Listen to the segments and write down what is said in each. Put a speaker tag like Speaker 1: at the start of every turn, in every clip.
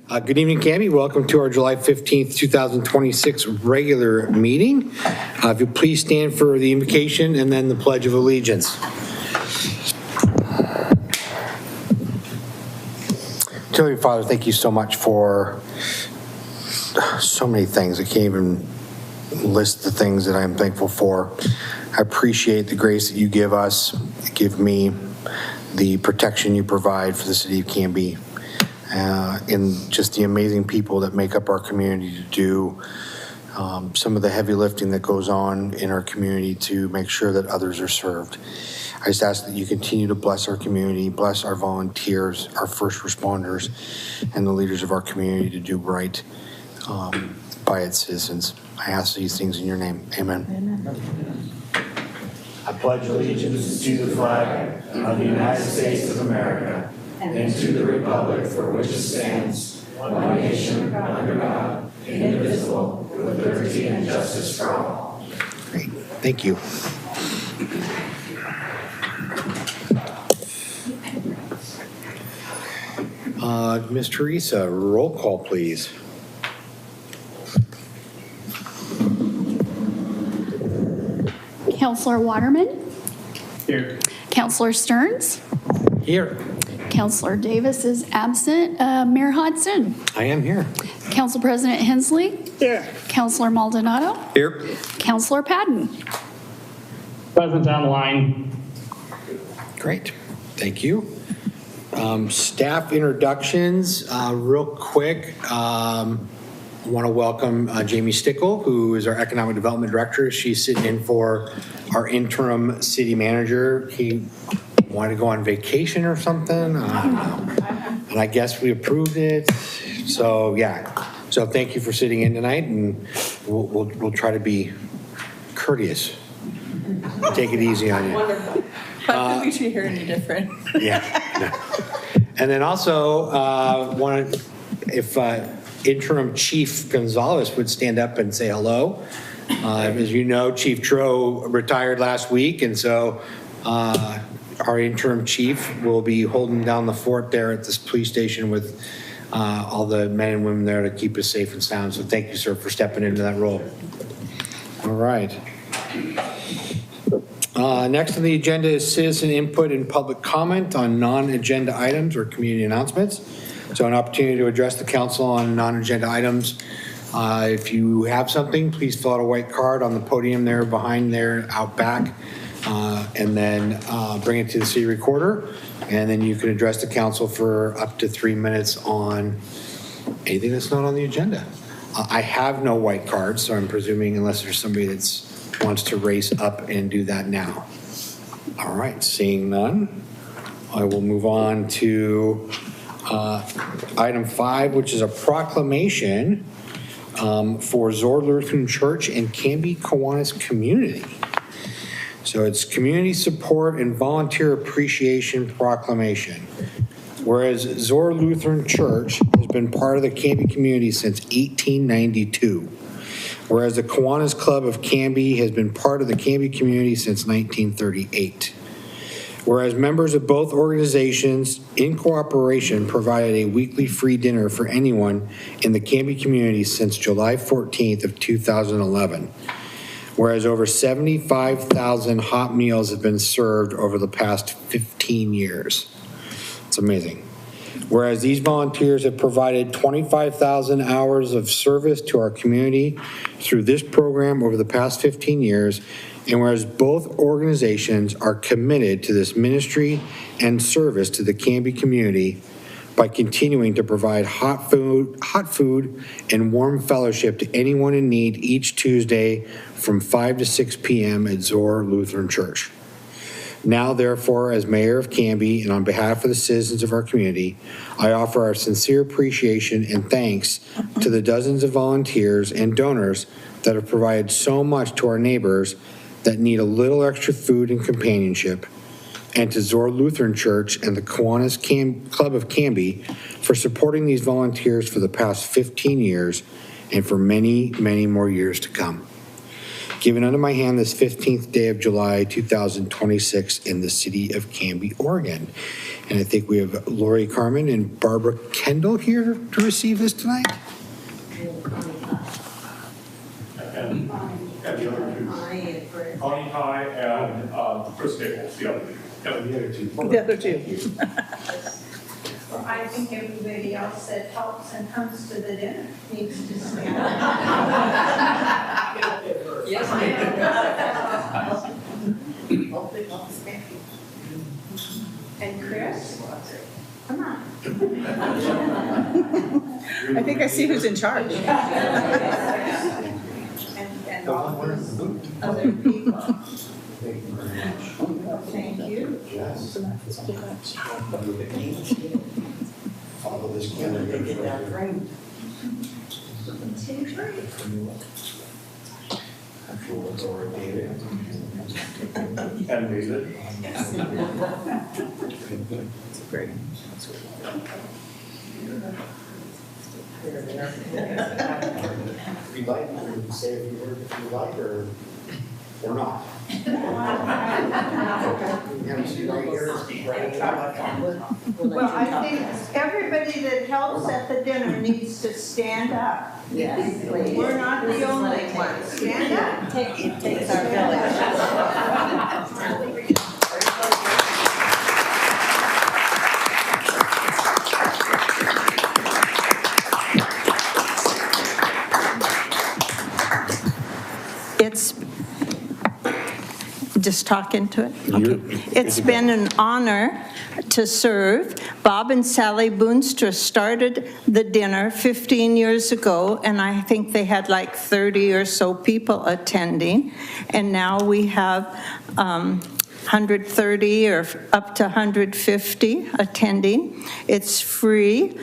Speaker 1: Good evening, Canby. Welcome to our July 15th, 2026 regular meeting. If you please stand for the invocation and then the Pledge of Allegiance. Dear Father, thank you so much for so many things. I can't even list the things that I'm thankful for. I appreciate the grace that you give us, give me, the protection you provide for the City of Canby, and just the amazing people that make up our community to do some of the heavy lifting that goes on in our community to make sure that others are served. I just ask that you continue to bless our community, bless our volunteers, our first responders, and the leaders of our community to do right by its citizens. I ask these things in your name. Amen.
Speaker 2: Amen. I pledge allegiance to the flag of the United States of America and to the republic for which it stands, one nation under God, indivisible, with liberty and justice for all.
Speaker 1: Great. Thank you. Ms. Teresa, roll call, please.
Speaker 3: Councillor Waterman.
Speaker 2: Here.
Speaker 3: Councillor Stearns.
Speaker 1: Here.
Speaker 3: Councillor Davis is absent. Mayor Hodson.
Speaker 1: I am here.
Speaker 3: Council President Hensley.
Speaker 2: Here.
Speaker 3: Councillor Maldonado.
Speaker 1: Here.
Speaker 3: Councillor Padden.
Speaker 4: Present online.
Speaker 1: Great. Thank you. Staff introductions, real quick. I want to welcome Jamie Stickle, who is our Economic Development Director. She's sitting in for our interim city manager. He wanted to go on vacation or something. I don't know. And I guess we approved it. So, yeah. So thank you for sitting in tonight, and we'll try to be courteous. Take it easy on you.
Speaker 5: Wonderful. I think we should hear any different.
Speaker 1: Yeah. And then also, if Interim Chief Gonzalez would stand up and say hello. As you know, Chief Tro retired last week, and so our interim chief will be holding down the fort there at this police station with all the men and women there to keep us safe and sound. So thank you, sir, for stepping into that role. All right. Next on the agenda is citizen input and public comment on non-agenda items or community announcements. So an opportunity to address the council on non-agenda items. If you have something, please fill out a white card on the podium there behind there out back, and then bring it to the city recorder. And then you can address the council for up to 3 minutes on anything that's not on the agenda. I have no white cards, so I'm presuming unless there's somebody that's wants to race up and do that now. All right, seeing none, I will move on to item 5, which is a proclamation for Zor Lutheran Church and Canby Kiwanis community. So it's Community Support and Volunteer Appreciation Proclamation. Whereas Zor Lutheran Church has been part of the Canby community since 1892. Whereas the Kiwanis Club of Canby has been part of the Canby community since 1938. Whereas members of both organizations, in cooperation, provided a weekly free dinner for anyone in the Canby community since July 14th of 2011. Whereas over 75,000 hot meals have been served over the past 15 years. It's amazing. Whereas these volunteers have provided 25,000 hours of service to our community through this program over the past 15 years, and whereas both organizations are committed to this ministry and service to the Canby community by continuing to provide hot food and warm fellowship to anyone in need each Tuesday from 5 to 6 p.m. at Zor Lutheran Church. Now, therefore, as Mayor of Canby and on behalf of the citizens of our community, I offer our sincere appreciation and thanks to the dozens of volunteers and donors that have provided so much to our neighbors that need a little extra food and companionship, and to Zor Lutheran Church and the Kiwanis Club of Canby for supporting these volunteers for the past 15 years and for many, many more years to come. Given under my hand this 15th day of July, 2026 in the city of Canby, Oregon. And I think we have Lori Carmen and Barbara Kendall here to receive this tonight.
Speaker 6: And the other two, Connie Ty and Chris Staples, the other two.
Speaker 5: The other two.
Speaker 7: Well, I think everybody else that helps and comes to the dinner needs to stand up.
Speaker 5: Yes,
Speaker 7: And Chris, come on.
Speaker 5: I think I see who's in charge.
Speaker 7: And all these other people. Thank you.
Speaker 2: Follow this calendar.
Speaker 6: And David.
Speaker 5: Great.
Speaker 2: If you'd like, you can say a few words if you'd like, or not. You have to see right here, speak right into the microphone.
Speaker 7: Well, I think everybody that helps at the dinner needs to stand up.
Speaker 5: Yes, please.
Speaker 7: We're not the only ones. Stand up.
Speaker 5: It takes our village.
Speaker 7: It's just talking to it. Okay. It's been an honor to serve. Bob and Sally Boonstra started the dinner 15 years ago, and I think they had like 30 or so people attending. And now we have 130 or up to 150 attending. It's free.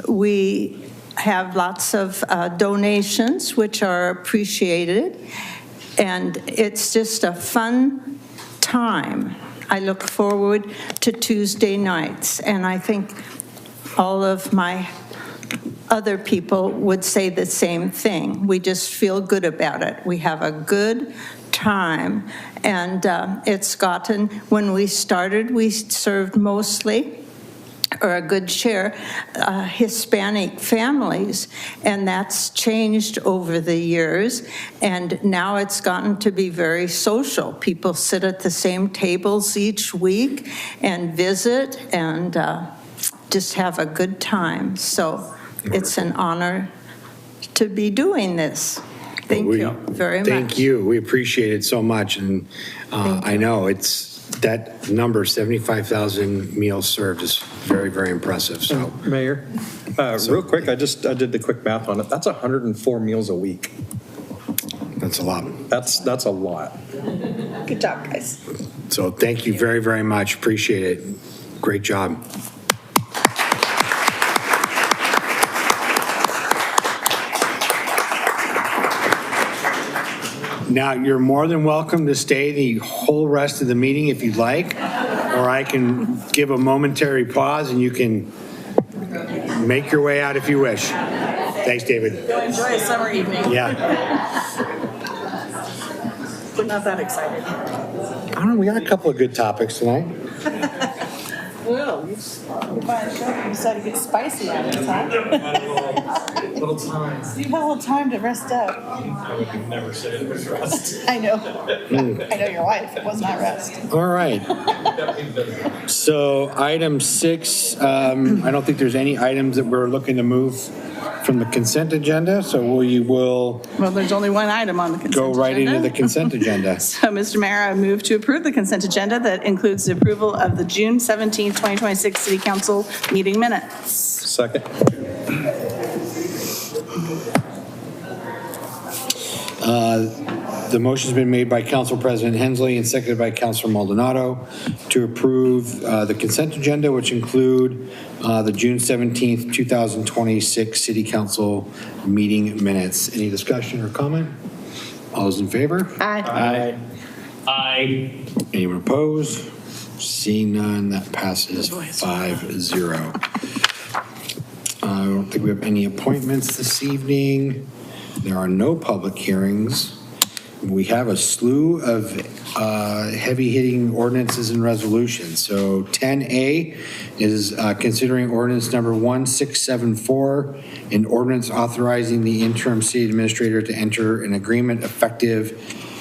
Speaker 7: We have lots of donations, which are appreciated. And it's just a fun time. I look forward to Tuesday nights, and I think all of my other people would say the same thing. We just feel good about it. We have a good time, and it's gotten, when we started, we served mostly, or a good share, Hispanic families, and that's changed over the years, and now it's gotten to be very social. People sit at the same tables each week and visit and just have a good time. So it's an honor to be doing this. Thank you very much.
Speaker 1: Thank you. We appreciate it so much, and I know it's that number, 75,000 meals served, is very, very impressive. So,
Speaker 8: Mayor, real quick, I did the quick math on it. That's 104 meals a week.
Speaker 1: that's a lot.
Speaker 8: That's a lot.
Speaker 5: Good job, guys.
Speaker 1: So thank you very, very much. Appreciate it. Great job. Now, you're more than welcome to stay the whole rest of the meeting if you'd like, or I can give a momentary pause and you can make your way out if you wish. Thanks, David.
Speaker 5: Go enjoy a summer evening.
Speaker 1: Yeah.
Speaker 5: We're not that excited.
Speaker 1: I don't know, we got a couple of good topics tonight.
Speaker 5: Well, you decided to get spicy on us, huh?
Speaker 8: Little time.
Speaker 5: You've had a little time to rest up.
Speaker 8: I would never say it was rest.
Speaker 5: I know. I know your wife. It was not rest.
Speaker 1: All right. So item 6, I don't think there's any items that we're looking to move from the consent agenda, so
Speaker 5: Well, there's only one item on the consent agenda.
Speaker 1: go right into the consent agenda.
Speaker 5: So, Mr. Mayor, I move to approve the consent agenda that includes the approval of the June 17, 2026 City Council meeting minutes.
Speaker 8: Second.
Speaker 1: The motion's been made by Council President Hensley and seconded by Councilor Maldonado to approve the consent agenda, which include the June 17th, 2026 City Council meeting minutes. Any discussion or comment? All those in favor?
Speaker 5: Aye.
Speaker 4: Aye.
Speaker 1: Anyone opposed? Seeing none, that passes 5-0. I don't think we have any appointments this evening. There are no public hearings. we have a slew of heavy-hitting ordinances and resolutions. So 10A is considering ordinance number 1674, an ordinance authorizing the interim city administrator to enter an agreement effective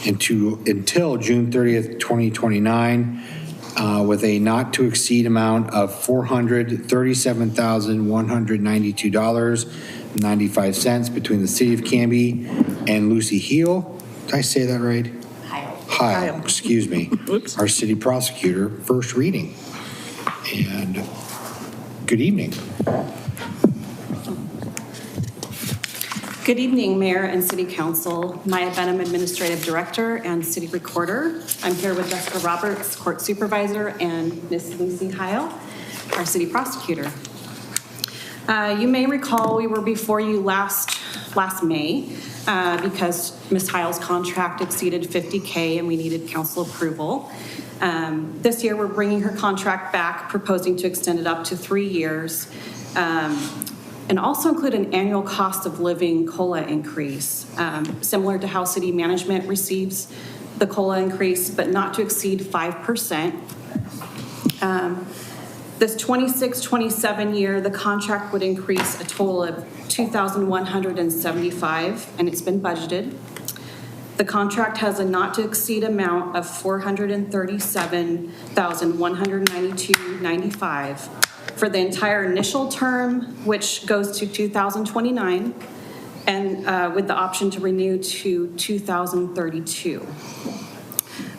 Speaker 1: until June 30th, 2029, with a not-to-exceed amount of $437,192.95 between the City of Canby and Lucy Heal. Did I say that right? Heil, excuse me. Our city prosecutor, first reading. And good evening.
Speaker 9: Good evening, Mayor and City Council. Maya Benham, Administrative Director and City Recorder. I'm here with Jessica Roberts, Court Supervisor, and Miss Lucy Heil, our City Prosecutor. You may recall we were before you last May because Ms. Heil's contract exceeded $50K and we needed council approval. This year we're bringing her contract back, proposing to extend it up to 3 years and also include an annual cost of living COLA increase, similar to how city management receives the COLA increase, but not to exceed 5%. This 26-27 year, the contract would increase a total of $2,175, and it's been budgeted. The contract has a not to exceed amount of $437,192.95 for the entire initial term, which goes to 2029, and with the option to renew to 2032.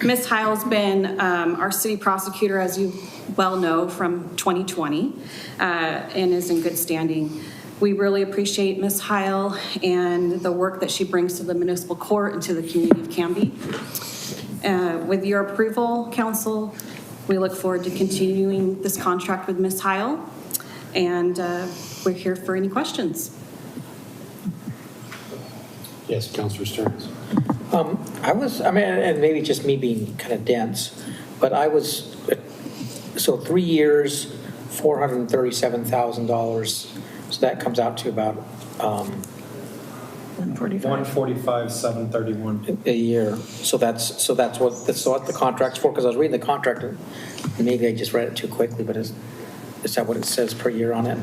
Speaker 9: Ms. Heil's been our city prosecutor, as you well know, from 2020 and is in good standing. We really appreciate Ms. Heil and the work that she brings to the municipal court and to the community of Canby. With your approval, Council, we look forward to continuing this contract with Ms. Heil, and we're here for any questions.
Speaker 1: Yes, Councilor Stearns.
Speaker 10: And maybe just me being kind of dense, but so 3 years, $437,000. So that comes out to about
Speaker 8: 145,731
Speaker 10: a year. So that's what the contract's for. Because I was reading the contract, and maybe I just read it too quickly, but is that what it says per year on it?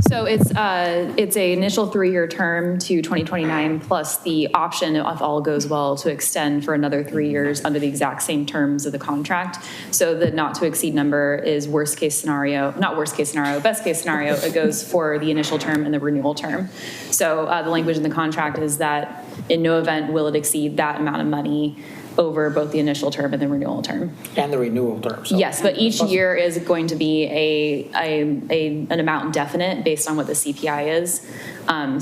Speaker 11: So it's a initial 3-year term to 2029 plus the option, if all goes well, to extend for another 3 years under the exact same terms of the contract. So the not to exceed number is best case scenario. It goes for the initial term and the renewal term. So the language in the contract is that in no event will it exceed that amount of money over both the initial term and the renewal term.
Speaker 10: And the renewal term. So.
Speaker 11: Yes, but each year is going to be an amount definite based on what the CPI is.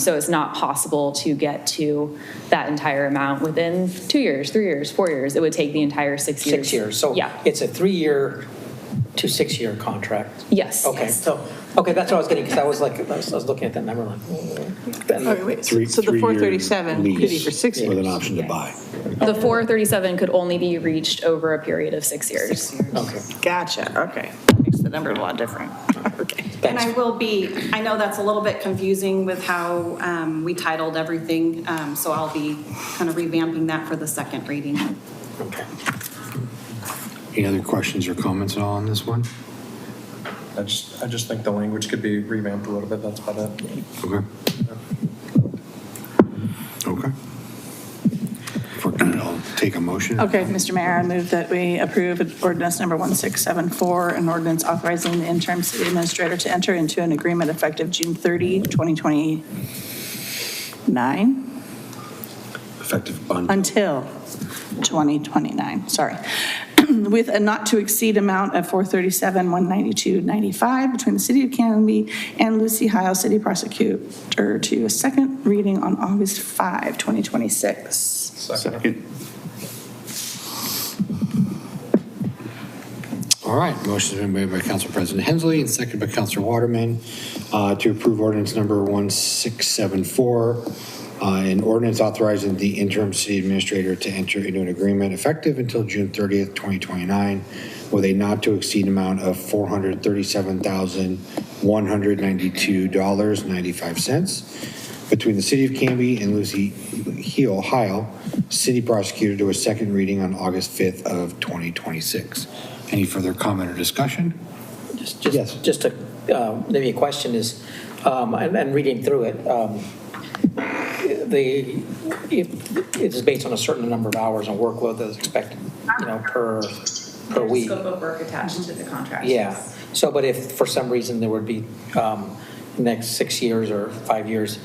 Speaker 11: So it's not possible to get to that entire amount within 2 years, 3 years, 4 years. It would take the entire 6 years.
Speaker 10: 6 years. So
Speaker 11: yeah.
Speaker 10: It's a 3-year to 6-year contract.
Speaker 11: Yes.
Speaker 10: Okay.
Speaker 11: Yes.
Speaker 10: So that's what I was getting, because I was looking at that number like.
Speaker 5: Okay, wait. So the 437 could be for 6 years.
Speaker 1: With an option to buy.
Speaker 11: The 437 could only be reached over a period of 6 years.
Speaker 5: 6 years.
Speaker 10: Okay.
Speaker 5: Gotcha. Okay. That makes the number a lot different. Okay.
Speaker 9: And I know that's a little bit confusing with how we titled everything, so I'll be kind of revamping that for the second reading.
Speaker 10: Okay.
Speaker 1: Any other questions or comments at all on this one?
Speaker 8: I just think the language could be revamped a little bit. That's about it.
Speaker 1: Okay. Okay. If we're good, I'll take a motion.
Speaker 5: Okay, Mr. Mayor, I move that we approve ordinance number 1674, an ordinance authorizing the interim city administrator to enter into an agreement effective June 30, 2029.
Speaker 1: Effective
Speaker 5: Until 2029, sorry. With a not to exceed amount of $437,192.95 between the City of Canby and Lucy Heil, City Prosecutor, to a second reading on August 5, 2026.
Speaker 8: Second.
Speaker 1: All right, motion has been made by Council President Hensley and seconded by Councilor Waterman to approve ordinance number 1674, an ordinance authorizing the interim city administrator to enter into an agreement effective until June 30th, 2029, with a not to exceed amount of $437,192.95 between the City of Canby and Lucy Heil, city prosecutor to a second reading on August 5th of 2026. Any further comment or discussion? Yes.
Speaker 10: Just a, maybe a question is, and reading through it, it's based on a certain number of hours and workload that's expected, per week.
Speaker 11: Scope of work attached to the contract.
Speaker 10: Yeah. So, but if for some reason there would be next 6 years or 5 years,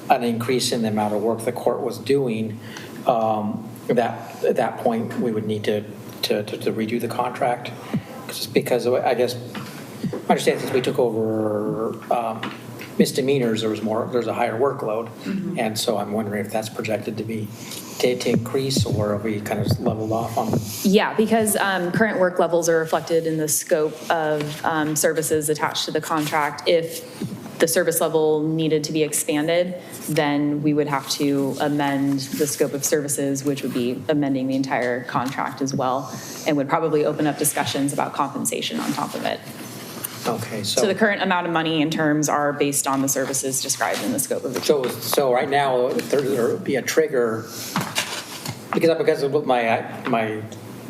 Speaker 10: an increase in the amount of work the court was doing, at that point we would need to redo the contract, because I guess I understand since we took over misdemeanors, there's a higher workload, and so I'm wondering if that's projected to be to increase, or are we kind of leveled off on?
Speaker 11: Yeah, because current work levels are reflected in the scope of services attached to the contract. If the service level needed to be expanded, then we would have to amend the scope of services, which would be amending the entire contract as well, and would probably open up discussions about compensation on top of it.
Speaker 10: Okay,
Speaker 11: So the current amount of money and terms are based on the services described in the scope of the contract.
Speaker 10: So right now, there would be a trigger, because of my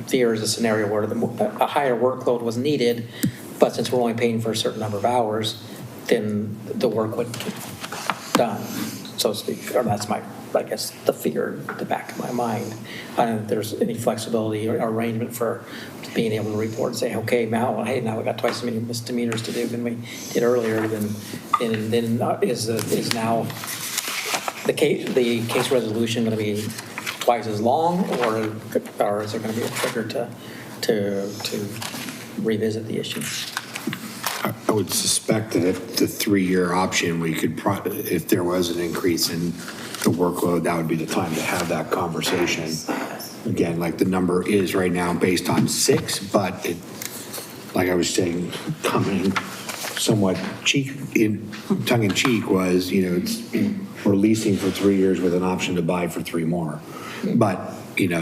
Speaker 10: fear is a scenario where a higher workload was needed, but since we're only paying for a certain number of hours, then the work would get done, so to speak. Or that's I guess, the fear at the back of my mind. I don't know if there's any flexibility or arrangement for being able to report and say, okay, now we got twice as many misdemeanors to do than we did earlier. Then is now the case resolution going to be twice as long, or is there going to be a trigger to revisit the issue?
Speaker 1: I would suspect that if the 3-year option, we could, if there was an increase in the workload, that would be the time to have that conversation. Again, like the number is right now based on 6, but it, like I was saying, coming somewhat tongue in cheek was, we're leasing for 3 years with an option to buy for 3 more. But,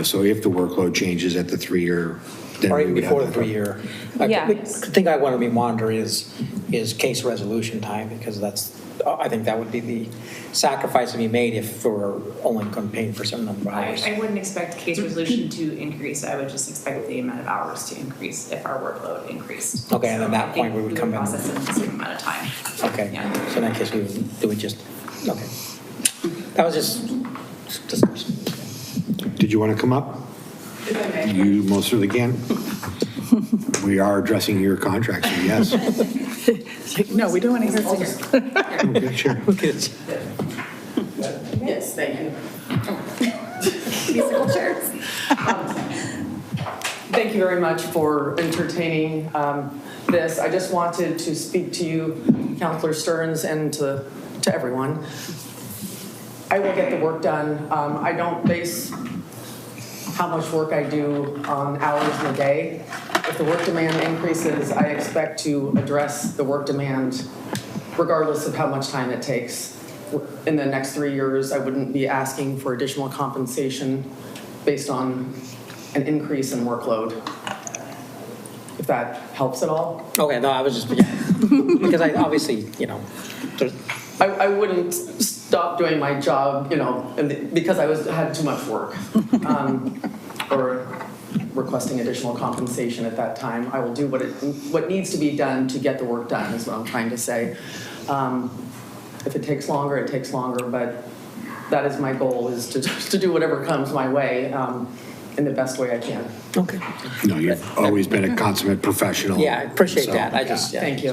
Speaker 1: so if the workload changes at the 3-year, then
Speaker 10: or
Speaker 1: we
Speaker 10: even
Speaker 1: would
Speaker 10: before
Speaker 1: have
Speaker 10: the 3 year.
Speaker 11: Yeah.
Speaker 10: The thing I want to be monitoring is case resolution time, because I think that would be the sacrifice to be made if we're only going to pay for some number of hours.
Speaker 12: I wouldn't expect case resolution to increase. I would just expect the amount of hours to increase if our workload increased.
Speaker 10: Okay, and at that point we would come in.
Speaker 12: Process in the same amount of time.
Speaker 10: Okay,
Speaker 12: Yeah.
Speaker 10: so in that case we would just, okay. That was just discussion.
Speaker 1: Did you want to come up? You most certainly can. We are addressing your contract, so yes.
Speaker 5: No, we don't want to hear singers.
Speaker 1: Okay, sure.
Speaker 13: Yes, thank you.
Speaker 11: Musical chairs.
Speaker 13: Thank you very much for entertaining this. I just wanted to speak to you, Councilor Stearns, and to everyone. I will get the work done. I don't base how much work I do on hours in a day. If the work demand increases, I expect to address the work demand regardless of how much time it takes. In the next 3 years, I wouldn't be asking for additional compensation based on an increase in workload. If that helps at all.
Speaker 10: Okay, no, I was just, because I obviously,
Speaker 13: I wouldn't stop doing my job, because I had too much work, or requesting additional compensation at that time. I will do what needs to be done to get the work done, is what I'm trying to say. If it takes longer, it takes longer, but that is my goal, is to do whatever comes my way in the best way I can.
Speaker 10: okay.
Speaker 1: No, you've always been a consummate professional.
Speaker 10: Yeah, I appreciate
Speaker 1: so,
Speaker 10: that. I just,
Speaker 13: Thank you.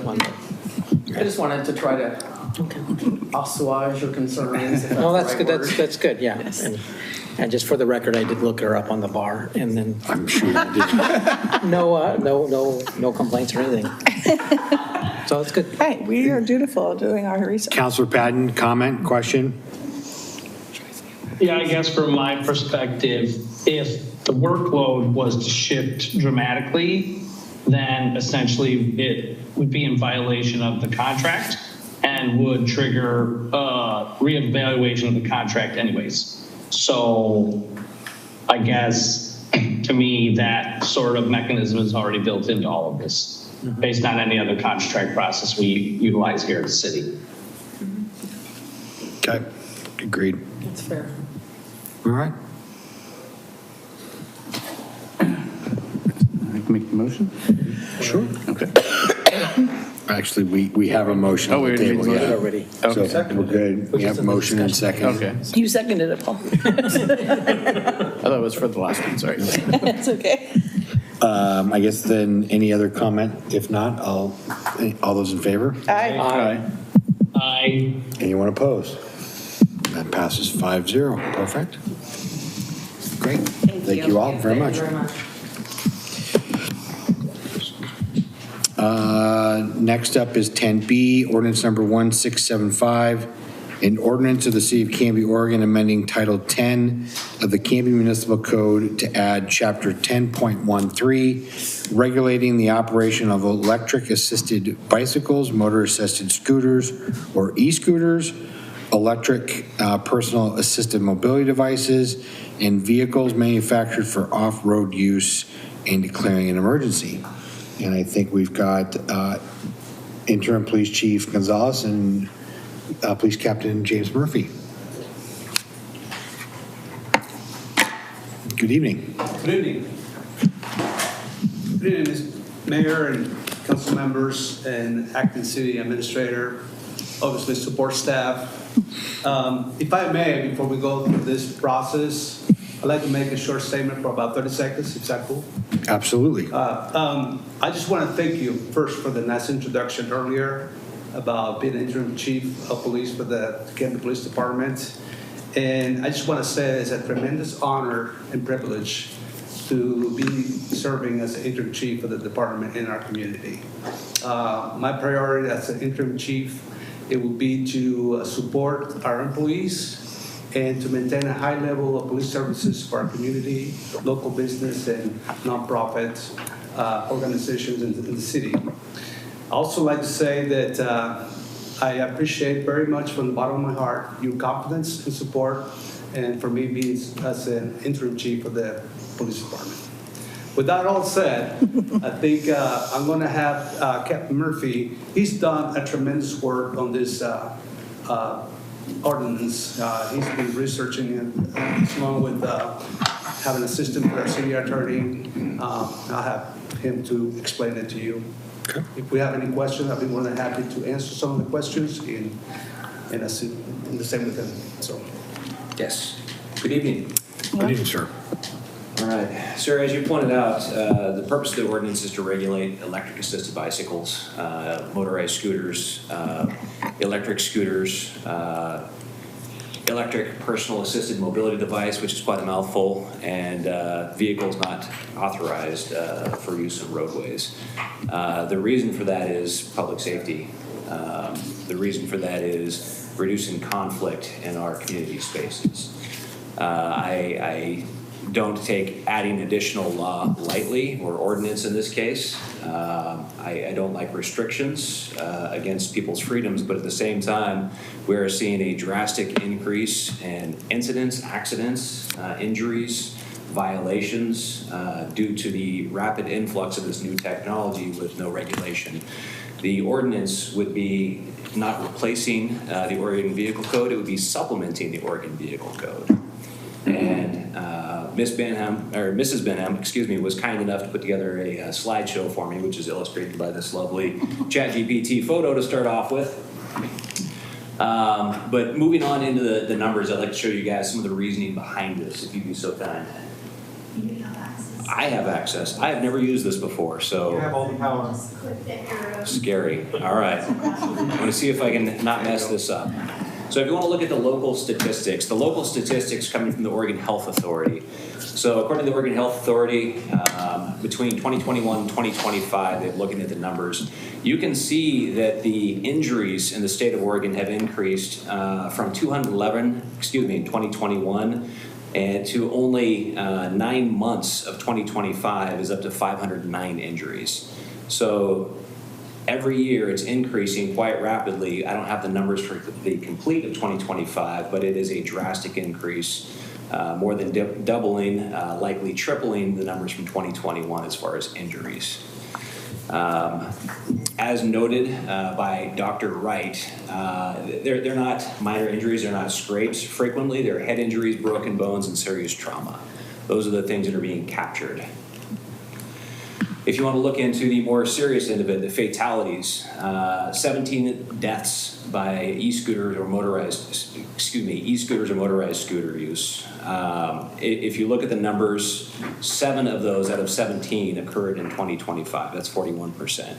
Speaker 13: I just wanted to try to assuage your concerns. If
Speaker 10: No, that's
Speaker 13: the right
Speaker 10: good.
Speaker 13: word.
Speaker 10: That's good. Yeah.
Speaker 13: Yes.
Speaker 10: And just for the record, I did look her up on the bar, and then
Speaker 1: I'm sure you did.
Speaker 10: no complaints or anything. So it's good.
Speaker 5: Hey, we are dutiful doing our research.
Speaker 1: Counselor Patton, comment, question?
Speaker 4: Yeah, I guess from my perspective, if the workload was to shift dramatically, then essentially it would be in violation of the contract and would trigger reevaluation of the contract anyways. So I guess to me, that sort of mechanism is already built into all of this based on any other contract process we utilize here at the city.
Speaker 1: Okay, agreed.
Speaker 13: That's fair.
Speaker 1: All right.
Speaker 2: Make the motion?
Speaker 1: Sure.
Speaker 2: Okay.
Speaker 1: Actually, we have a motion
Speaker 2: Oh,
Speaker 1: on
Speaker 2: we
Speaker 1: the
Speaker 2: already made
Speaker 1: table.
Speaker 2: the
Speaker 1: Yeah.
Speaker 2: motion?
Speaker 1: So
Speaker 2: Okay.
Speaker 1: we're good. We have a motion and second.
Speaker 2: Okay.
Speaker 5: You seconded it, Paul.
Speaker 2: I thought it was for the last one, sorry.
Speaker 5: It's okay.
Speaker 1: I guess then any other comment? If not, all those in favor?
Speaker 2: Aye.
Speaker 4: I,
Speaker 1: Anyone opposed? That passes 5-0. Perfect. Great. Thank you all very much. Next up is 10B, ordinance number 1675, an ordinance of the City of Canby, Oregon, amending Title 10 of the Canby Municipal Code to add Chapter 10.13, regulating the operation of electric-assisted bicycles, motor-assisted scooters, or e-scooters, electric personal assisted mobility devices, and vehicles manufactured for off-road use, and declaring an emergency. And I think we've got Interim Police Chief Gonzalez and Police Captain James Murphy. Good evening.
Speaker 14: Good evening. Good evening, Mayor and council members and acting city administrator, obviously support staff. If I may, before we go through this process, I'd like to make a short statement for about 30 seconds. Is that cool?
Speaker 1: Absolutely.
Speaker 14: I just want to thank you first for the nice introduction earlier about being interim chief of police for the Canby Police Department. And I just want to say it's a tremendous honor and privilege to be serving as the interim chief of the department in our community. My priority as an interim chief, it will be to support our employees and to maintain a high level of police services for our community, local business, and nonprofit organizations in the city. I also like to say that I appreciate very much from the bottom of my heart your confidence and support, and for me being as an interim chief of the police department. With that all said, I think I'm going to have Captain Murphy. He's done a tremendous work on this ordinance. He's been researching it along with having an assistant for our city attorney. I'll have him to explain it to you. Okay. If we have any questions, I'll be more than happy to answer some of the questions in the same with him. So,
Speaker 15: yes. Good evening.
Speaker 1: Good evening, sir.
Speaker 15: All right. Sir, as you pointed out, the purpose of the ordinance is to regulate electric-assisted bicycles, motorized scooters, electric scooters, electric personal assisted mobility device, which is quite a mouthful, and vehicles not authorized for use on roadways. The reason for that is public safety. The reason for that is reducing conflict in our community spaces. I don't take adding additional law lightly, or ordinance in this case. I don't like restrictions against people's freedoms, but at the same time, we're seeing a drastic increase in incidents, accidents, injuries, violations due to the rapid influx of this new technology with no regulation. The ordinance would be not replacing the Oregon Vehicle Code, it would be supplementing the Oregon Vehicle Code. And Mrs. Benham, excuse me, was kind enough to put together a slideshow for me, which is illustrated by this lovely ChatGPT photo to start off with. But moving on into the numbers, I'd like to show you guys some of the reasoning behind this, if you'd be so kind. I have access. I have never used this before, so.
Speaker 14: you have all the power.
Speaker 15: Scary. All right. I'm going to see if I can not mess this up. So if you want to look at the local statistics coming from the Oregon Health Authority. So according to the Oregon Health Authority, between 2021 and 2025, they're looking at the numbers. You can see that the injuries in the state of Oregon have increased from 211, in 2021, and to only 9 months of 2025 is up to 509 injuries. So every year it's increasing quite rapidly. I don't have the numbers for the complete of 2025, but it is a drastic increase, more than doubling, likely tripling the numbers from 2021 as far as injuries. As noted by Dr. Wright, they're not minor injuries, they're not scrapes. Frequently, they're head injuries, broken bones, and serious trauma. Those are the things that are being captured. If you want to look into the more serious end of it, the fatalities, 17 deaths by e-scooters or motorized scooter use. If you look at the numbers, 7 of those out of 17 occurred in 2025. That's 41%.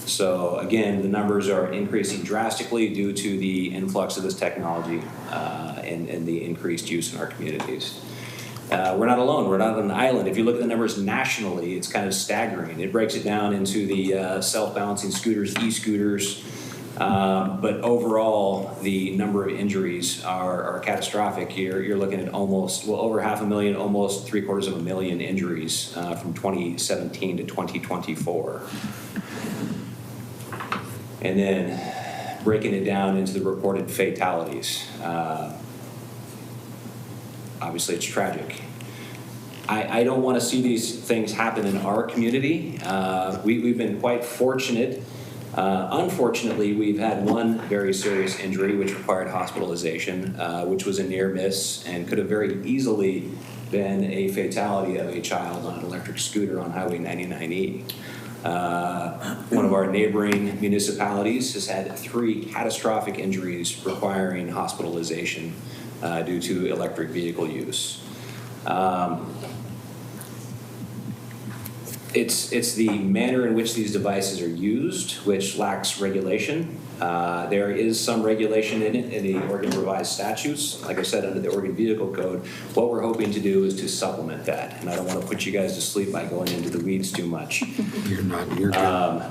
Speaker 15: So again, the numbers are increasing drastically due to the influx of this technology and the increased use in our communities. We're not alone. We're not on an island. If you look at the numbers nationally, it's kind of staggering. It breaks it down into the self-balancing scooters, e-scooters, but overall, the number of injuries are catastrophic. You're looking at almost, well, over 500,000, almost 750,000 injuries from 2017 to 2024. And then breaking it down into the reported fatalities. Obviously, it's tragic. I don't want to see these things happen in our community. We've been quite fortunate. Unfortunately, we've had one very serious injury which required hospitalization, which was a near miss and could have very easily been a fatality of a child on an electric scooter on Highway 99E. One of our neighboring municipalities has had 3 catastrophic injuries requiring hospitalization due to electric vehicle use. It's the manner in which these devices are used which lacks regulation. There is some regulation in it in the Oregon revised statutes. Like I said, under the Oregon Vehicle Code, what we're hoping to do is to supplement that. And I don't want to put you guys to sleep by going into the weeds too much.
Speaker 1: You're good.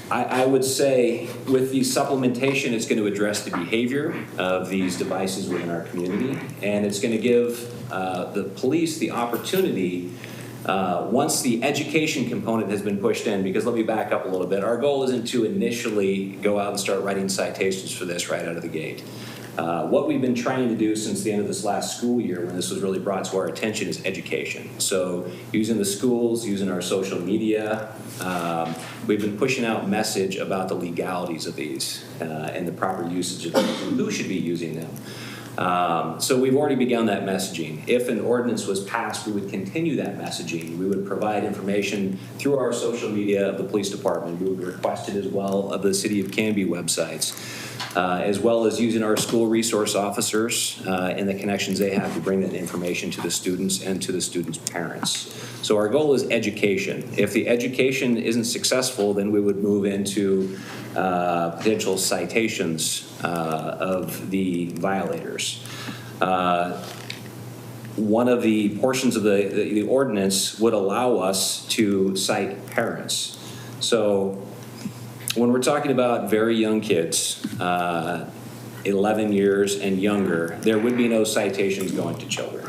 Speaker 15: I would say with the supplementation, it's going to address the behavior of these devices within our community, and it's going to give the police the opportunity, once the education component has been pushed in, because let me back up a little bit. Our goal isn't to initially go out and start writing citations for this right out of the gate. What we've been trying to do since the end of this last school year, when this was really brought to our attention, is education. So using the schools, using our social media, we've been pushing out message about the legalities of these and the proper usage of these and who should be using them. So we've already begun that messaging. If an ordinance was passed, we would continue that messaging. We would provide information through our social media of the police department. We would request it as well of the City of Canby websites, as well as using our school resource officers and the connections they have to bring that information to the students and to the students' parents. So our goal is education. If the education isn't successful, then we would move into potential citations of the violators. One of the portions of the ordinance would allow us to cite parents. So when we're talking about very young kids, 11 years and younger, there would be no citations going to children.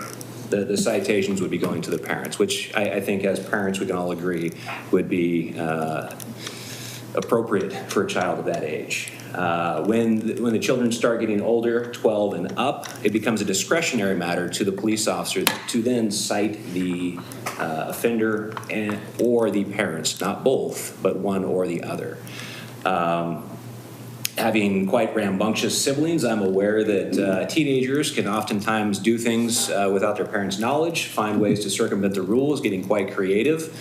Speaker 15: The citations would be going to the parents, which I think as parents we can all agree would be appropriate for a child of that age. When the children start getting older, 12 and up, it becomes a discretionary matter to the police officer to then cite the offender or the parents, not both, but one or the other. Having quite rambunctious siblings, I'm aware that teenagers can oftentimes do things without their parents' knowledge, find ways to circumvent the rules, getting quite creative.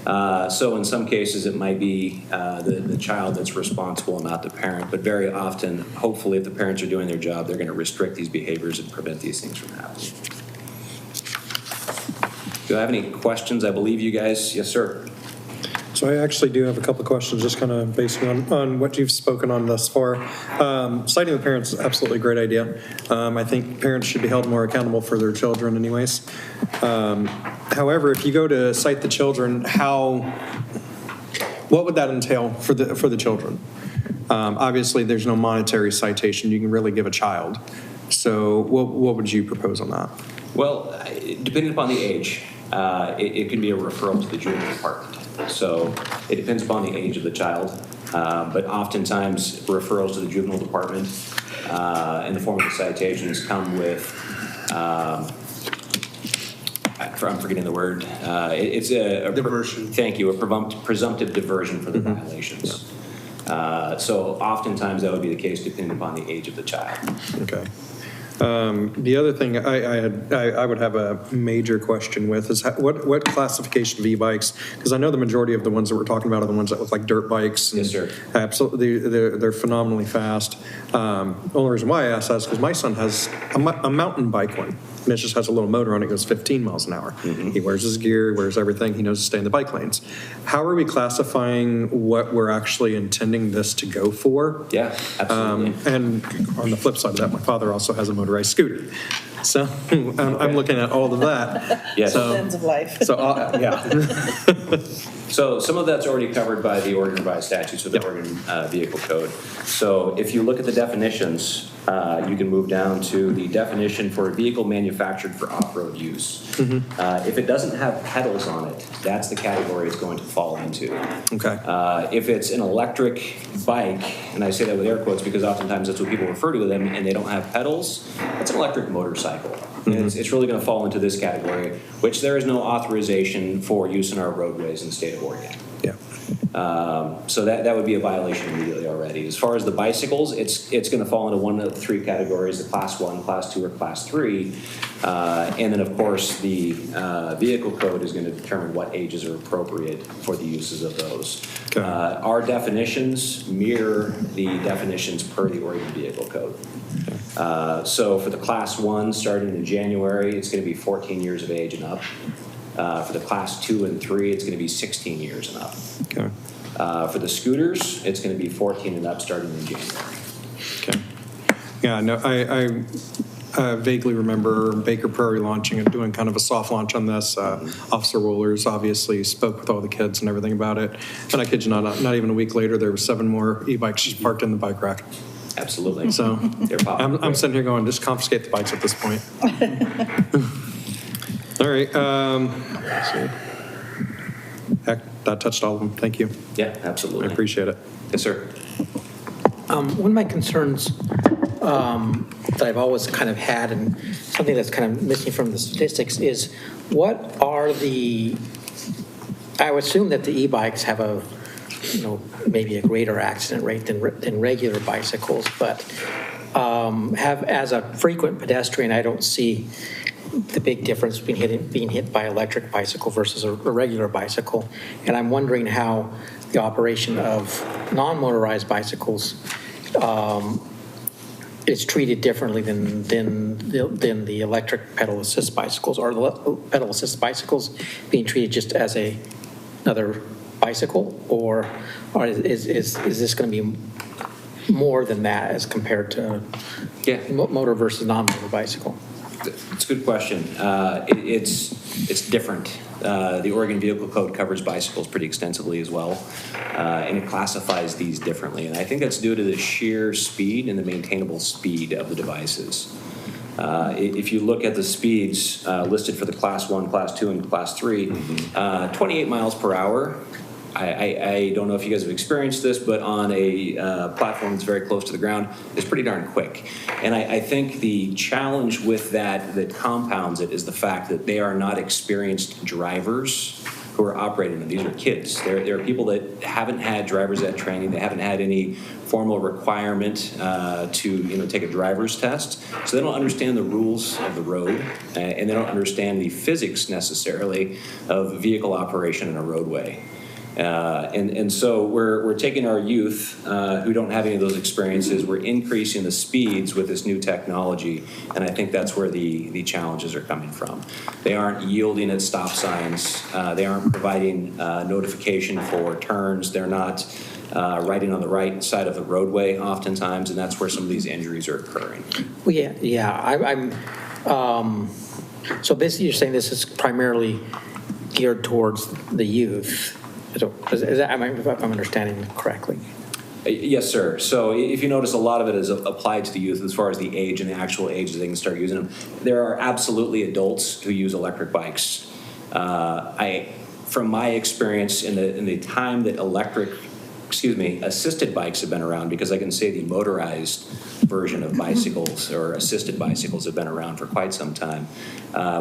Speaker 15: So in some cases, it might be the child that's responsible and not the parent, but very often, hopefully, if the parents are doing their job, they're going to restrict these behaviors and prevent these things from happening. Do I have any questions? I believe you guys, yes, sir.
Speaker 8: So I actually do have a couple of questions, just kind of based on what you've spoken on thus far. Citing the parents is absolutely a great idea. I think parents should be held more accountable for their children anyways. However, if you go to cite the children, what would that entail for the children? Obviously, there's no monetary citation you can really give a child. So what would you propose on that?
Speaker 15: Well, depending upon the age, it can be a referral to the juvenile department. So it depends upon the age of the child, but oftentimes referrals to the juvenile department in the form of the citations come with, I'm forgetting the word, it's a diversion. Thank you, a presumptive diversion for the violations. So oftentimes that would be the case depending upon the age of the child.
Speaker 8: Okay. The other thing I would have a major question with is what classification of e-bikes? Because I know the majority of the ones that we're talking about are the ones that look like dirt bikes.
Speaker 15: Yes, sir.
Speaker 8: Absolutely, they're phenomenally fast. The only reason why I ask that is because my son has a mountain bike one, and it just has a little motor on it, goes 15 miles an hour.
Speaker 15: Mm-hmm.
Speaker 8: He wears his gear, wears everything, he knows to stay in the bike lanes. How are we classifying what we're actually intending this to go for?
Speaker 15: Yeah, absolutely.
Speaker 8: And on the flip side of that, my father also has a motorized scooter. So I'm looking at all of that.
Speaker 15: Yes.
Speaker 8: So,
Speaker 5: Ends of life.
Speaker 8: So, yeah.
Speaker 15: So some of that's already covered by the Oregon Revised Statutes or the Oregon Vehicle Code. So if you look at the definitions, you can move down to the definition for a vehicle manufactured for off-road use. If it doesn't have pedals on it, that's the category it's going to fall into.
Speaker 8: Okay.
Speaker 15: If it's an electric bike, and I say that with air quotes because oftentimes that's what people refer to them, and they don't have pedals, it's an electric motorcycle. And it's really going to fall into this category, which there is no authorization for use in our roadways in the state of Oregon.
Speaker 8: Yeah.
Speaker 15: So that would be a violation immediately already. As far as the bicycles, it's going to fall into one of the three categories: the Class 1, Class 2, or Class 3. And then, of course, the vehicle code is going to determine what ages are appropriate for the uses of those.
Speaker 8: Okay.
Speaker 15: Our definitions mirror the definitions per the Oregon Vehicle Code. So for the Class 1, starting in January, it's going to be 14 years of age and up. For the Class 2 and 3, it's going to be 16 years and up.
Speaker 8: Okay.
Speaker 15: For the scooters, it's going to be 14 and up starting in January.
Speaker 8: Okay. Yeah, no, I vaguely remember Baker Prairie launching and doing kind of a soft launch on this. Officer Woolers obviously spoke with all the kids and everything about it. And I kid you not even a week later, there were 7 more e-bikes just parked in the bike rack.
Speaker 15: Absolutely.
Speaker 8: So
Speaker 15: They're popular.
Speaker 8: I'm sitting here going, just confiscate the bikes at this point. All right. Let's see. Heck, that touched all of them. Thank you.
Speaker 15: Yeah, absolutely.
Speaker 8: I appreciate it.
Speaker 15: Yes, sir.
Speaker 10: One of my concerns that I've always kind of had, and something that's kind of missing from the statistics, is what are the, I would assume that the e-bikes have a, maybe a greater accident rate than regular bicycles, but have, as a frequent pedestrian, I don't see the big difference between being hit by electric bicycle versus a regular bicycle. And I'm wondering how the operation of non-motorized bicycles is treated differently than the electric pedal assist bicycles. Are the pedal assist bicycles being treated just as another bicycle, or is this going to be more than that as compared to motor versus non-motor bicycle?
Speaker 15: It's a good question. It's different. The Oregon Vehicle Code covers bicycles pretty extensively as well, and it classifies these differently. And I think that's due to the sheer speed and the maintainable speed of the devices. If you look at the speeds listed for the Class 1, Class 2, and Class 3, 28 miles per hour. I don't know if you guys have experienced this, but on a platform that's very close to the ground, it's pretty darn quick. And I think the challenge with that compounds it is the fact that they are not experienced drivers who are operating them. These are kids. There are people that haven't had driver's ed training. They haven't had any formal requirement to take a driver's test. So they don't understand the rules of the road, and they don't understand the physics necessarily of vehicle operation in a roadway. And so we're taking our youth who don't have any of those experiences, we're increasing the speeds with this new technology, and I think that's where the challenges are coming from. They aren't yielding at stop signs, they aren't providing notification for turns, they're not riding on the right side of the roadway oftentimes, and that's where some of these injuries are occurring.
Speaker 10: Well, I'm so basically you're saying this is primarily geared towards the youth. If I'm understanding correctly.
Speaker 15: Yes, sir. So if you notice, a lot of it is applied to the youth as far as the age and the actual age that they can start using them. There are absolutely adults who use electric bikes. From my experience in the time that assisted bikes have been around, because I can say the motorized version of bicycles or assisted bicycles have been around for quite some time.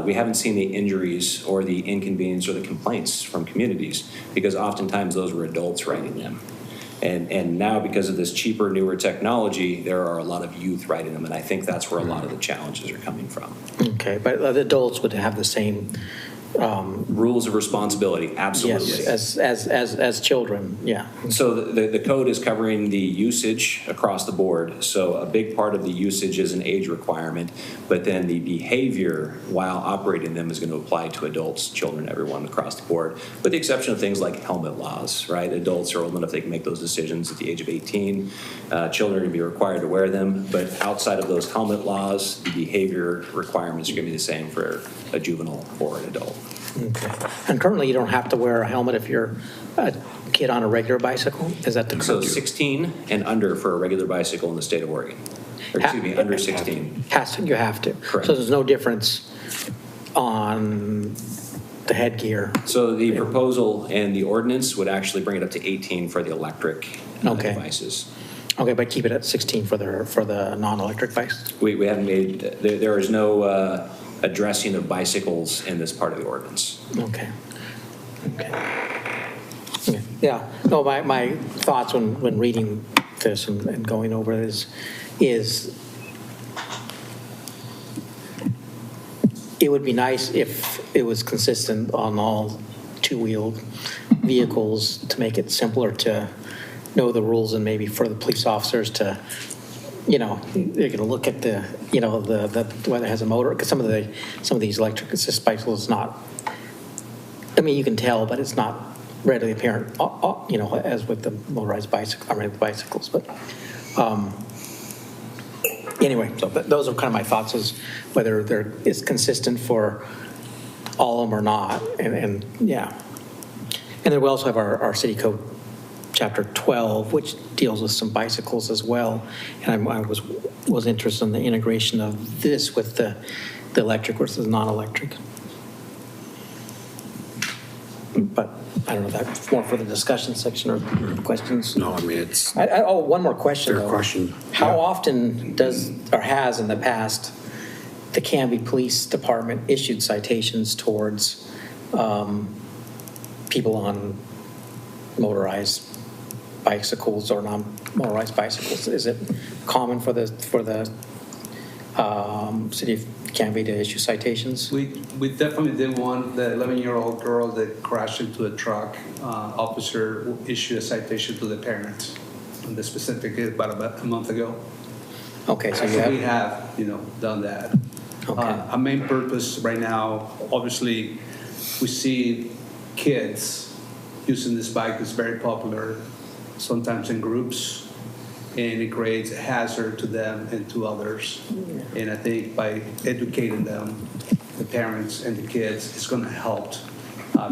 Speaker 15: We haven't seen the injuries or the inconvenience or the complaints from communities, because oftentimes those were adults riding them. And now, because of this cheaper, newer technology, there are a lot of youth riding them, and I think that's where a lot of the challenges are coming from.
Speaker 10: Okay, but the adults would have the same
Speaker 15: rules of responsibility, absolutely.
Speaker 10: Yes, as children, yeah.
Speaker 15: So the code is covering the usage across the board. So a big part of the usage is an age requirement, but then the behavior while operating them is going to apply to adults, children, everyone across the board, with the exception of things like helmet laws, right? Adults are old enough they can make those decisions at the age of 18. Children are going to be required to wear them, but outside of those helmet laws, the behavior requirements are going to be the same for a juvenile or an adult.
Speaker 10: Okay. And currently, you don't have to wear a helmet if you're a kid on a regular bicycle? Is that the code?
Speaker 15: So 16 and under for a regular bicycle in the state of Oregon. Or excuse me, under 16.
Speaker 10: You have to.
Speaker 15: Correct.
Speaker 10: So there's no difference on the headgear?
Speaker 15: So the proposal and the ordinance would actually bring it up to 18 for the electric devices.
Speaker 10: Okay, but keep it at 16 for the non-electric bikes?
Speaker 15: We haven't made, there is no addressing of bicycles in this part of the ordinance.
Speaker 10: Okay. Yeah, no, my thoughts when reading this and going over this is it would be nice if it was consistent on all two-wheeled vehicles to make it simpler to know the rules, and maybe for the police officers to, they're going to look at the whether it has a motor, because some of these electric assist bicycles not. I mean, you can tell, but it's not readily apparent, as with the motorized bicycles. But anyway, so those are kind of my thoughts, is whether it's consistent for all of them or not, and yeah. And then we also have our city code. Chapter 12, which deals with some bicycles as well, and I was interested in the integration of this with the electric versus non-electric. But I don't know, that's more for the discussion section or questions.
Speaker 1: No, I mean, it's.
Speaker 10: One more question.
Speaker 1: Fair question.
Speaker 10: How often does or has in the past the Canby Police Department issued citations towards people on motorized bicycles or non-motorized bicycles? Is it common for the City of Canby to issue citations?
Speaker 14: We definitely did one. The 11-year-old girl that crashed into a truck, officer issued a citation to the parents on the specific about a month ago.
Speaker 10: Okay, so
Speaker 14: we have done that.
Speaker 10: Okay.
Speaker 14: Our main purpose right now, obviously, we see kids using this bike. Is very popular, sometimes in groups, and it creates a hazard to them and to others. Yeah. And I think by educating them, the parents and the kids, it's going to help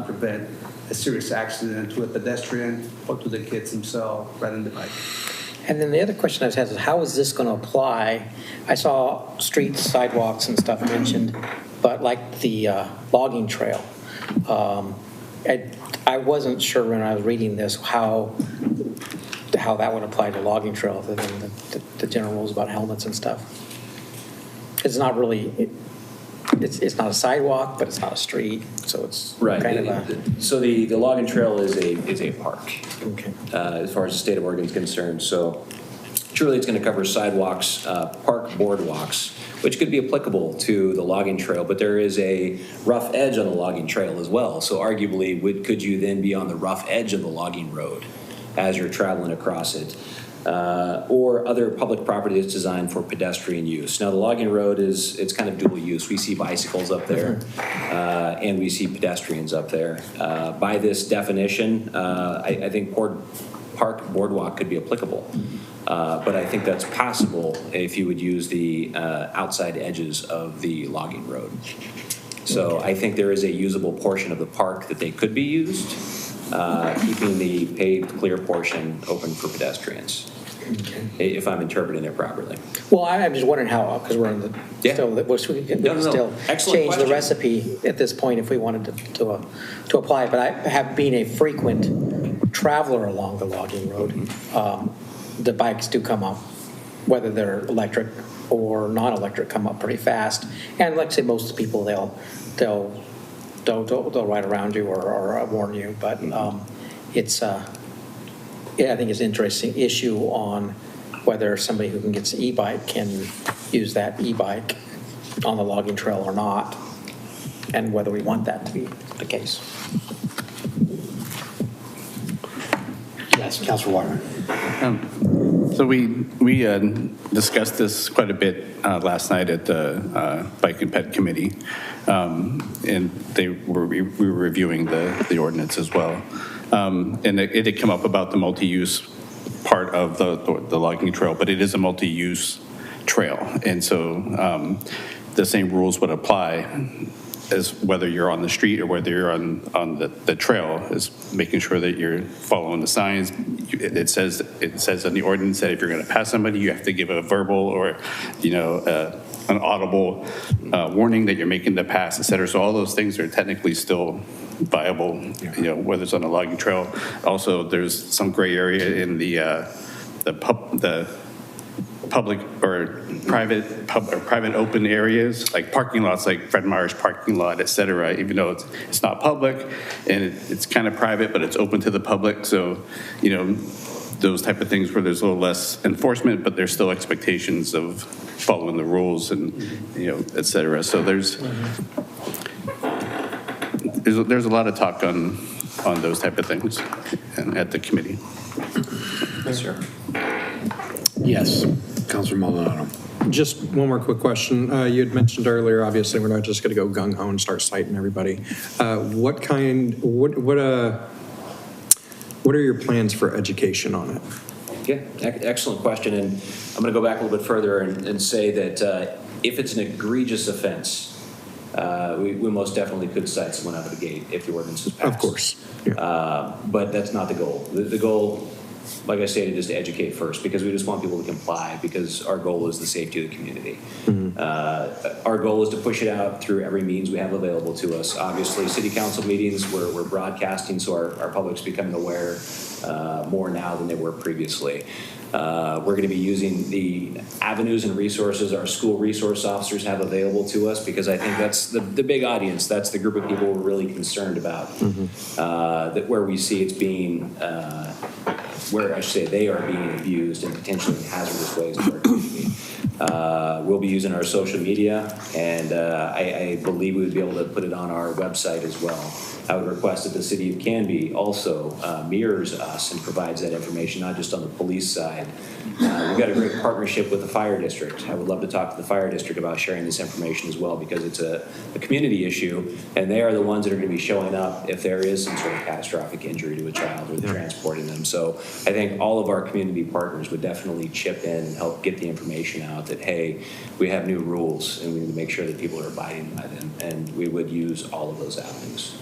Speaker 14: prevent a serious accident to a pedestrian or to the kids themselves riding the bike.
Speaker 10: And then the other question I was having is, how is this going to apply? I saw streets, sidewalks, and stuff mentioned, but like the logging trail, I wasn't sure when I was reading this how that would apply to logging trail, other than the general rules about helmets and stuff. It's not really, it's not a sidewalk, but it's not a street, so it's
Speaker 15: right.
Speaker 10: Kind of
Speaker 15: so the logging trail is a park.
Speaker 10: Okay.
Speaker 15: As far as the state of Oregon is concerned, so truly it's going to cover sidewalks, park boardwalks, which could be applicable to the logging trail, but there is a rough edge on the logging trail as well. So arguably, could you then be on the rough edge of the logging road as you're traveling across it? Or other public property that's designed for pedestrian use. Now, the logging road it's kind of dual use. We see bicycles up there, and we see pedestrians up there. By this definition, I think park boardwalk could be applicable. But I think that's possible if you would use the outside edges of the logging road. So I think there is a usable portion of the park that they could be used, keeping the paved clear portion open for pedestrians, if I'm interpreting it properly.
Speaker 10: Well, I'm just wondering how, because we're in the still, we can still change the recipe at this point if we wanted to apply it. But I have been a frequent traveler along the logging road. The bikes do come up, whether they're electric or non-electric, come up pretty fast. And like I say, most people they'll ride around you or warn you. But it's yeah, I think it's an interesting issue on whether somebody who can get an e-bike can use that e-bike on the logging trail or not, and whether we want that to be the case.
Speaker 1: Yes, Councilor Waterman.
Speaker 16: So we discussed this quite a bit last night at the Bike and Pet Committee, and we were reviewing the ordinance as well. And it had come up about the multi-use part of the logging trail, but it is a multi-use trail, and so the same rules would apply as whether you're on the street or whether you're on the trail, is making sure that you're following the signs. It says in the ordinance that if you're going to pass somebody, you have to give a verbal or, an audible warning that you're making the pass, et cetera. So all those things are technically still viable, whether it's on a logging trail. Also, there's some gray area in the public or private open areas, like parking lots, like Fred Meyer's parking lot, et cetera, even though it's not public and it's kind of private, but it's open to the public. So, those type of things where there's a little less enforcement, but there's still expectations of following the rules and, et cetera. So there's a lot of talk on those type of things at the committee.
Speaker 15: Yes, sir.
Speaker 1: Yes, Councilor Maldonado.
Speaker 8: Just one more quick question. You had mentioned earlier, obviously, we're not just going to go gung-ho and start citing everybody. What are your plans for education on it?
Speaker 15: Yeah, excellent question. And I'm going to go back a little bit further and say that if it's an egregious offense, we most definitely could cite someone out of the gate if the ordinance is passed.
Speaker 8: Of course. Yeah.
Speaker 15: But that's not the goal. The goal, like I stated, is to educate first, because we just want people to comply, because our goal is the safety of the community. Mm-hmm. Our goal is to push it out through every means we have available to us. Obviously, city council meetings, we're broadcasting, so our public's becoming aware more now than they were previously. We're going to be using the avenues and resources our school resource officers have available to us, because I think that's the big audience. That's the group of people we're really concerned about. Mm-hmm. That where we see it's being, where I should say they are being abused in potentially hazardous ways in our community. We'll be using our social media, and I believe we would be able to put it on our website as well. I would request that the City of Canby also mirrors us and provides that information, not just on the police side. We've got a great partnership with the fire district. I would love to talk to the fire district about sharing this information as well, because it's a community issue, and they are the ones that are going to be showing up if there is some sort of catastrophic injury to a child or transporting them. So I think all of our community partners would definitely chip in and help get the information out that, hey, we have new rules and we need to make sure that people are abiding by them, and we would use all of those avenues.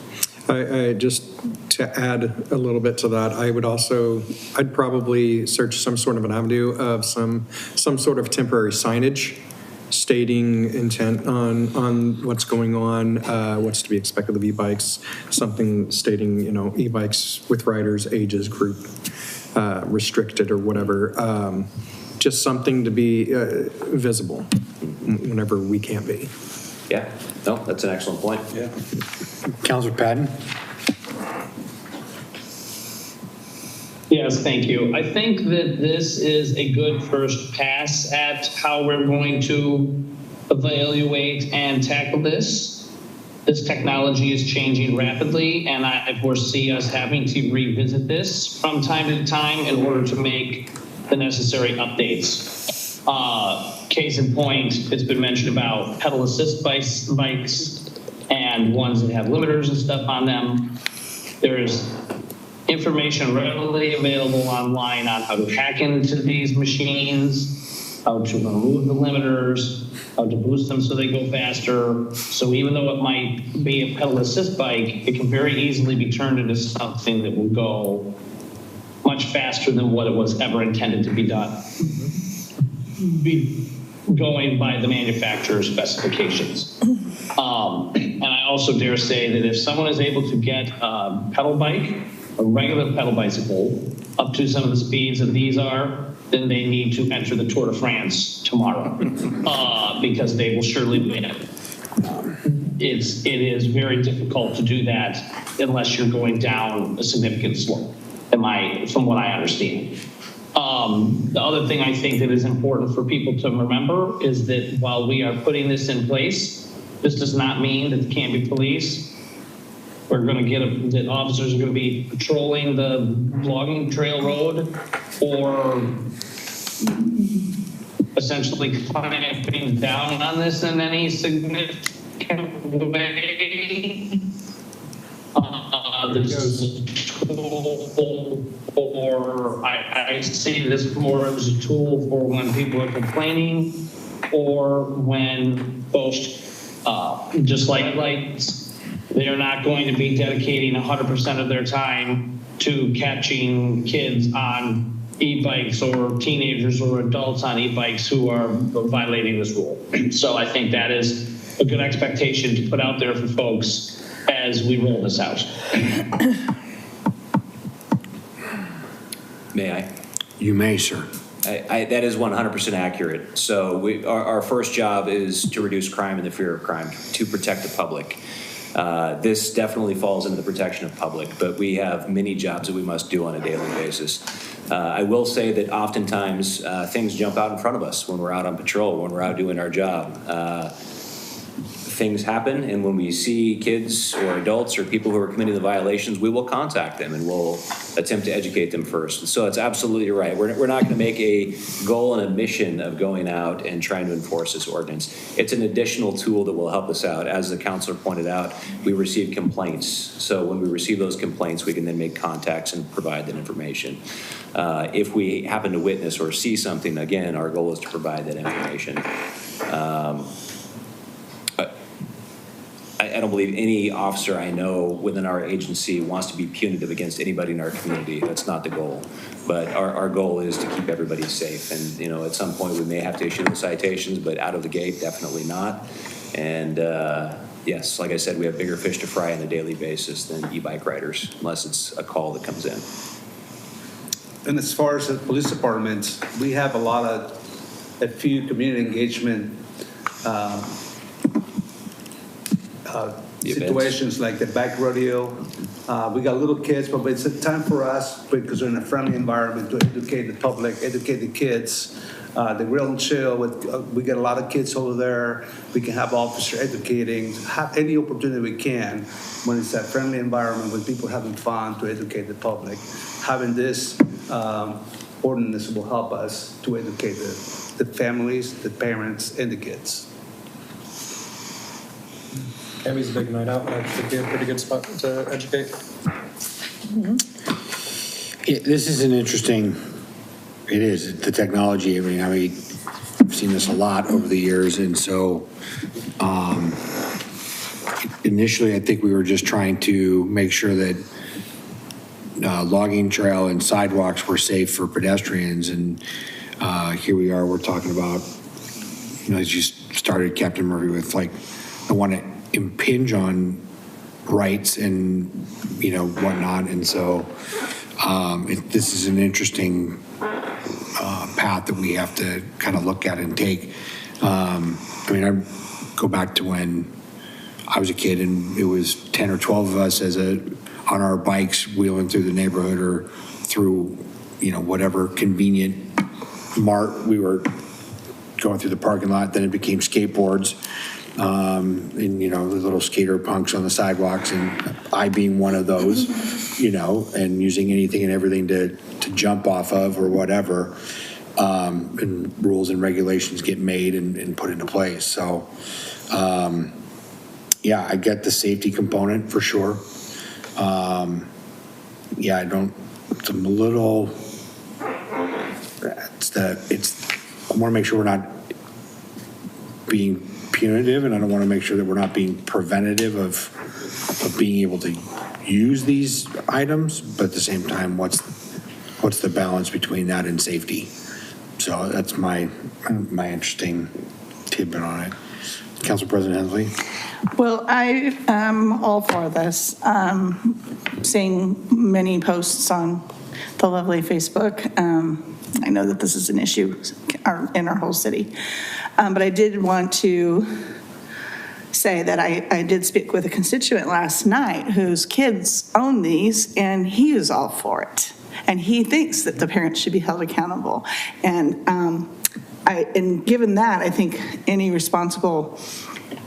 Speaker 8: I just to add a little bit to that, I'd probably search some sort of an avenue of some sort of temporary signage stating intent on what's going on, what's to be expected of e-bikes, something stating, e-bikes with riders, ages, group, restricted or whatever, just something to be visible whenever we can't be.
Speaker 15: Yeah, no, that's an excellent point.
Speaker 1: Yeah. Councilor Patton?
Speaker 4: Yes, thank you. I think that this is a good first pass at how we're going to evaluate and tackle this. This technology is changing rapidly, and I foresee us having to revisit this from time to time in order to make the necessary updates. Case in point, it's been mentioned about pedal assist bikes and ones that have limiters and stuff on them. There's information readily available online on how to hack into these machines, how to remove the limiters, how to boost them so they go faster. So even though it might be a pedal assist bike, it can very easily be turned into something that will go much faster than what it was ever intended to be done. Be going by the manufacturer's specifications. And I also dare say that if someone is able to get a pedal bike, a regular pedal bicycle, up to some of the speeds that these are, then they need to enter the Tour de France tomorrow, because they will surely win it. It is very difficult to do that unless you're going down a significant slope. from what I understand. The other thing I think that is important for people to remember is that while we are putting this in place, this does not mean that the Canby Police are going to that officers are going to be patrolling the logging trail road or essentially clamping down on this in any significant way. This is a tool for, I see this more as a tool for when people are complaining or when folks, just like lights, they are not going to be dedicating 100% of their time to catching kids on e-bikes or teenagers or adults on e-bikes who are violating this rule. So I think that is a good expectation to put out there for folks as we roll this out.
Speaker 15: May I?
Speaker 1: You may, sir.
Speaker 15: That is 100% accurate. So our first job is to reduce crime and the fear of crime, to protect the public. This definitely falls into the protection of public, but we have many jobs that we must do on a daily basis. I will say that oftentimes things jump out in front of us when we're out on patrol, when we're out doing our job. Things happen, and when we see kids or adults or people who are committing the violations, we will contact them and we'll attempt to educate them first. So it's absolutely right. We're not going to make a goal and a mission of going out and trying to enforce this ordinance. It's an additional tool that will help us out. As the counselor pointed out, we receive complaints. So when we receive those complaints, we can then make contacts and provide that information. If we happen to witness or see something, again, our goal is to provide that information. I don't believe any officer I know within our agency wants to be punitive against anybody in our community. That's not the goal. But our goal is to keep everybody safe. And, you know, at some point we may have to issue the citations, but out of the gate, definitely not. And yes, like I said, we have bigger fish to fry on a daily basis than e-bike riders, unless it's a call that comes in.
Speaker 14: And as far as the police department, we have a few community engagement situations like the bike rodeo. We got little kids, but it's a time for us, because we're in a friendly environment, to educate the public, educate the kids. The Grill and Chill, we get a lot of kids over there. We can have officer educating, have any opportunity we can when it's that friendly environment with people having fun, to educate the public. Having this ordinance will help us to educate the families, the parents, and the kids.
Speaker 8: Canby's a big night out, and that should be a pretty good spot to educate.
Speaker 1: This is an interesting, it is, the technology. I mean, I've seen this a lot over the years, and so initially I think we were just trying to make sure that logging trail and sidewalks were safe for pedestrians, and here we are, we're talking about, you know, as you started, Captain Murphy, with like, I want to impinge on rights and, you know, whatnot. And so this is an interesting path that we have to kind of look at and take. I mean, I go back to when I was a kid and it was 10 or 12 of us on our bikes wheeling through the neighborhood or through, you know, whatever convenient mart we were going through the parking lot. Then it became skateboards. And, you know, the little skater punks on the sidewalks, and I being one of those, you know, and using anything and everything to jump off of or whatever. And rules and regulations get made and put into place. So, yeah, I get the safety component for sure. Yeah, it's a little, I want to make sure we're not being punitive, and I don't want to make sure that we're not being preventative of being able to use these items, but at the same time, what's the balance between that and safety? So that's my interesting tidbit on it. Council President Hensley.
Speaker 5: Well, I am all for this. Seeing many posts on the lovely Facebook. I know that this is an issue in our whole city. But I did want to say that I did speak with a constituent last night whose kids own these, and he is all for it. and he thinks that the parents should be held accountable. And given that, I think any responsible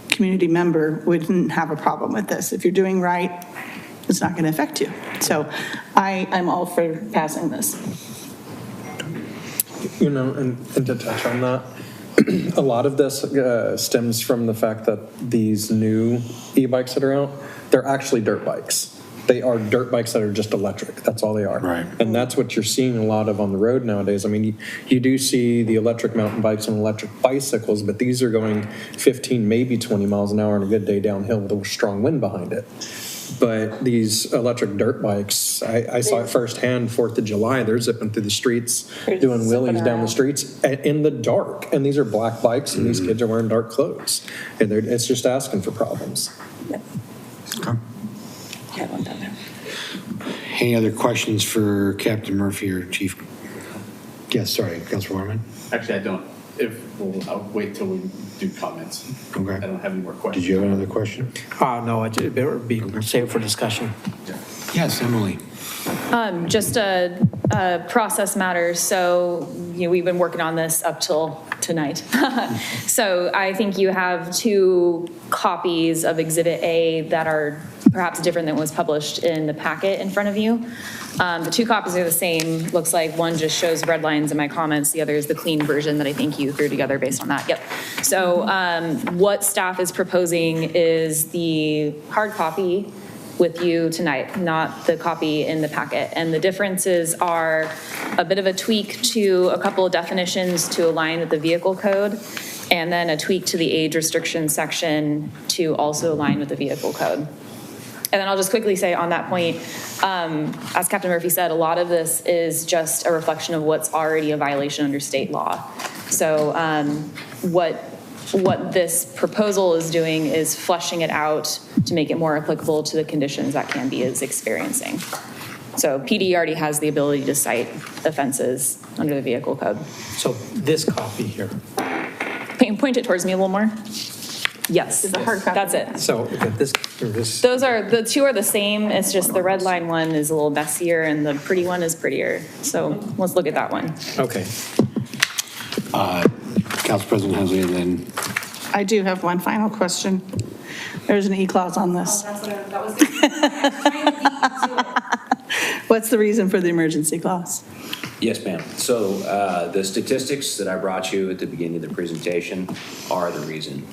Speaker 5: community member wouldn't have a problem with this. If you're doing right, it's not going to affect you. So I'm all for passing this.
Speaker 8: You know, and to touch on that, a lot of this stems from the fact that these new e-bikes that are out, they're actually dirt bikes. They are dirt bikes that are just electric. That's all they are.
Speaker 1: Right.
Speaker 8: And that's what you're seeing a lot of on the road nowadays. I mean, you do see the electric mountain bikes and electric bicycles, but these are going 15, maybe 20 miles an hour on a good day downhill with a strong wind behind it. But these electric dirt bikes, I saw it firsthand, 4th of July, they're zipping through the streets, doing wheelies down the streets in the dark. And these are black bikes, and these kids are wearing dark clothes. And it's just asking for problems.
Speaker 1: Okay. Any other questions for Captain Murphy or Chief? Yes, sorry, Councilor Warman.
Speaker 16: Actually, I don't. I'll wait till we do comments.
Speaker 1: Okay.
Speaker 16: I don't have any more questions.
Speaker 1: Did you have another question?
Speaker 10: No, it would be saved for discussion.
Speaker 1: Yes, Emily.
Speaker 11: Just a process matter. So, we've been working on this up till tonight. So I think you have 2 copies of Exhibit A that are perhaps different than what was published in the packet in front of you. The 2 copies are the same. Looks like one just shows red lines in my comments. The other is the clean version that I think you threw together based on that. Yep. So what staff is proposing is the hard copy with you tonight, not the copy in the packet. And the differences are a bit of a tweak to a couple of definitions to align with the vehicle code, and then a tweak to the age restriction section to also align with the vehicle code. And then I'll just quickly say on that point, as Captain Murphy said, a lot of this is just a reflection of what's already a violation under state law. So what this proposal is doing is fleshing it out to make it more applicable to the conditions that Canby is experiencing. So PD already has the ability to cite offenses under the vehicle code.
Speaker 10: So this copy here.
Speaker 11: Point it towards me a little more. Yes, that's it.
Speaker 10: So this.
Speaker 11: Those are, the 2 are the same. It's just the red line one is a little messier and the pretty one is prettier. So let's look at that one.
Speaker 10: Okay.
Speaker 1: Council President Hensley, and then.
Speaker 5: I do have one final question. There's an E-clause on this. What's the reason for the emergency clause?
Speaker 15: Yes, ma'am. So the statistics that I brought you at the beginning of the presentation are the reason.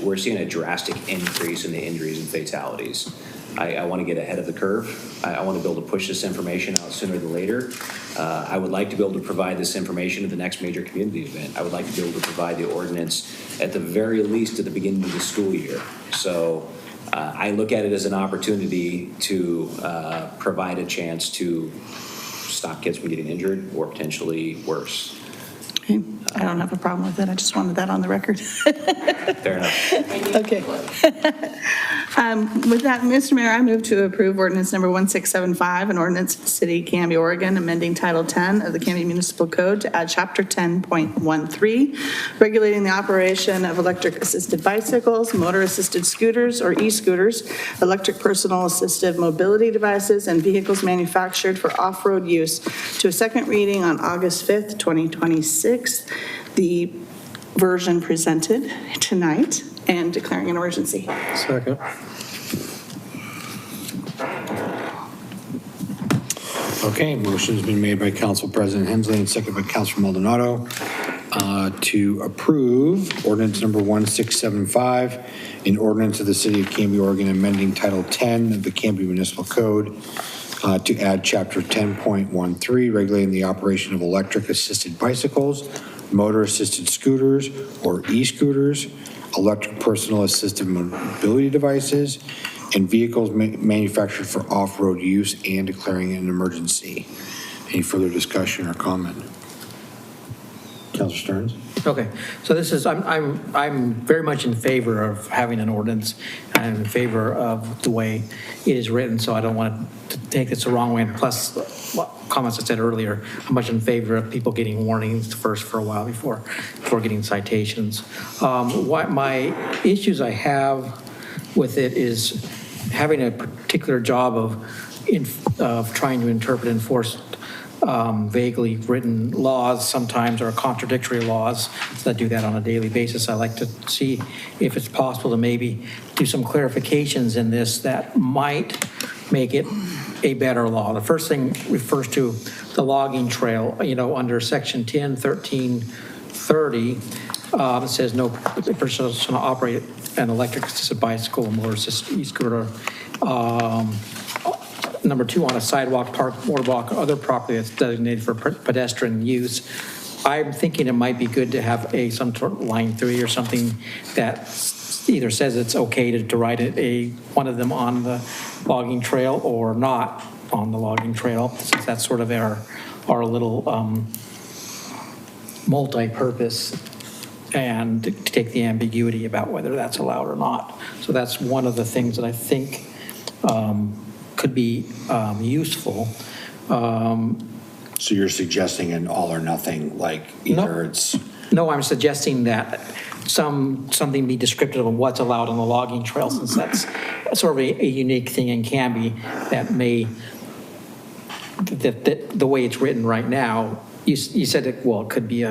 Speaker 15: We're seeing a drastic increase in the injuries and fatalities. I want to get ahead of the curve. I want to be able to push this information out sooner than later. I would like to be able to provide this information at the next major community event. I would like to be able to provide the ordinance at the very least at the beginning of the school year. So I look at it as an opportunity to provide a chance to stop kids from getting injured or potentially worse.
Speaker 5: Okay. I don't have a problem with it. I just wanted that on the record.
Speaker 15: Fair enough.
Speaker 5: Okay. With that, Mr. Mayor, I move to approve ordinance number 1675, an ordinance of the City of Canby, Oregon, amending Title 10 of the Canby Municipal Code to add Chapter 10.13, regulating the operation of electric-assisted bicycles, motor-assisted scooters or e-scooters, electric personal assistive mobility devices, and vehicles manufactured for off-road use, to a second reading on August 5th, 2026. The version presented tonight, and declaring an emergency.
Speaker 8: Second.
Speaker 1: Okay, motion's been made by Council President Hensley and seconded by Councilor Maldonado to approve ordinance number 1675, an ordinance of the City of Canby, Oregon, amending Title 10 of the Canby Municipal Code to add Chapter 10.13, regulating the operation of electric-assisted bicycles, motor-assisted scooters or e-scooters, electric personal assistive mobility devices, and vehicles manufactured for off-road use, and declaring an emergency. Any further discussion or comment? Councilor Stearns?
Speaker 10: Okay, so this is, I'm very much in favor of having an ordinance. I'm in favor of the way it is written, so I don't want to take this the wrong way. And plus, what comments I said earlier, I'm much in favor of people getting warnings first for a while before getting citations. What my issues I have with it is having a particular job of trying to interpret and enforce vaguely written laws sometimes, or contradictory laws that do that on a daily basis. I like to see if it's possible to maybe do some clarifications in this that might make it a better law. The first thing refers to the logging trail, under section 10-13-30, it says no person shall operate an electric assisted bicycle or motor assisted e-scooter. Number 2, on a sidewalk, park, boardwalk, or other property that's designated for pedestrian use. I'm thinking it might be good to have some sort of line 3 or something that either says it's okay to ride one of them on the logging trail or not on the logging trail, since that's sort of our little multi-purpose, and to take the ambiguity about whether that's allowed or not. So that's one of the things that I think could be useful.
Speaker 1: So you're suggesting an all or nothing, like either it's...
Speaker 10: No, I'm suggesting that something be descriptive of what's allowed on the logging trail, since that's sort of a unique thing in Canby that the way it's written right now, you said it could be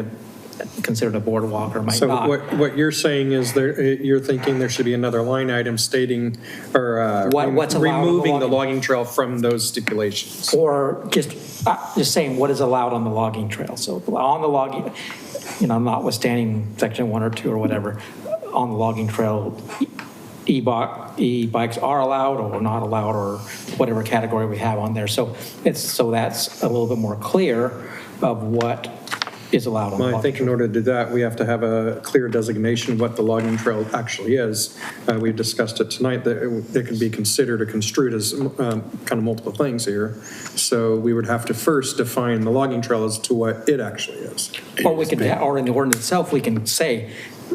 Speaker 10: considered a boardwalk or might not.
Speaker 8: So what you're saying is you're thinking there should be another line item stating or
Speaker 10: what's allowed
Speaker 8: removing the logging trail from those stipulations.
Speaker 10: Or just saying what is allowed on the logging trail. So on the logging, notwithstanding section 1 or 2 or whatever, on the logging trail, e-bikes are allowed or not allowed, or whatever category we have on there. So that's a little bit more clear of what is allowed on the logging trail.
Speaker 8: I think in order to do that, we have to have a clear designation of what the logging trail actually is. We've discussed it tonight that it can be considered or construed as kind of multiple things here. So we would have to first define the logging trail as to what it actually is.
Speaker 10: Or in the ordinance itself, we can say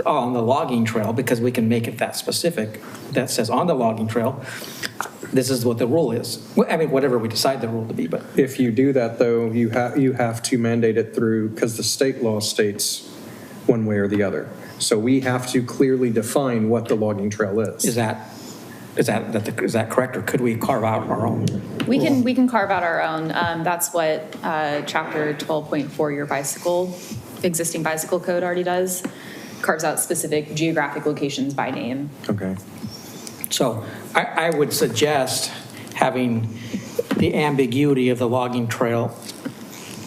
Speaker 10: on the logging trail, because we can make it that specific, that says on the logging trail, this is what the rule is. I mean, whatever we decide the rule to be. But
Speaker 8: if you do that, though, you have to mandate it through, because the state law states one way or the other. So we have to clearly define what the logging trail is.
Speaker 10: Is that correct, or could we carve out our own?
Speaker 11: We can carve out our own. That's what chapter 12.4, your existing bicycle code already does. Carves out specific geographic locations by name.
Speaker 8: Okay.
Speaker 10: So I would suggest having the ambiguity of the logging trail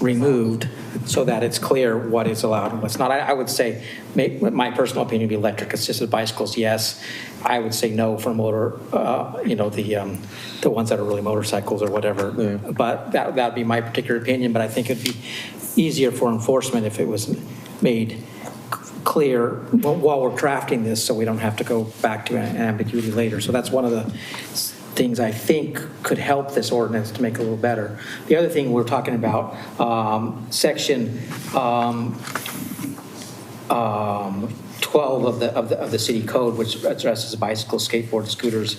Speaker 10: removed so that it's clear what is allowed and what's not. I would say, my personal opinion would be electric assisted bicycles, yes. I would say no for motor, the ones that are really motorcycles or whatever. Yeah. But that would be my particular opinion, but I think it'd be easier for enforcement if it was made clear while we're drafting this, so we don't have to go back to an ambiguity later. So that's one of the things I think could help this ordinance to make it a little better. The other thing we're talking about, section 12 of the city code, which addresses bicycles, skateboards, scooters,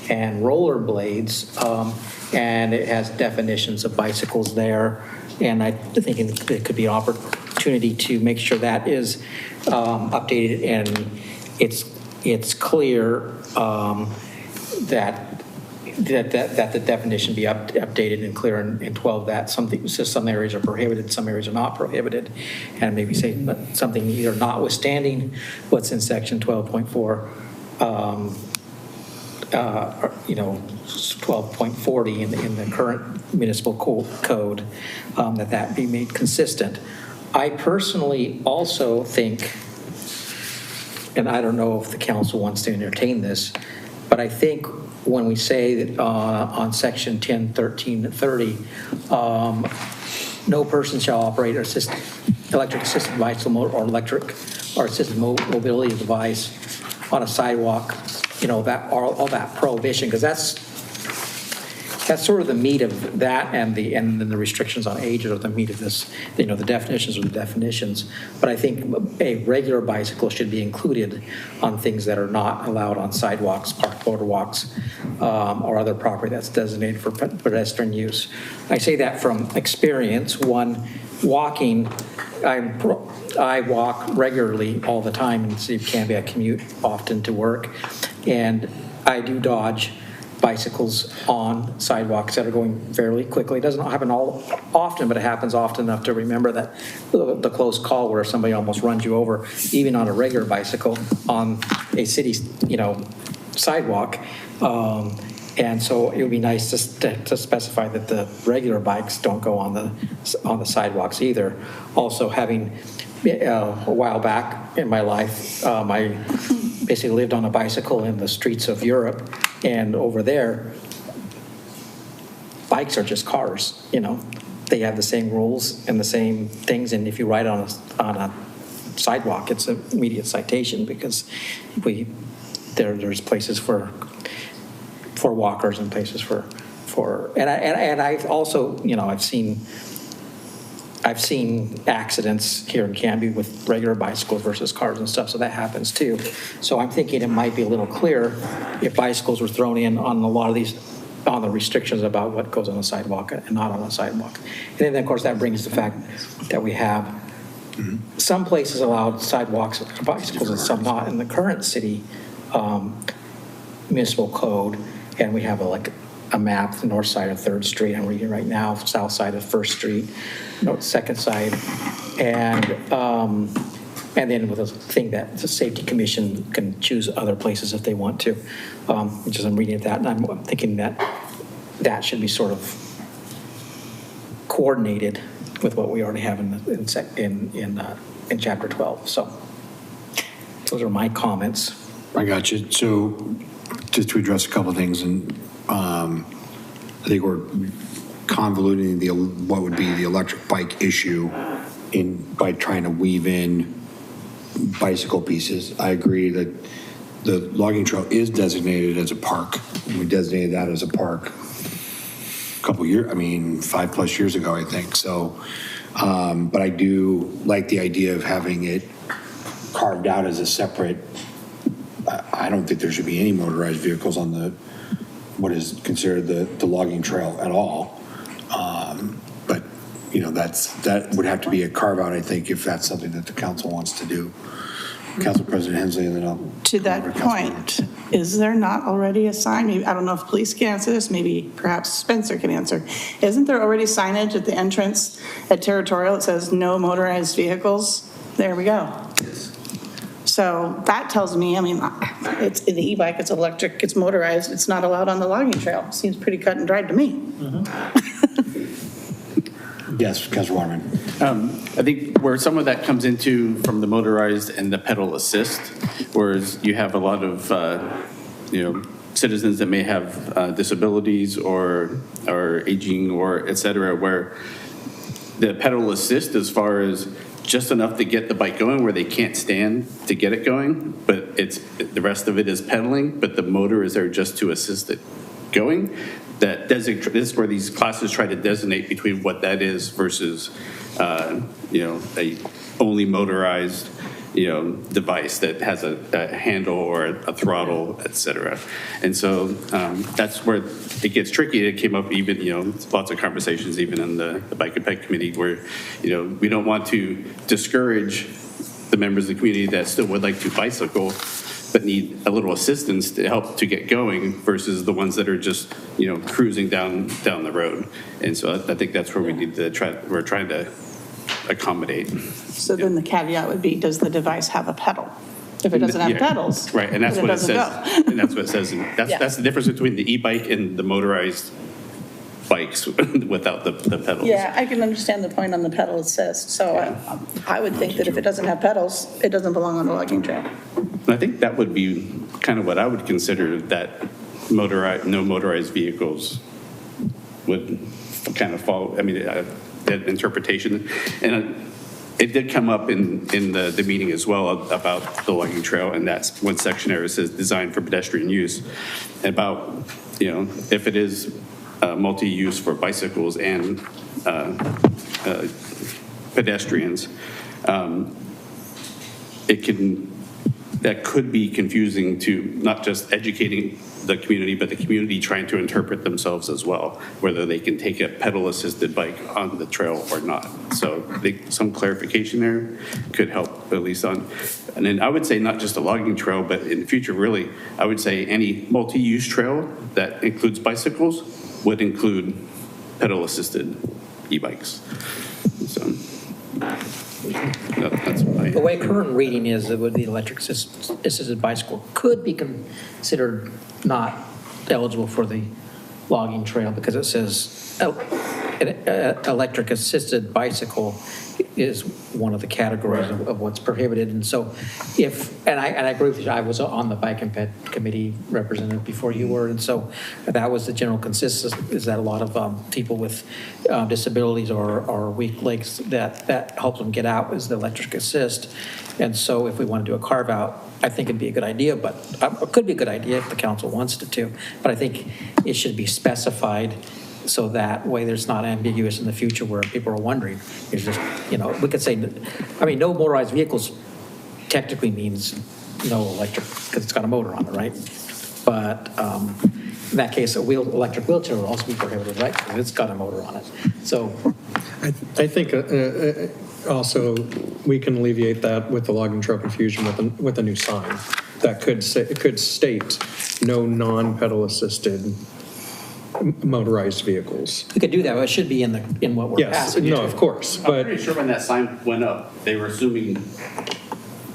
Speaker 10: and rollerblades, and it has definitions of bicycles there. And I think it could be an opportunity to make sure that is updated and it's clear that the definition be updated and clear in 12 that some areas are prohibited, some areas are not prohibited, and maybe say something either notwithstanding what's in section 12.4, 12.40 in the current municipal code, that be made consistent. I personally also think, and I don't know if the council wants to entertain this, but I think when we say that on section 10, 13, and 30, no person shall operate or electric assisted bicycle or electric or assisted mobility device on a sidewalk, all that prohibition, because that's sort of the meat of that, and then the restrictions on age are the meat of this. The definitions are the definitions. But I think a regular bicycle should be included on things that are not allowed on sidewalks, park boardwalks, or other property that's designated for pedestrian use. I say that from experience. One, walking, I walk regularly all the time in the city of Canby. I commute often to work, and I do dodge bicycles on sidewalks that are going fairly quickly. It doesn't happen all often, but it happens often enough to remember that the close call where somebody almost runs you over, even on a regular bicycle on a city, sidewalk. And so it would be nice to specify that the regular bikes don't go on the sidewalks either. Also, having a while back in my life, I basically lived on a bicycle in the streets of Europe, and over there, bikes are just cars. They have the same rules and the same things, and if you ride on a sidewalk, it's an immediate citation because there's places for walkers and places for and I've also I've seen accidents here in Canby with regular bicycles versus cars and stuff, so that happens too. So I'm thinking it might be a little clearer if bicycles were thrown in on a lot of these, on the restrictions about what goes on the sidewalk and not on the sidewalk. And then of course that brings the fact that we have some places allowed sidewalks for bicycles and some not in the current city municipal code. And we have a map, the north side of 3rd Street, I'm reading right now, south side of 1st Street, second side. And then with a thing that the Safety Commission can choose other places if they want to, which is I'm reading that, and I'm thinking that should be sort of coordinated with what we already have in Chapter 12. So those are my comments.
Speaker 1: I got you. So just to address a couple of things, and I think we're convoluting what would be the electric bike issue by trying to weave in bicycle pieces. I agree that the logging trail is designated as a park. We designated that as a park a couple years, 5+ years ago, I think. So, but I do like the idea of having it carved out as a separate. I don't think there should be any motorized vehicles on what is considered the logging trail at all. But that would have to be a carve out, I think, if that's something that the council wants to do. Council President Hensley, and then I'll.
Speaker 5: To that point, is there not already a sign? Maybe, I don't know if police can answer this, maybe perhaps Spencer can answer. Isn't there already signage at the entrance at Territorial that says no motorized vehicles? There we go. So that tells me, it's the e-bike, it's electric, it's motorized, it's not allowed on the logging trail. Seems pretty cut and dried to me.
Speaker 1: Yes, Councilor Waterman.
Speaker 16: I think where some of that comes into from the motorized and the pedal assist, whereas you have a lot of, citizens that may have disabilities or aging or et cetera, where the pedal assist, as far as just enough to get the bike going where they can't stand to get it going, but the rest of it is pedaling, but the motor is there just to assist it going. This is where these classes try to designate between what that is versus, a only motorized, device that has a handle or a throttle, et cetera. And so that's where it gets tricky. It came up even, lots of conversations even in the Bike and Ped Committee where, we don't want to discourage the members of the community that still would like to bicycle but need a little assistance to help to get going versus the ones that are just, cruising down the road. And so I think that's where we need to we're trying to accommodate.
Speaker 5: So then the caveat would be, does the device have a pedal? If it doesn't have pedals,
Speaker 16: right, and that's what it says. And that's what it says. That's the difference between the e-bike and the motorized bikes without the pedals.
Speaker 5: Yeah, I can understand the point on the pedal assist. So I would think that if it doesn't have pedals, it doesn't belong on the logging trail.
Speaker 16: I think that would be kind of what I would consider that no motorized vehicles would kind of fall. That interpretation, and it did come up in the meeting as well about the logging trail, and that's one section there. It says designed for pedestrian use, about if it is multi-use for bicycles and pedestrians, that could be confusing to not just educating the community, but the community trying to interpret themselves as well, whether they can take a pedal-assisted bike on the trail or not. So some clarification there could help, at least on, and then I would say not just a logging trail, but in the future, really, I would say any multi-use trail that includes bicycles would include pedal-assisted e-bikes. So that's my...
Speaker 10: The way current reading is, it would be electric assisted bicycle could be considered not eligible for the logging trail because it says electric assisted bicycle is one of the categories of what's prohibited. And so and I agree with you, I was on the Bike and Ped Committee representative before you were, and so that was the general consensus, is that a lot of people with disabilities or weak legs, that helps them get out is the electric assist. And so if we want to do a carve out, I think it'd be a good idea, but it could be a good idea if the council wants it to, but I think it should be specified so that way there's not ambiguous in the future where people are wondering. It's just, we could say, no motorized vehicles technically means no electric because it's got a motor on it, right? But in that case, electric wheelchair will also be prohibited, right? Because it's got a motor on it. So
Speaker 8: I think also we can alleviate that with the logging trail confusion with a new sign that could state no non-pedal assisted motorized vehicles.
Speaker 10: we could do that, but it should be in what we're passing.
Speaker 8: No, of course,
Speaker 16: I'm
Speaker 8: but
Speaker 16: pretty sure when that sign went up, they were assuming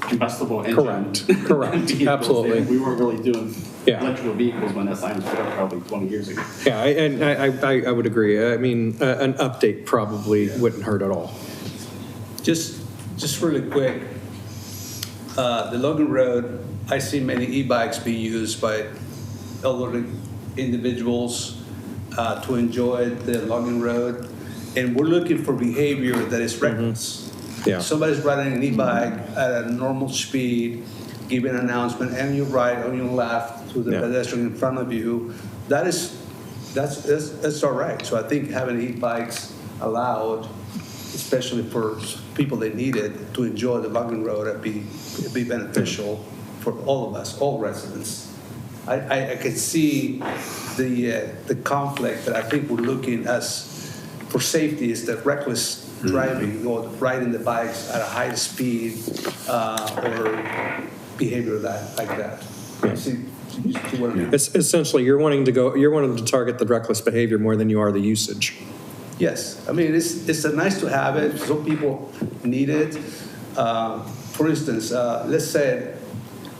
Speaker 16: combustible engine.
Speaker 8: Correct,
Speaker 16: vehicles.
Speaker 8: absolutely.
Speaker 16: We weren't really doing electrical vehicles when that sign was put up probably 20 years ago.
Speaker 8: Yeah, and I would agree. I mean, an update probably wouldn't hurt at all.
Speaker 14: Just really quick, the Logan Road, I see many e-bikes being used by elderly individuals to enjoy the Logan Road, and we're looking for behavior that is reckless.
Speaker 8: Yeah.
Speaker 14: Somebody's riding an e-bike at a normal speed, giving an announcement, and you right on your left to the pedestrian in front of you. That's all right. So I think having e-bikes allowed, especially for people that need it to enjoy the Logan Road, it'd be beneficial for all of us, all residents. I can see the conflict that I think we're looking as for safety is the reckless driving or riding the bikes at a high speed or behavior like that. See what I mean?
Speaker 8: Essentially, you're wanting to target the reckless behavior more than you are the usage.
Speaker 14: Yes, I mean it's nice to have it. Some people need it. For instance, let's say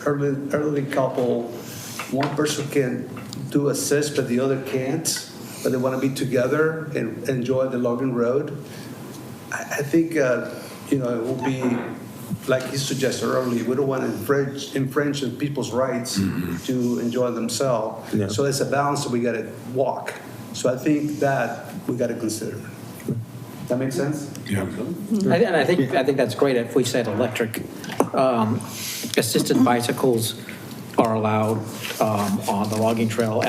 Speaker 14: elderly couple, one person can do assist, but the other can't. But they want to be together and enjoy the Logan Road. I think it will be like he suggested earlier. We don't want to infringe on people's rights to enjoy themselves. Yeah. So it's a balance that we got to walk. So I think that we got to consider. That makes sense?
Speaker 1: Yeah.
Speaker 10: And I think that's great if we said electric assisted bicycles are allowed on the logging trail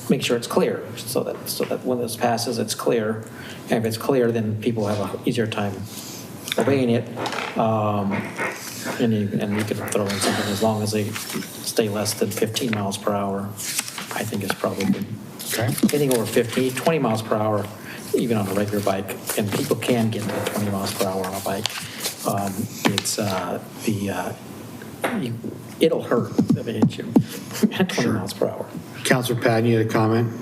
Speaker 10: make sure it's clear so that when this passes, it's clear. And if it's clear, then people have an easier time obeying it. And you could throw in something as long as they stay less than 15 miles per hour, I think is probably good.
Speaker 1: Okay.
Speaker 10: Anything over 15, 20 miles per hour, even on a regular bike, and people can get to 20 miles per hour on a bike. It'll hurt if it hits you at 20 miles per hour.
Speaker 1: Councilor Patton, you had a comment?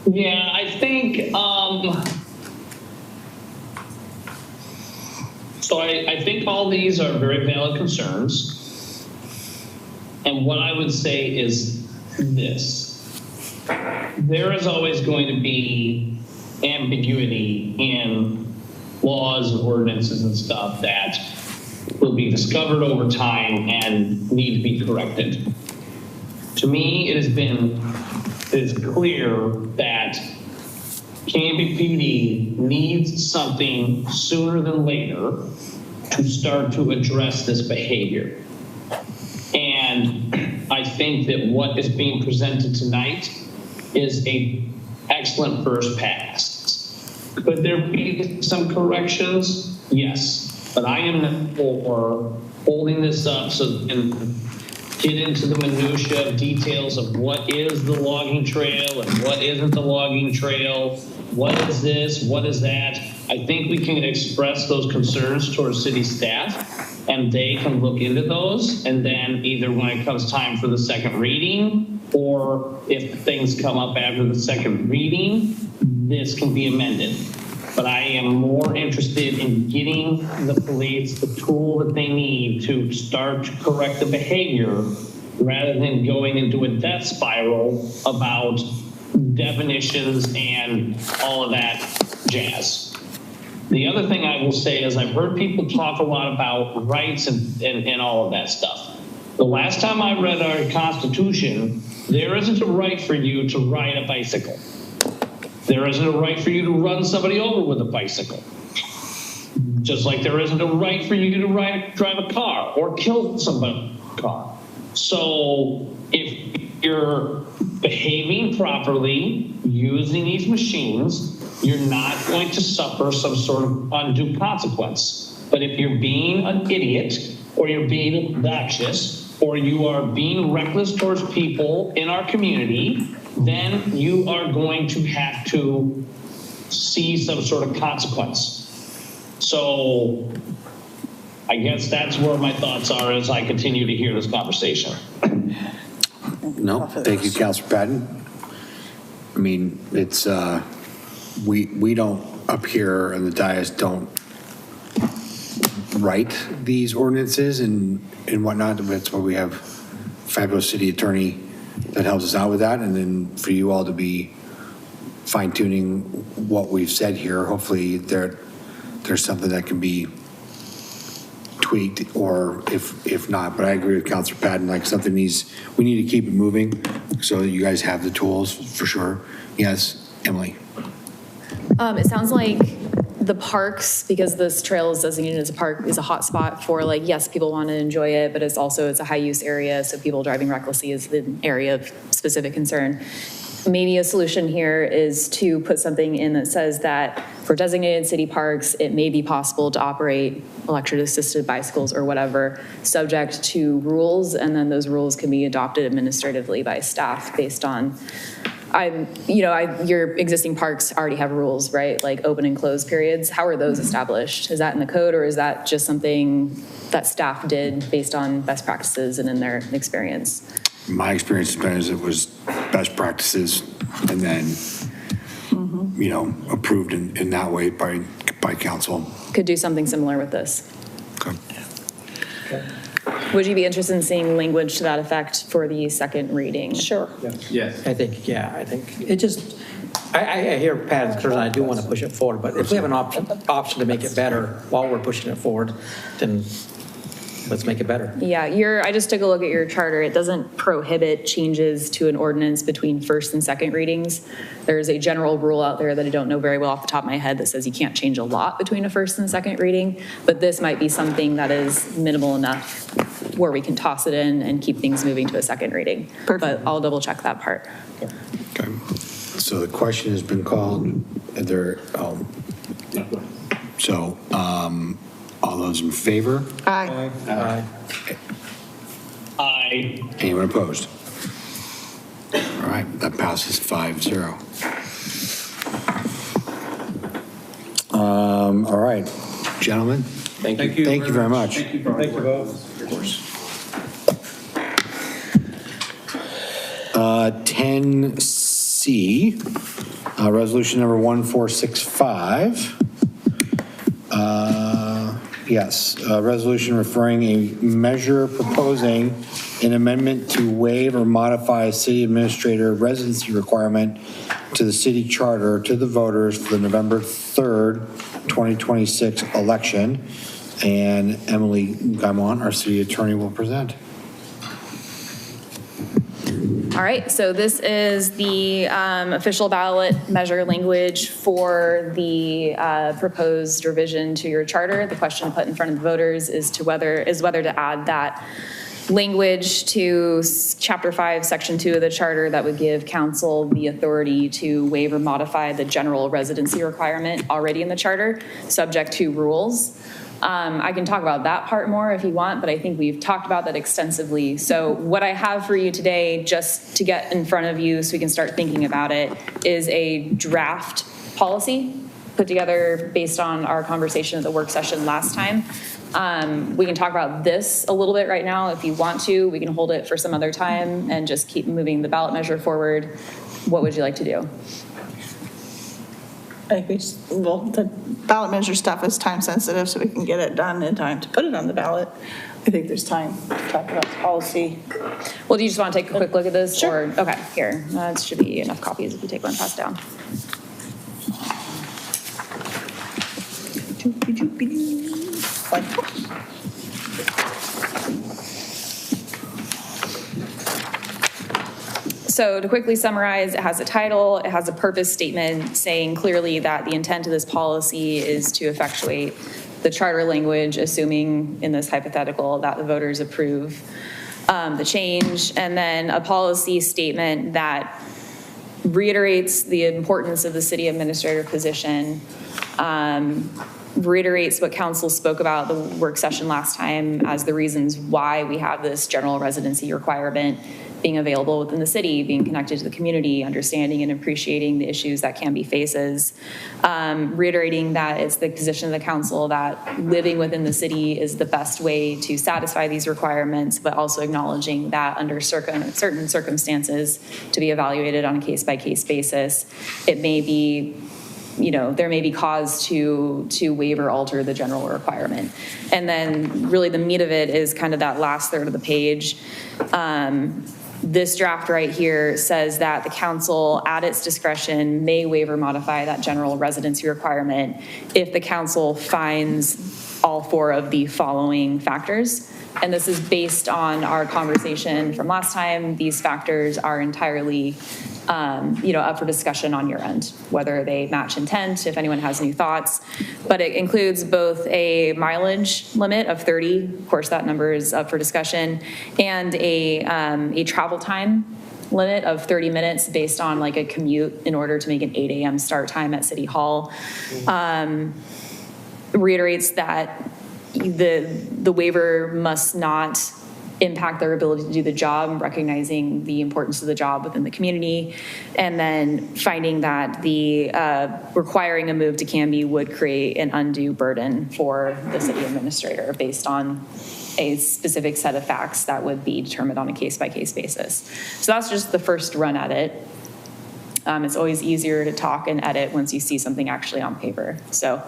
Speaker 4: Yeah, I think, so I think all these are very valid concerns. And what I would say is this. There is always going to be ambiguity in laws and ordinances and stuff that will be discovered over time and need to be corrected. To me, it is clear that Canby PD needs something sooner than later to start to address this behavior. And I think that what is being presented tonight is an excellent first pass. Could there be some corrections? Yes. But I am for holding this up so in get into the minutia details of what is the logging trail and what isn't the logging trail, what is this, what is that. I think we can express those concerns towards city staff and they can look into those. And then either when it comes time for the second reading or if things come up after the second reading, this can be amended. But I am more interested in getting the police the tool that they need to start to correct the behavior rather than going into a death spiral about definitions and all of that jazz. The other thing I will say is I've heard people talk a lot about rights and all of that stuff. The last time I read our Constitution, there isn't a right for you to ride a bicycle. There isn't a right for you to run somebody over with a bicycle. Just like there isn't a right for you to drive a car or kill somebody with a car. So if you're behaving properly, using these machines, you're not going to suffer some sort of undue consequence. But if you're being an idiot or you're being obnoxious or you are being reckless towards people in our community, then you are going to have to see some sort of consequence. So I guess that's where my thoughts are as I continue to hear this conversation.
Speaker 1: No, thank you, Councilor Patton. I mean, it's, we don't up here in the dais don't write these ordinances and whatnot. That's why we have fabulous city attorney that helps us out with that. And then for you all to be fine tuning what we've said here, hopefully there's something that can be tweaked or if not, but I agree with Councilor Patton, like something we need to keep it moving so that you guys have the tools for sure. Yes, Emily.
Speaker 11: It sounds like the parks, because this trail is designated as a park, is a hot spot for like, yes, people want to enjoy it, but it's a high use area. So people driving recklessly is an area of specific concern. Maybe a solution here is to put something in that says that for designated city parks, it may be possible to operate electric assisted bicycles or whatever, subject to rules. And then those rules can be adopted administratively by staff based on your existing parks already have rules, right? Like open and close periods. How are those established? Is that in the code or is that just something that staff did based on best practices and in their experience?
Speaker 1: My experience has been is it was best practices and then, approved in that way by council.
Speaker 11: Could do something similar with this.
Speaker 1: Okay.
Speaker 11: Would you be interested in seeing language to that effect for the second reading?
Speaker 10: Sure.
Speaker 14: Yes.
Speaker 10: I think it just, I hear Pat's concern, I do want to push it forward, but if we have an option to make it better while we're pushing it forward, then let's make it better.
Speaker 11: Yeah, I just took a look at your charter. It doesn't prohibit changes to an ordinance between first and second readings. There's a general rule out there that I don't know very well off the top of my head that says you can't change a lot between a first and second reading, but this might be something that is minimal enough where we can toss it in and keep things moving to a second reading. Perfect. But I'll double check that part.
Speaker 1: Okay. So the question has been called. All those in favor?
Speaker 5: Aye.
Speaker 1: Aye.
Speaker 4: Aye.
Speaker 1: Anyone opposed? All right, that passes 5-0. All right, gentlemen.
Speaker 8: Thank you.
Speaker 1: Thank you very much.
Speaker 8: Thank you both.
Speaker 1: Of course. 10C, resolution number 1465. Resolution referring a measure proposing an amendment to waive or modify a city administrator residency requirement to the city charter to the voters for the November 3rd, 2026 election. And Emily Gaimon, our city attorney, will present.
Speaker 11: All right, so this is the official ballot measure language for the proposed revision to your charter. The question put in front of the voters is whether to add that language to Chapter 5, Section 2 of the charter that would give council the authority to waive or modify the general residency requirement already in the charter, subject to rules. I can talk about that part more if you want, but I think we've talked about that extensively. So what I have for you today, just to get in front of you so we can start thinking about it, is a draft policy put together based on our conversation at the work session last time. We can talk about this a little bit right now if you want to. We can hold it for some other time and just keep moving the ballot measure forward. What would you like to do?
Speaker 5: I think the ballot measure stuff is time sensitive, so we can get it done in time to put it on the ballot. I think there's time to talk about the policy.
Speaker 11: Well, do you just want to take a quick look at this?
Speaker 5: Sure.
Speaker 11: Or, okay, here. That should be enough copies if you take one, pass it down. So to quickly summarize, it has a title, it has a purpose statement saying clearly that the intent of this policy is to effectuate the charter language, assuming in this hypothetical that the voters approve the change, and then a policy statement that reiterates the importance of the city administrator position, reiterates what council spoke about the work session last time as the reasons why we have this general residency requirement, being available within the city, being connected to the community, understanding and appreciating the issues that Canby faces, reiterating that it's the position of the council that living within the city is the best way to satisfy these requirements, but also acknowledging that under certain circumstances to be evaluated on a case-by-case basis, it may be, there may be cause to waive or alter the general requirement. And then really the meat of it is kind of that last third of the page. This draft right here says that the council at its discretion may waive or modify that general residency requirement if the council finds all four of the following factors. And this is based on our conversation from last time. These factors are entirely up for discussion on your end, whether they match intent, if anyone has any thoughts. But it includes both a mileage limit of 30, of course that number is up for discussion, and a travel time limit of 30 minutes based on like a commute in order to make an 8 a.m. start time at City Hall. Reiterates that the waiver must not impact their ability to do the job, recognizing the importance of the job within the community, and then finding that the requiring a move to Canby would create an undue burden for the city administrator based on a specific set of facts that would be determined on a case-by-case basis. So that's just the first run at it. It's always easier to talk and edit once you see something actually on paper. So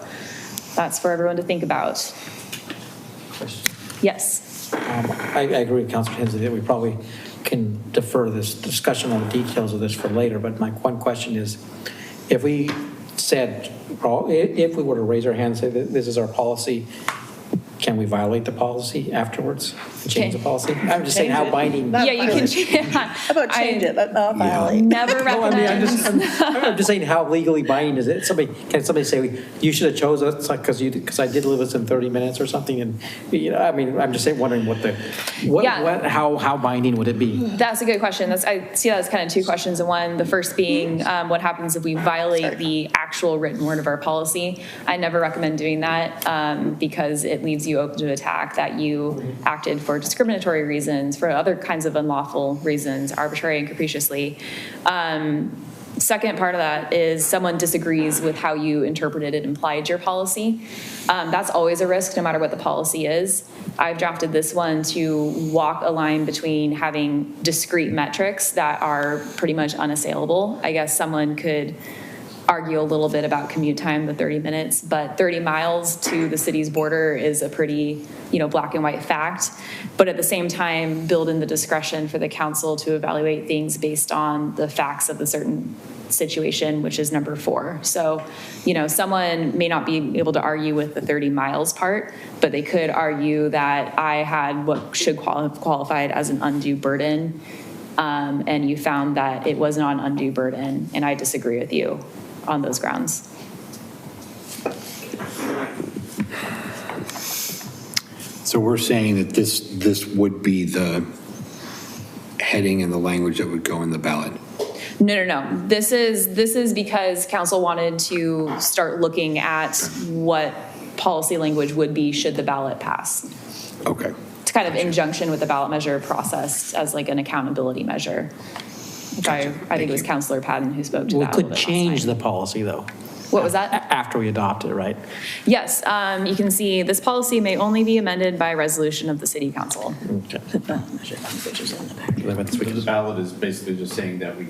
Speaker 11: that's for everyone to think about. Yes.
Speaker 10: I agree with Councilor Hensley that we probably can defer this discussion on the details of this for later, but my one question is, if we said, if we were to raise our hand and say that this is our policy, can we violate the policy afterwards? Change the policy? I'm just saying how binding.
Speaker 11: Yeah, you can change it.
Speaker 5: How about change it, but not violate?
Speaker 11: Never recommend.
Speaker 10: I'm just saying how legally binding is it? Can somebody say, you should have chose us because I did live within 30 minutes or something? And, I'm just wondering how binding would it be?
Speaker 11: That's a good question. I see that as kind of two questions in one. The first being what happens if we violate the actual written word of our policy. I never recommend doing that because it leaves you open to attack that you acted for discriminatory reasons, for other kinds of unlawful reasons, arbitrary and capriciously. Second part of that is someone disagrees with how you interpreted and implied your policy. That's always a risk no matter what the policy is. I've drafted this one to walk a line between having discrete metrics that are pretty much unassailable. I guess someone could argue a little bit about commute time, the 30 minutes, but 30 miles to the city's border is a pretty, black and white fact. But at the same time, build in the discretion for the council to evaluate things based on the facts of the certain situation, which is number 4. So, someone may not be able to argue with the 30 miles part, but they could argue that I had what should qualified as an undue burden, and you found that it was not an undue burden, and I disagree with you on those grounds.
Speaker 1: So we're saying that this would be the heading and the language that would go in the ballot.
Speaker 11: No. This is because council wanted to start looking at what policy language would be should the ballot pass.
Speaker 1: Okay.
Speaker 11: It's kind of injunction with the ballot measure process as like an accountability measure, which I think it was Councilor Patton who spoke to
Speaker 10: We
Speaker 11: that a little
Speaker 10: could
Speaker 11: bit
Speaker 10: change
Speaker 11: last
Speaker 10: the
Speaker 11: night.
Speaker 10: policy, though.
Speaker 11: What was that?
Speaker 10: After we adopt it, right?
Speaker 11: Yes, you can see this policy may only be amended by resolution of the city council.
Speaker 16: The ballot is basically just saying that we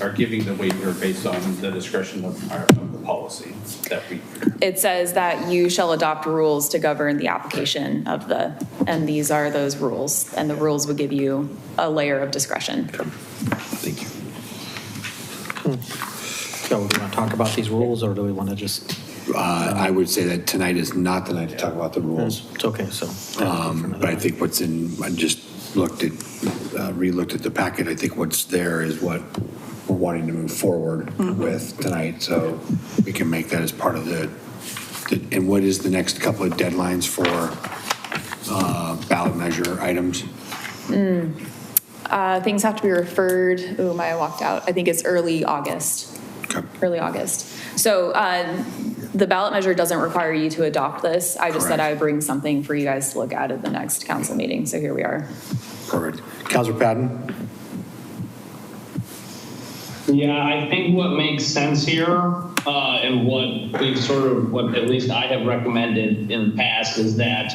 Speaker 16: are giving the waiver based on the discretion of the policy that we.
Speaker 11: It says that you shall adopt rules to govern the application of and these are those rules, and the rules would give you a layer of discretion.
Speaker 1: Thank you.
Speaker 10: So do we want to talk about these rules, or do we want to just?
Speaker 1: I would say that tonight is not the night to talk about the rules.
Speaker 10: It's okay, so.
Speaker 1: But I think what's I just re-looked at the packet. I think what's there is what we're wanting to move forward with tonight. So we can make that as part of and what is the next couple of deadlines for ballot measure items?
Speaker 11: Things have to be referred, oh, Maya walked out. I think it's early August.
Speaker 1: Okay.
Speaker 11: Early August. So the ballot measure doesn't require you to adopt this. I just said I would bring something for you guys to look at the next council meeting. So here we are.
Speaker 1: Perfect. Councilor Patton?
Speaker 4: Yeah, I think what makes sense here, and what what at least I have recommended in the past is that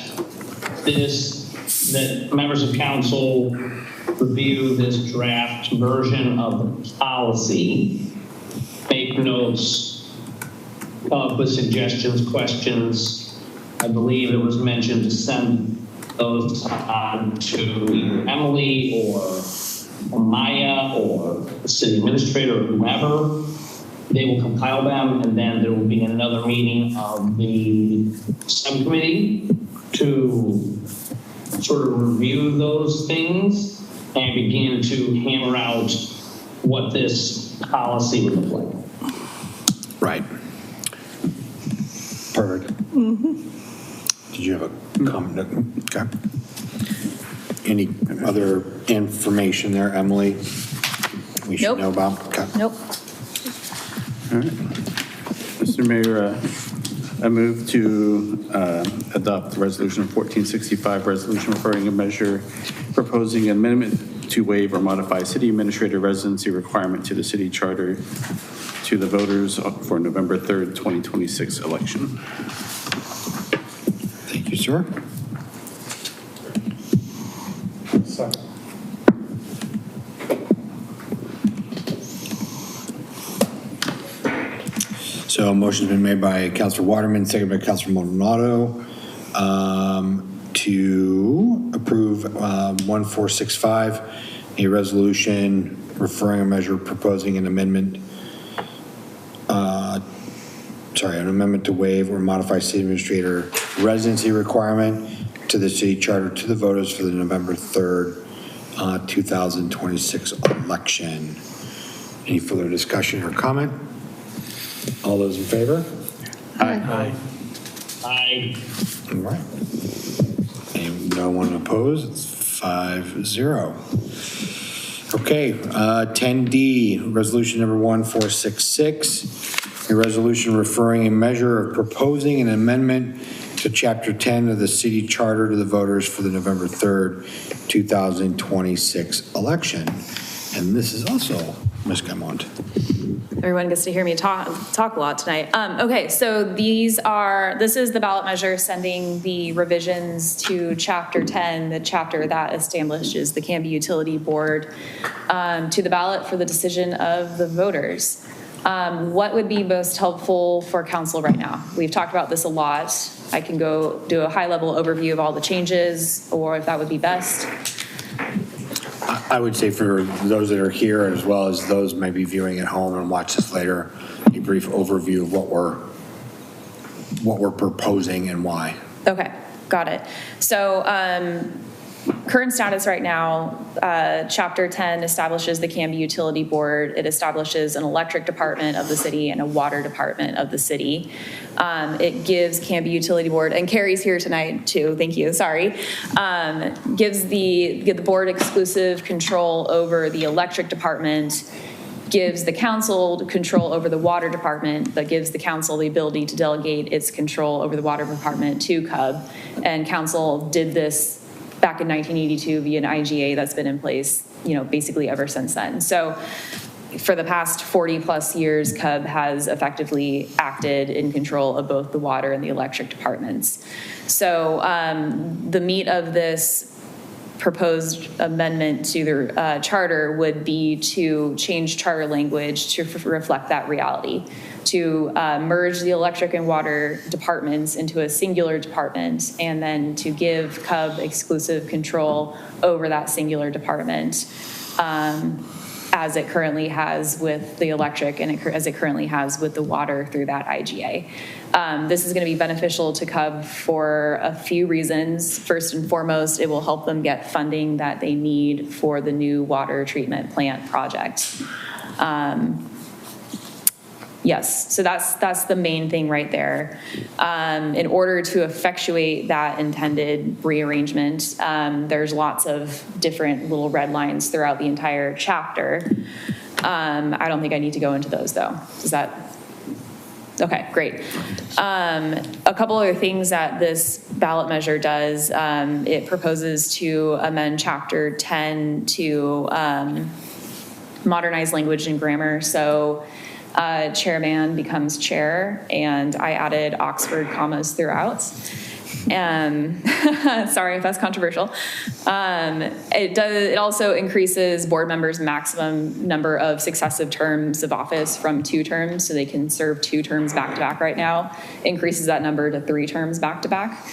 Speaker 4: that members of council review this draft version of the policy, make notes, put suggestions, questions. I believe it was mentioned to send those on to either Emily or Maya or the city administrator or whomever. They will compile them, and then there will be another meeting of the subcommittee to sort of review those things and begin to hammer out what this policy would look like.
Speaker 1: Right. Perfect. Did you have a comment? Okay. Any other information there, Emily, we should know about? Okay.
Speaker 11: Nope.
Speaker 16: All right. Mr. Mayor, I move to adopt Resolution 1465, resolution referring a measure proposing an amendment to waive or modify city administrator residency requirement to the city charter to the voters for November 3rd, 2026 election.
Speaker 1: Thank you, sir.
Speaker 6: Second.
Speaker 1: So a motion's been made by Councilor Waterman, seconded by Councilor Maldonado, to approve 1465, a resolution referring a measure proposing an amendment, an amendment to waive or modify city administrator residency requirement to the city charter to the voters for the November 3rd, 2026 election. Any further discussion or comment? All those in favor?
Speaker 10: Aye.
Speaker 4: Aye.
Speaker 1: All right. And no one opposed? It's 5-0. Okay, 10D, resolution number 1466, a resolution referring a measure of proposing an amendment to Chapter 10 of the city charter to the voters for the November 3rd, 2026 election. And this is also Ms. Gamont.
Speaker 11: Everyone gets to hear me talk a lot tonight. Okay, so this is the ballot measure sending the revisions to Chapter 10, the chapter that establishes the Canby Utility Board, to the ballot for the decision of the voters. What would be most helpful for council right now? We've talked about this a lot. I can go do a high-level overview of all the changes, or if that would be best.
Speaker 1: I would say for those that are here, as well as those maybe viewing at home and watch this later, a brief overview of what we're proposing and why.
Speaker 11: Okay, got it. So current status right now, Chapter 10 establishes the Canby Utility Board. It establishes an electric department of the city and a water department of the city. It gives Canby Utility Board, and Carrie's here tonight too, thank you, sorry, gives the board exclusive control over the electric department gives the council control over the water department, but gives the council the ability to delegate its control over the water department to CUB. And council did this back in 1982 via an IGA that's been in place, basically ever since then. So for the past 40 plus years, CUB has effectively acted in control of both the water and the electric departments. So the meat of this proposed amendment to the charter would be to change charter language to reflect that reality, to merge the electric and water departments into a singular department, and then to give CUB exclusive control over that singular department, as it currently has with the electric and as it currently has with the water through that IGA. This is going to be beneficial to CUB for a few reasons. First and foremost, it will help them get funding that they need for the new water treatment plant project. Yes, so that's the main thing right there. In order to effectuate that intended rearrangement, there's lots of different little red lines throughout the entire chapter. I don't think I need to go into those though. Is that? Okay, great. A couple other things that this ballot measure does, it proposes to amend Chapter 10 to modernize language and grammar. So chairman becomes chair, and I added Oxford commas throughout. Sorry if that's controversial. It also increases board members' maximum number of successive terms of office from 2 terms, so they can serve 2 terms back to back right now. Increases that number to 3 terms back to back.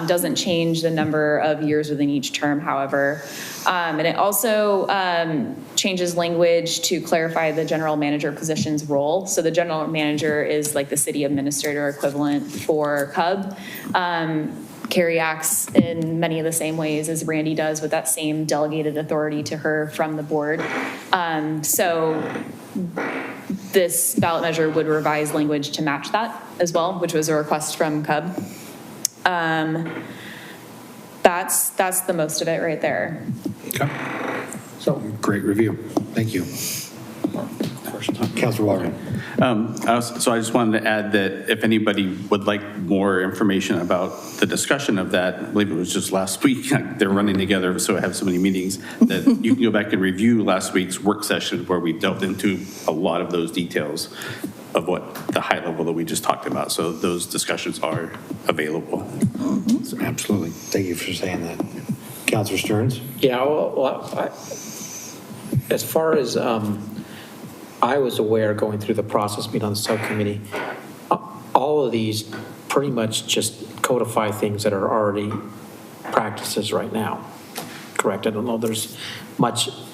Speaker 11: Doesn't change the number of years within each term, however. And it also changes language to clarify the general manager position's role. So the general manager is like the city administrator equivalent for CUB. Carrie acts in many of the same ways as Randy does, with that same delegated authority to her from the board. So this ballot measure would revise language to match that as well, which was a request from CUB. That's the most of it right there.
Speaker 1: Okay. So great review. Thank you. Councilor Walker.
Speaker 16: So I just wanted to add that if anybody would like more information about the discussion of that, I believe it was just last week, they're running together, so I have so many meetings, that you can go back and review last week's work session where we delved into a lot of those details of what the high level that we just talked about. So those discussions are available.
Speaker 1: So absolutely. Thank you for saying that. Councilor Stearns?
Speaker 10: Yeah, as far as I was aware going through the process, being on the subcommittee, all of these pretty much just codify things that are already practices right now. Correct? I don't know if there's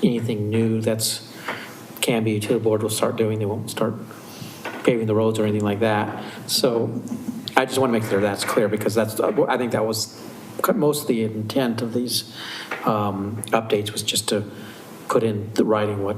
Speaker 10: anything new that's Canby Utility Board will start doing. They won't start paving the roads or anything like that. So I just want to make sure that's clear, because I think that was most of the intent of these updates, was just to put in the writing what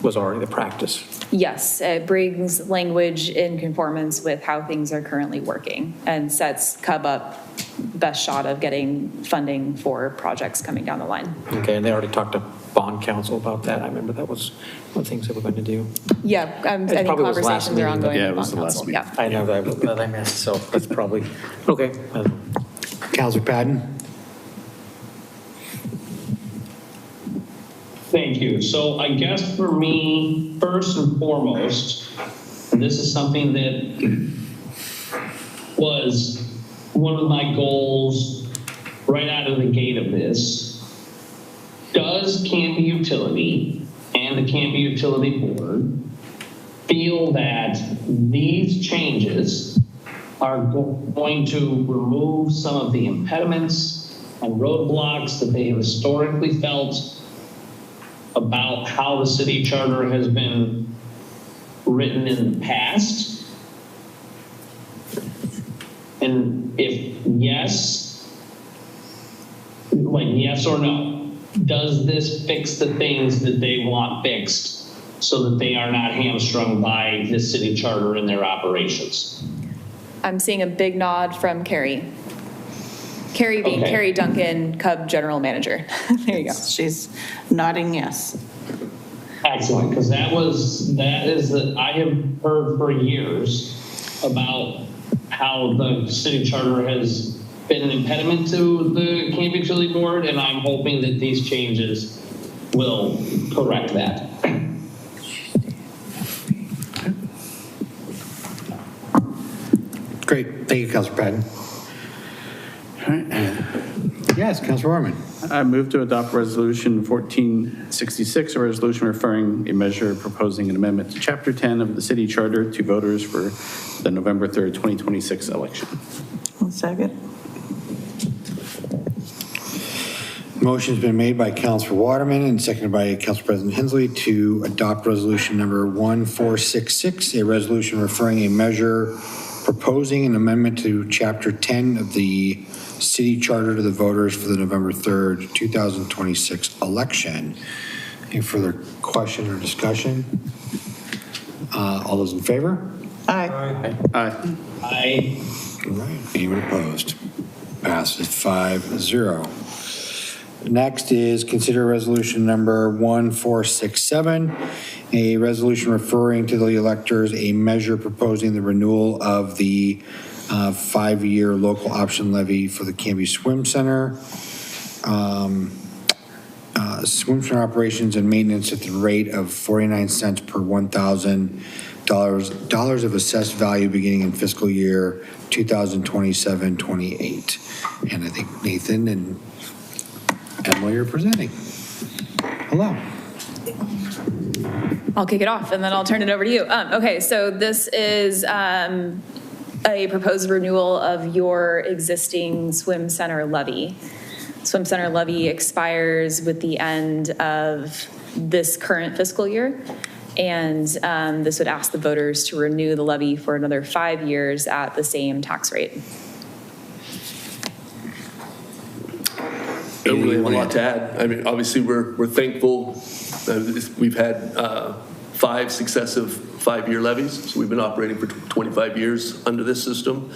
Speaker 10: was already the practice.
Speaker 11: Yes, it brings language in conformance with how things are currently working and sets CUB up best shot of getting funding for projects coming down the line.
Speaker 10: Okay, and they already talked to bond council about that. I remember that was one of the things they were going to do.
Speaker 11: Yeah, I think conversations are ongoing with bond council. Yeah,
Speaker 10: I know that I missed, so that's probably, okay.
Speaker 1: Councilor Patton?
Speaker 4: Thank you. So I guess for me, first and foremost, and this is something that was one of my goals right out of the gate of this, does Canby Utility and the Canby Utility Board feel that these changes are going to remove some of the impediments and roadblocks that they have historically felt about how the city charter has been written in the past? And if yes, like yes or no, does this fix the things that they want fixed so that they are not hamstrung by the city charter in their operations?
Speaker 11: I'm seeing a big nod from Carrie. Carrie being
Speaker 4: Okay.
Speaker 11: Carrie Duncan, CUB General Manager. There you go.
Speaker 5: She's nodding yes.
Speaker 4: Excellent, because that is I have heard for years about how the city charter has been an impediment to the Canby Utility Board, and I'm hoping that these changes will correct that.
Speaker 1: Great. Thank you, Councilor Patton.
Speaker 16: All right.
Speaker 1: Yes, Councilor Orman.
Speaker 16: I move to adopt Resolution 1466, a resolution referring a measure proposing an amendment to Chapter 10 of the City Charter to voters for the November 3rd, 2026 election.
Speaker 5: One second.
Speaker 1: Motion's been made by Councilor Waterman and seconded by Council President Hensley to adopt resolution number 1466, a resolution referring a measure proposing an amendment to Chapter 10 of the City Charter to the voters for the November 3rd, 2026 election. Any further question or discussion? All those in favor?
Speaker 5: Aye.
Speaker 16: Aye.
Speaker 4: Aye.
Speaker 1: All right. Anyone opposed? Passes 5-0. Next is consider resolution number 1467, a resolution referring to the electors a measure proposing the renewal of the 5-year local option levy for the Canby Swim Center. Swim center operations and maintenance at the rate of 49 cents per $1,000 of assessed value beginning in fiscal year 2027-28. And I think Nathan and Emily are presenting. Hello.
Speaker 11: I'll kick it off and then I'll turn it over to you. Okay, so this is a proposed renewal of your existing swim center levy. Swim center levy expires with the end of this current fiscal year. And this would ask the voters to renew the levy for another 5 years at the same tax rate.
Speaker 17: Don't really have a lot to add. I mean, obviously, we're thankful. We've had 5 successive 5-year levies, so we've been operating for 25 years under this system.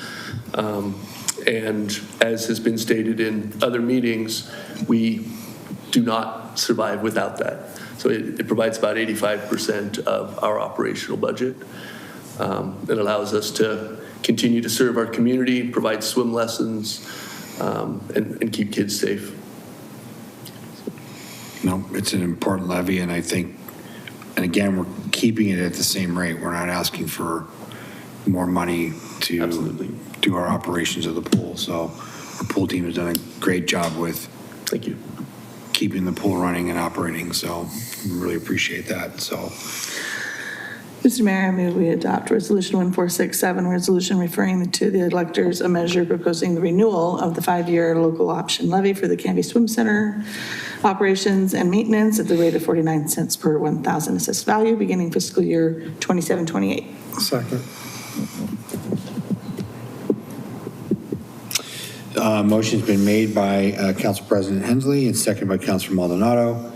Speaker 17: And as has been stated in other meetings, we do not survive without that. So it provides about 85% of our operational budget. It allows us to continue to serve our community, provide swim lessons, and keep kids safe.
Speaker 1: No, it's an important levy, and I think, and again, we're keeping it at the same rate. We're not asking for more money to
Speaker 17: Absolutely.
Speaker 1: do our operations of the pool. So our pool team has done a great job with
Speaker 17: Thank you.
Speaker 1: keeping the pool running and operating. So we really appreciate that. So
Speaker 5: Mr. Mayor, I move we adopt Resolution 1467, a resolution referring to the electors a measure proposing the renewal of the 5-year local option levy for the Canby Swim Center operations and maintenance at the rate of 49 cents per 1,000 assessed value beginning fiscal year 27-28.
Speaker 8: Second.
Speaker 1: motion's been made by Council President Hensley and seconded by Councilor Maldonado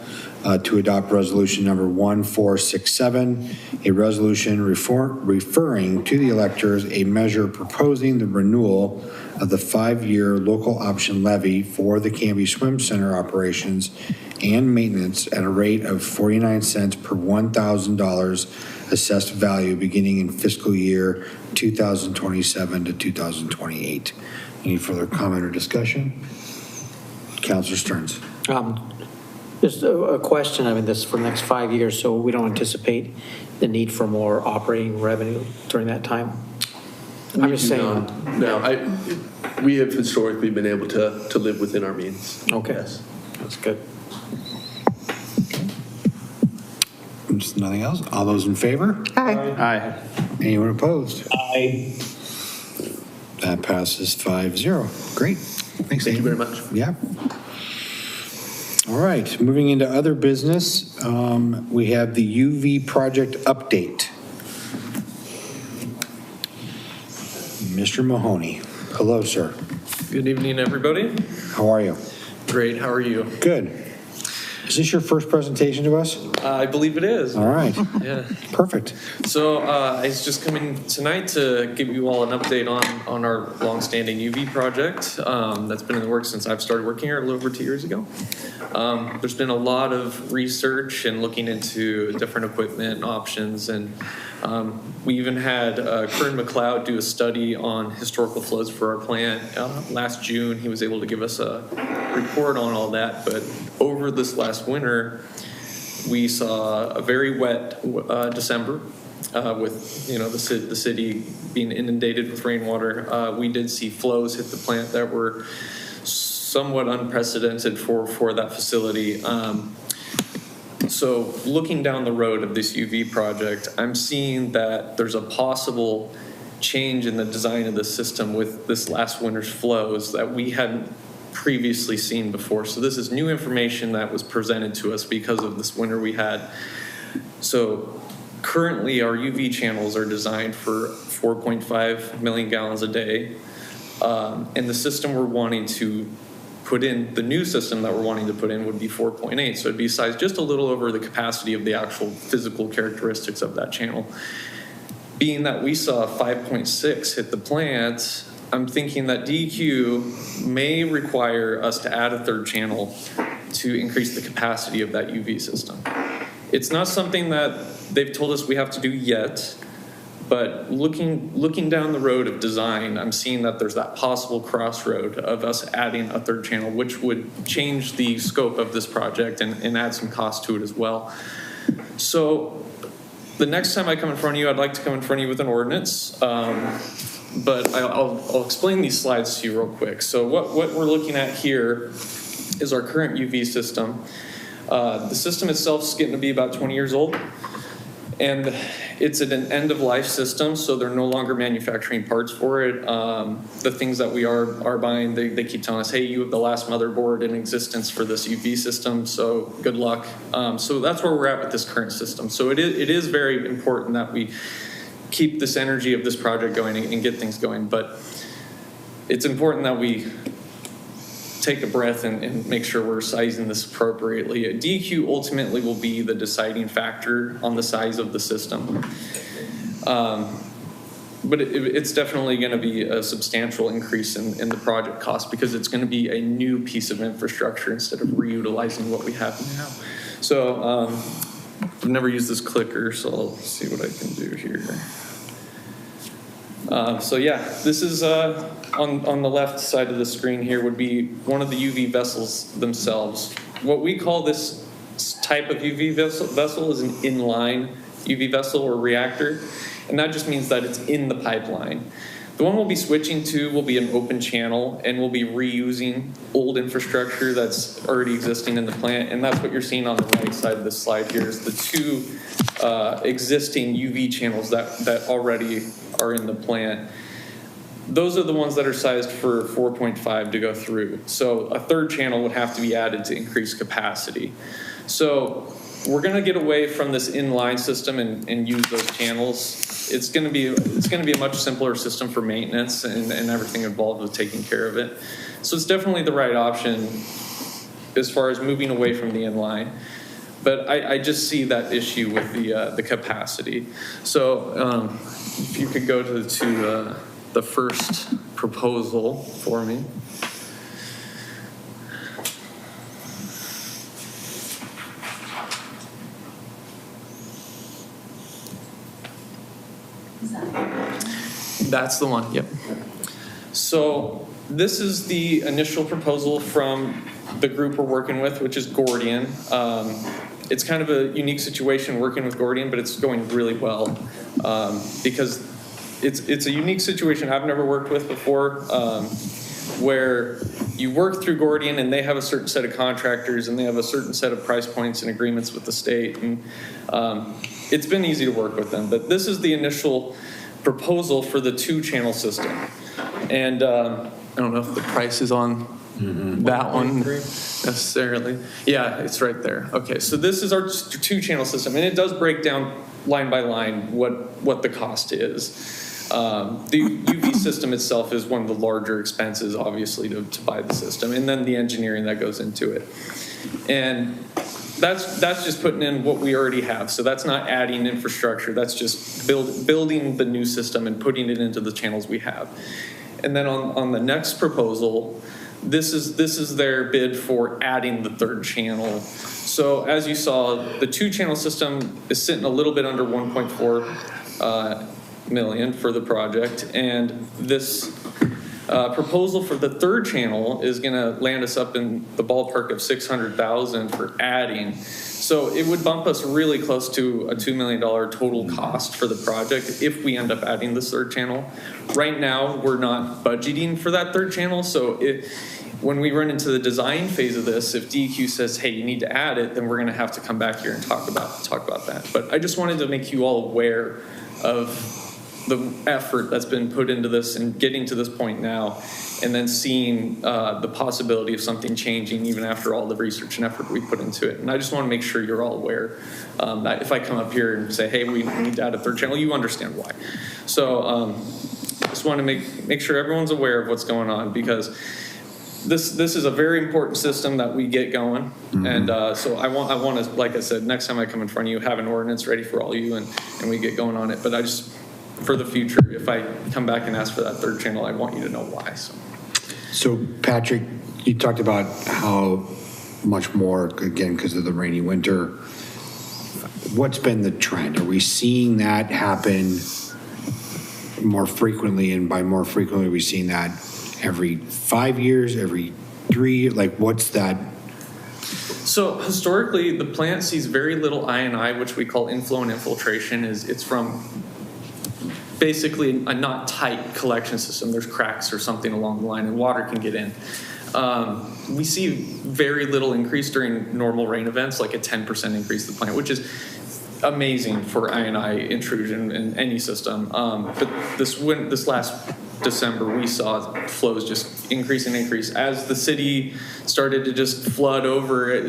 Speaker 1: to adopt resolution number 1467, a resolution referring to the electors a measure proposing the renewal of the 5-year local option levy for the Canby Swim Center operations and maintenance at a rate of 49 cents per $1,000 assessed value beginning in fiscal year 2027 to 2028. Any further comment or discussion? Councilor Stearns.
Speaker 10: Just a question. I mean, this is for the next 5 years, so we don't anticipate the need for more operating revenue during that time? I'm just saying.
Speaker 17: No, we have historically been able to live within our means.
Speaker 10: Okay.
Speaker 17: Yes.
Speaker 10: That's good.
Speaker 1: Just nothing else? All those in favor?
Speaker 5: Aye.
Speaker 16: Aye.
Speaker 1: Anyone opposed?
Speaker 4: Aye.
Speaker 1: That passes 5-0. Great. Thanks,
Speaker 17: Thank you very
Speaker 1: Nathan.
Speaker 17: much.
Speaker 1: Yeah. All right, moving into other business, we have the UV project update. Mr. Mahoney. Hello, sir.
Speaker 18: Good evening, everybody.
Speaker 1: How are you?
Speaker 18: Great, how are you?
Speaker 1: Good. Is this your first presentation to us?
Speaker 18: I believe it is.
Speaker 1: All right.
Speaker 18: Yeah.
Speaker 1: Perfect.
Speaker 18: So I was just coming tonight to give you all an update on our longstanding UV project that's been in the works since I've started working here a little over 2 years ago. There's been a lot of research and looking into different equipment options, and we even had Kern McLeod do a study on historical flows for our plant. Last June, he was able to give us a report on all that, but over this last winter, we saw a very wet December with the city being inundated with rainwater. We did see flows hit the plant that were somewhat unprecedented for that facility. So looking down the road of this UV project, I'm seeing that there's a possible change in the design of the system with this last winter's flows that we hadn't previously seen before. So this is new information that was presented to us because of this winter we had. So currently our UV channels are designed for 4.5 million gallons a day. And the system we're wanting to put in, the new system that we're wanting to put in would be 4.8. So it'd be sized just a little over the capacity of the actual physical characteristics of that channel. Being that we saw 5.6 hit the plant, I'm thinking that DEQ may require us to add a third channel to increase the capacity of that UV system. It's not something that they've told us we have to do yet, but looking down the road of design, I'm seeing that there's that possible crossroad of us adding a third channel, which would change the scope of this project and add some cost to it as well. So the next time I come in front of you, I'd like to come in front of you with an ordinance. But I'll explain these slides to you real quick. So what we're looking at here is our current UV system. The system itself is getting to be about 20 years old. And it's an end-of-life system, so they're no longer manufacturing parts for it. The things that we are buying, they keep telling us, hey, you have the last motherboard in existence for this UV system, so good luck. So that's where we're at with this current system. So it is very important that we keep this energy of this project going and get things going, but it's important that we take a breath and make sure we're sizing this appropriately. DEQ ultimately will be the deciding factor on the size of the system. But it's definitely going to be a substantial increase in the project cost because it's going to be a new piece of infrastructure instead of reutilizing what we have now. So I've never used this clicker, so I'll see what I can do here. So yeah, this is on the left side of the screen here would be one of the UV vessels themselves. What we call this type of UV vessel is an inline UV vessel or reactor, and that just means that it's in the pipeline. The one we'll be switching to will be an open channel, and we'll be reusing old infrastructure that's already existing in the plant, and that's what you're seeing on the right side of this slide here is the two existing UV channels that already are in the plant. Those are the ones that are sized for 4.5 to go through. So a third channel would have to be added to increase capacity. So we're going to get away from this inline system and use those channels. It's going to be a much simpler system for maintenance and everything involved with taking care of it. So it's definitely the right option as far as moving away from the inline. But I just see that issue with the capacity. So if you could go to the first proposal for me. That's the one, yep. So this is the initial proposal from the group we're working with, which is Gordian. It's kind of a unique situation working with Gordian, but it's going really well because it's a unique situation I've never worked with before, where you work through Gordian and they have a certain set of contractors and they have a certain set of price points and agreements with the state. And it's been easy to work with them, but this is the initial proposal for the 2-channel system. And I don't know if the price is on that one necessarily. Yeah, it's right there. Okay, so this is our 2-channel system, and it does break down line by line what the cost is. The UV system itself is one of the larger expenses, obviously, to buy the system, and then the engineering that goes into it. And that's just putting in what we already have. So that's not adding infrastructure. That's just building the new system and putting it into the channels we have. And then on the next proposal, this is their bid for adding the third channel. So as you saw, the 2-channel system is sitting a little bit under 1.4 million for the project, and this proposal for the third channel is going to land us up in the ballpark of 600,000 for adding. So it would bump us really close to a $2 million total cost for the project if we end up adding this third channel. Right now, we're not budgeting for that third channel. So when we run into the design phase of this, if DEQ says, hey, you need to add it, then we're going to have to come back here and talk about that. But I just wanted to make you all aware of the effort that's been put into this and getting to this point now, and then seeing the possibility of something changing even after all the research and effort we put into it. And I just want to make sure you're all aware that if I come up here and say, hey, we need to add a third channel, you understand why. So just want to make sure everyone's aware of what's going on, because this is a very important system that we get going. Mm-hmm. And so I want to, like I said, next time I come in front of you, have an ordinance ready for all you and we get going on it. But I just, for the future, if I come back and ask for that third channel, I want you to know why.
Speaker 1: So Patrick, you talked about how much more, again, because of the rainy winter. What's been the trend? Are we seeing that happen more frequently? And by more frequently, are we seeing that every 5 years, every 3? Like, what's that?
Speaker 18: So historically, the plant sees very little I&I, which we call inflow and infiltration. It's from basically a not tight collection system. There's cracks or something along the line, and water can get in. We see very little increase during normal rain events, like a 10% increase in the plant, which is amazing for I&I intrusion in any system. But this last December, we saw flows just increase and increase. As the city started to just flood over,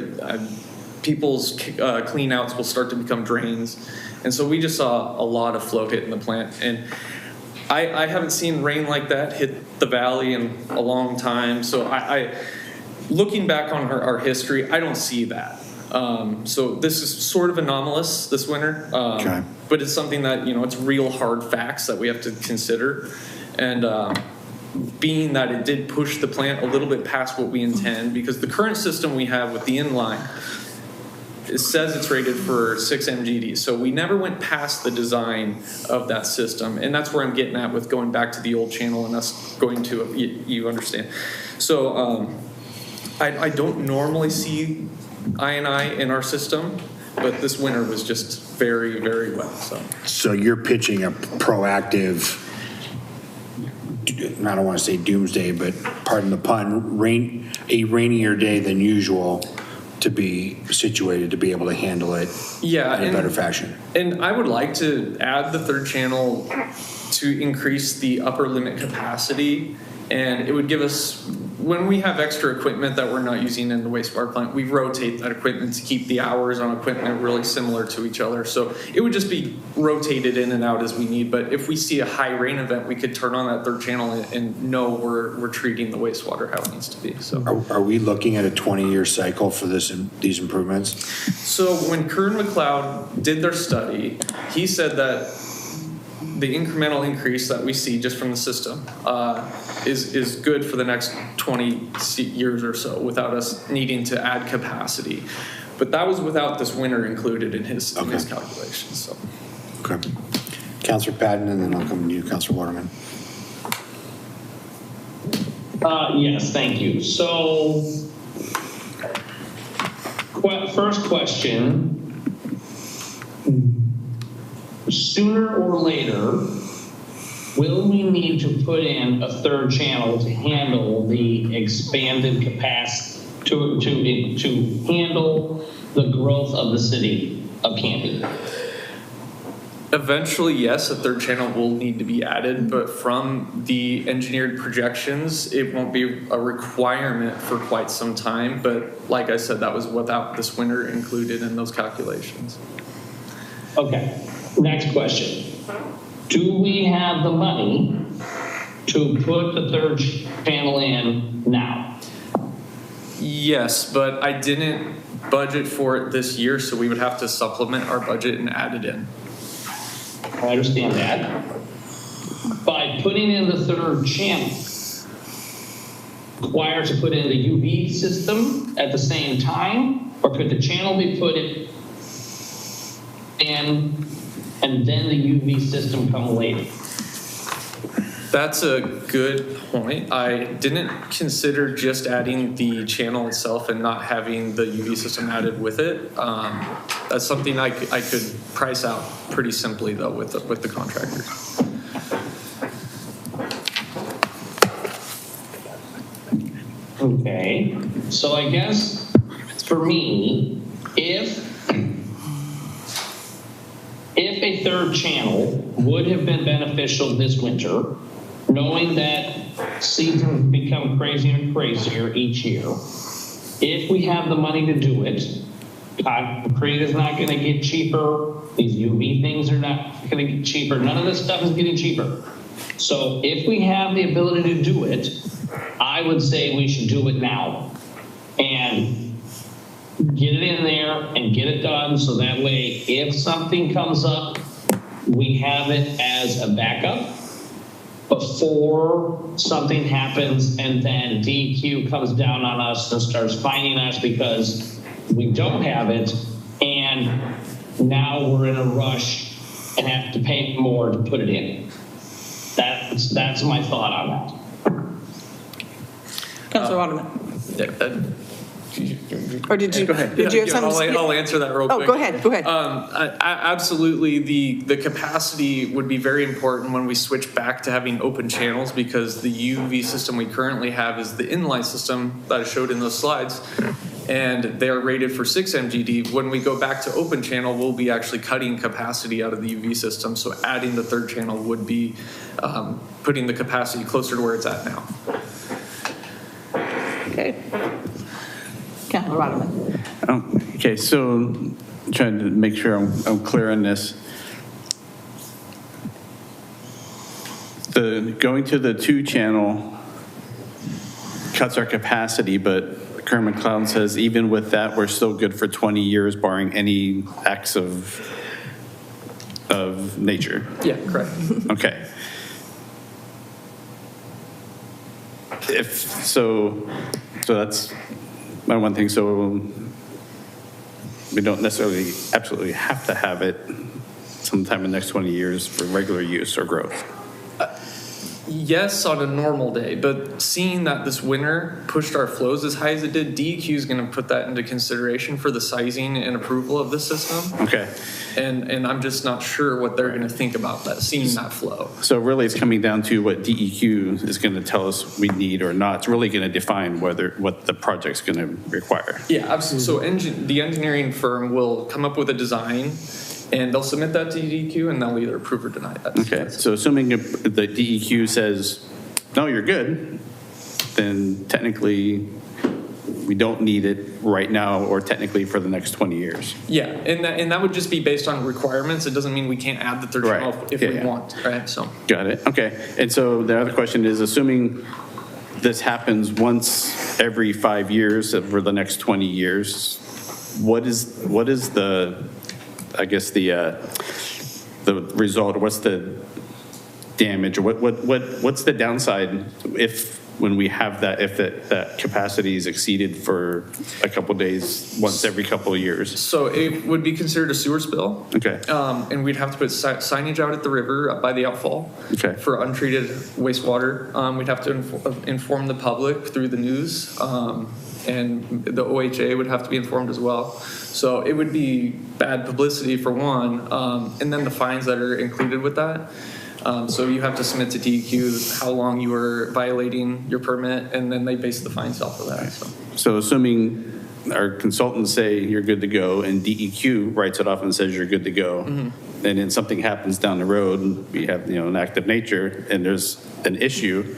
Speaker 18: people's clean outs will start to become drains. And so we just saw a lot of flow hit in the plant. And I haven't seen rain like that hit the valley in a long time. So looking back on our history, I don't see that. So this is sort of anomalous this winter. Okay. But it's something that, it's real hard facts that we have to consider. And being that it did push the plant a little bit past what we intend, because the current system we have with the inline, it says it's rated for 6 MGD. So we never went past the design of that system. And that's where I'm getting at with going back to the old channel and us going to it. You understand. So I don't normally see I&I in our system, but this winter was just very, very wet. So
Speaker 1: you're pitching a proactive, I don't want to say doomsday, but pardon the pun, a rainier day than usual to be situated to be able to handle it in a better fashion.
Speaker 18: And I would like to add the third channel to increase the upper limit capacity, and it would give us, when we have extra equipment that we're not using in the wastewater plant, we rotate that equipment to keep the hours on equipment really similar to each other. So it would just be rotated in and out as we need. But if we see a high rain event, we could turn on that third channel and know we're treating the wastewater how it needs to be. So
Speaker 1: are we looking at a 20-year cycle for these improvements?
Speaker 18: So when Kern McLeod did their study, he said that the incremental increase that we see just from the system is good for the next 20 years or so without us needing to add capacity. But that was without this winter included in his calculations. So.
Speaker 1: Okay. Councilor Patton, and then I'll come to you, Councilor Waterman.
Speaker 4: Yes, thank you. So, first question. Sooner or later, will we need to put in a third channel to handle the expanded capacity, to handle the growth of the city of Canby?
Speaker 18: Eventually, yes, a third channel will need to be added, but from the engineered projections, it won't be a requirement for quite some time. But like I said, that was without this winter included in those calculations.
Speaker 4: Okay. Next question. Do we have the money to put the third channel in now?
Speaker 18: Yes, but I didn't budget for it this year, so we would have to supplement our budget and add it in.
Speaker 4: I understand that. By putting in the third channel, requires to put in the UV system at the same time, or could the channel be put in and then the UV system come later?
Speaker 18: That's a good point. I didn't consider just adding the channel itself and not having the UV system added with it. That's something I could price out pretty simply though with the contractors.
Speaker 4: Okay, so I guess for me, if a third channel would have been beneficial this winter, knowing that seasons become crazier and crazier each year, if we have the money to do it, concrete is not going to get cheaper. These UV things are not going to get cheaper. None of this stuff is getting cheaper. So if we have the ability to do it, I would say we should do it now and get it in there and get it done. So that way, if something comes up, we have it as a backup before something happens and then DEQ comes down on us and starts fining us because we don't have it. And now we're in a rush and have to pay more to put it in. That's my thought on that.
Speaker 5: Councilor Waterman. Or did you?
Speaker 18: Go ahead.
Speaker 5: Did you have something?
Speaker 18: I'll answer that real quick.
Speaker 5: Oh, go ahead. Go ahead.
Speaker 18: Absolutely, the capacity would be very important when we switch back to having open channels because the UV system we currently have is the inline system that I showed in those slides, and they are rated for 6 MGD. When we go back to open channel, we'll be actually cutting capacity out of the UV system. So adding the third channel would be putting the capacity closer to where it's at now.
Speaker 5: Okay. Councilor Waterman.
Speaker 16: Okay, so trying to make sure I'm clear on this. Going to the 2-channel cuts our capacity, but Kermit Cloud says even with that, we're still good for 20 years, barring any acts of nature.
Speaker 18: Yeah, correct.
Speaker 16: Okay. So that's my one thing. So we don't necessarily absolutely have to have it sometime in the next 20 years for regular use or growth.
Speaker 18: Yes, on a normal day, but seeing that this winter pushed our flows as high as it did, DEQ is going to put that into consideration for the sizing and approval of the system.
Speaker 16: Okay.
Speaker 18: And I'm just not sure what they're going to think about that, seeing that flow.
Speaker 16: So really it's coming down to what DEQ is going to tell us we need or not. It's really going to define what the project's going to require.
Speaker 18: Yeah, absolutely. So the engineering firm will come up with a design and they'll submit that to DEQ and they'll either approve or deny that.
Speaker 16: Okay, so assuming the DEQ says, no, you're good, then technically we don't need it right now or technically for the next 20 years.
Speaker 18: Yeah, and that would just be based on requirements. It doesn't mean we can't add the third channel if we want, right? So.
Speaker 16: Got it, okay. And so the other question is, assuming this happens once every 5 years for the next 20 years, what is the, I guess the result, or what's the damage, or what's the downside when we have that, if that capacity is exceeded for a couple days, once every couple of years?
Speaker 18: So it would be considered a sewer spill.
Speaker 16: Okay.
Speaker 18: And we'd have to put signage out at the river up by the outfall.
Speaker 16: Okay.
Speaker 18: For untreated wastewater. We'd have to inform the public through the news. And the OHA would have to be informed as well. So it would be bad publicity for one, and then the fines that are included with that. So you have to submit to DEQ how long you were violating your permit, and then they base the fines off of that.
Speaker 16: So assuming our consultants say you're good to go, and DEQ writes it off and says you're good to go, and then something happens down the road, we have an act of nature, and there's an issue,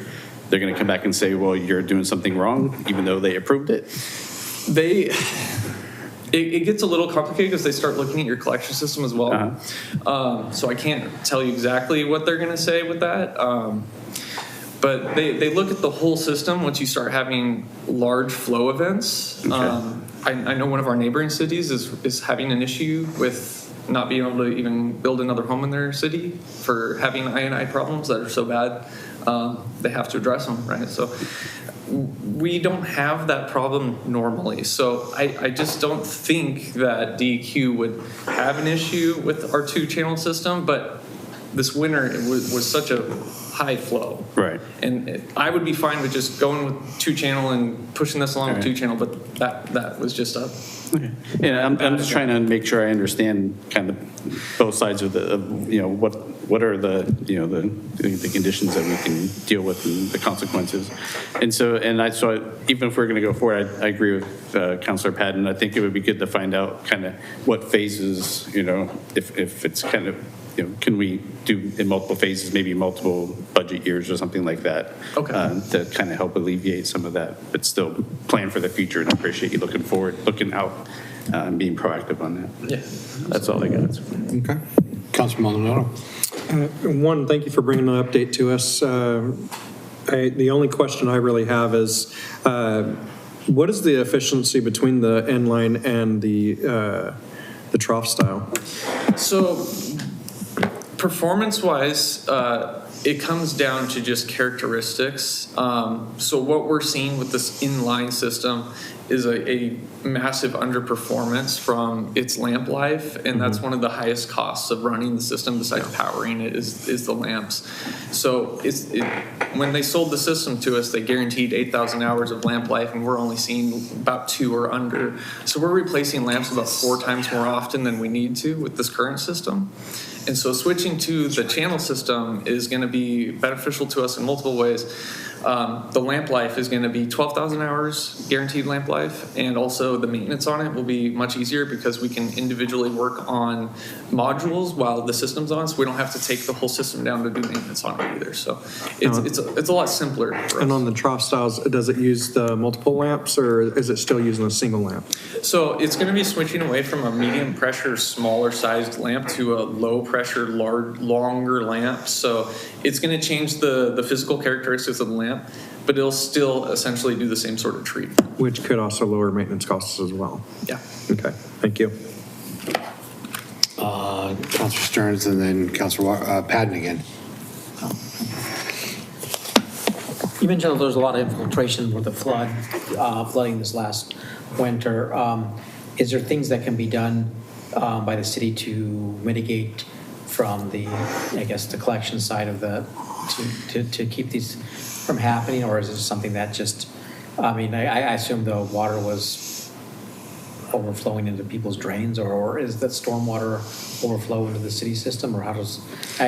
Speaker 16: they're going to come back and say, well, you're doing something wrong, even though they approved it?
Speaker 18: It gets a little complicated because they start looking at your collection system as well. So I can't tell you exactly what they're going to say with that. But they look at the whole system once you start having large flow events. I know one of our neighboring cities is having an issue with not being able to even build another home in their city for having I&I problems that are so bad, they have to address them, right? So we don't have that problem normally. So I just don't think that DEQ would have an issue with our 2-channel system, but this winter it was such a high flow.
Speaker 16: Right.
Speaker 18: And I would be fine with just going with 2-channel and pushing this along with 2-channel, but that was just a...
Speaker 16: Okay. Yeah, I'm just trying to make sure I understand kind of both sides of what are the conditions that we can deal with and the consequences. And so even if we're going to go forward, I agree with Councilor Patton. I think it would be good to find out kind of what phases, if it's kind of, can we do in multiple phases, maybe multiple budget years or something like that, to kind of help alleviate some of that, but still plan for the future. And I appreciate you looking out, and being proactive on that.
Speaker 18: Yeah,
Speaker 16: that's all I got.
Speaker 1: Okay. Councilman Maldonado.
Speaker 8: One, thank you for bringing the update to us. The only question I really have is, what is the efficiency between the inline and the trough style?
Speaker 18: So performance-wise, it comes down to just characteristics. So what we're seeing with this inline system is a massive underperformance from its lamp life, and that's one of the highest costs of running the system besides powering it is the lamps. So when they sold the system to us, they guaranteed 8,000 hours of lamp life, and we're only seeing about 2 or under. So we're replacing lamps about 4 times more often than we need to with this current system. And so switching to the channel system is going to be beneficial to us in multiple ways. The lamp life is going to be 12,000 hours guaranteed lamp life, and also the maintenance on it will be much easier because we can individually work on modules while the system's on, so we don't have to take the whole system down to do maintenance on it either. So it's a lot simpler for us.
Speaker 8: And on the trough styles, does it use the multiple lamps, or is it still using a single lamp?
Speaker 18: So it's going to be switching away from a medium pressure, smaller sized lamp to a low pressure, longer lamp. So it's going to change the physical characteristics of the lamp, but it'll still essentially do the same sort of treatment.
Speaker 8: Which could also lower maintenance costs as well.
Speaker 18: Yeah.
Speaker 8: Okay, thank you.
Speaker 1: Councilor Stearns and then Councilor Patton again.
Speaker 10: You mentioned there's a lot of infiltration with the flooding this last winter. Is there things that can be done by the city to mitigate from the collection side of to keep these from happening, or is it something that just, I assume the water was overflowing into people's drains, or is that stormwater overflow into the city system, or how does, I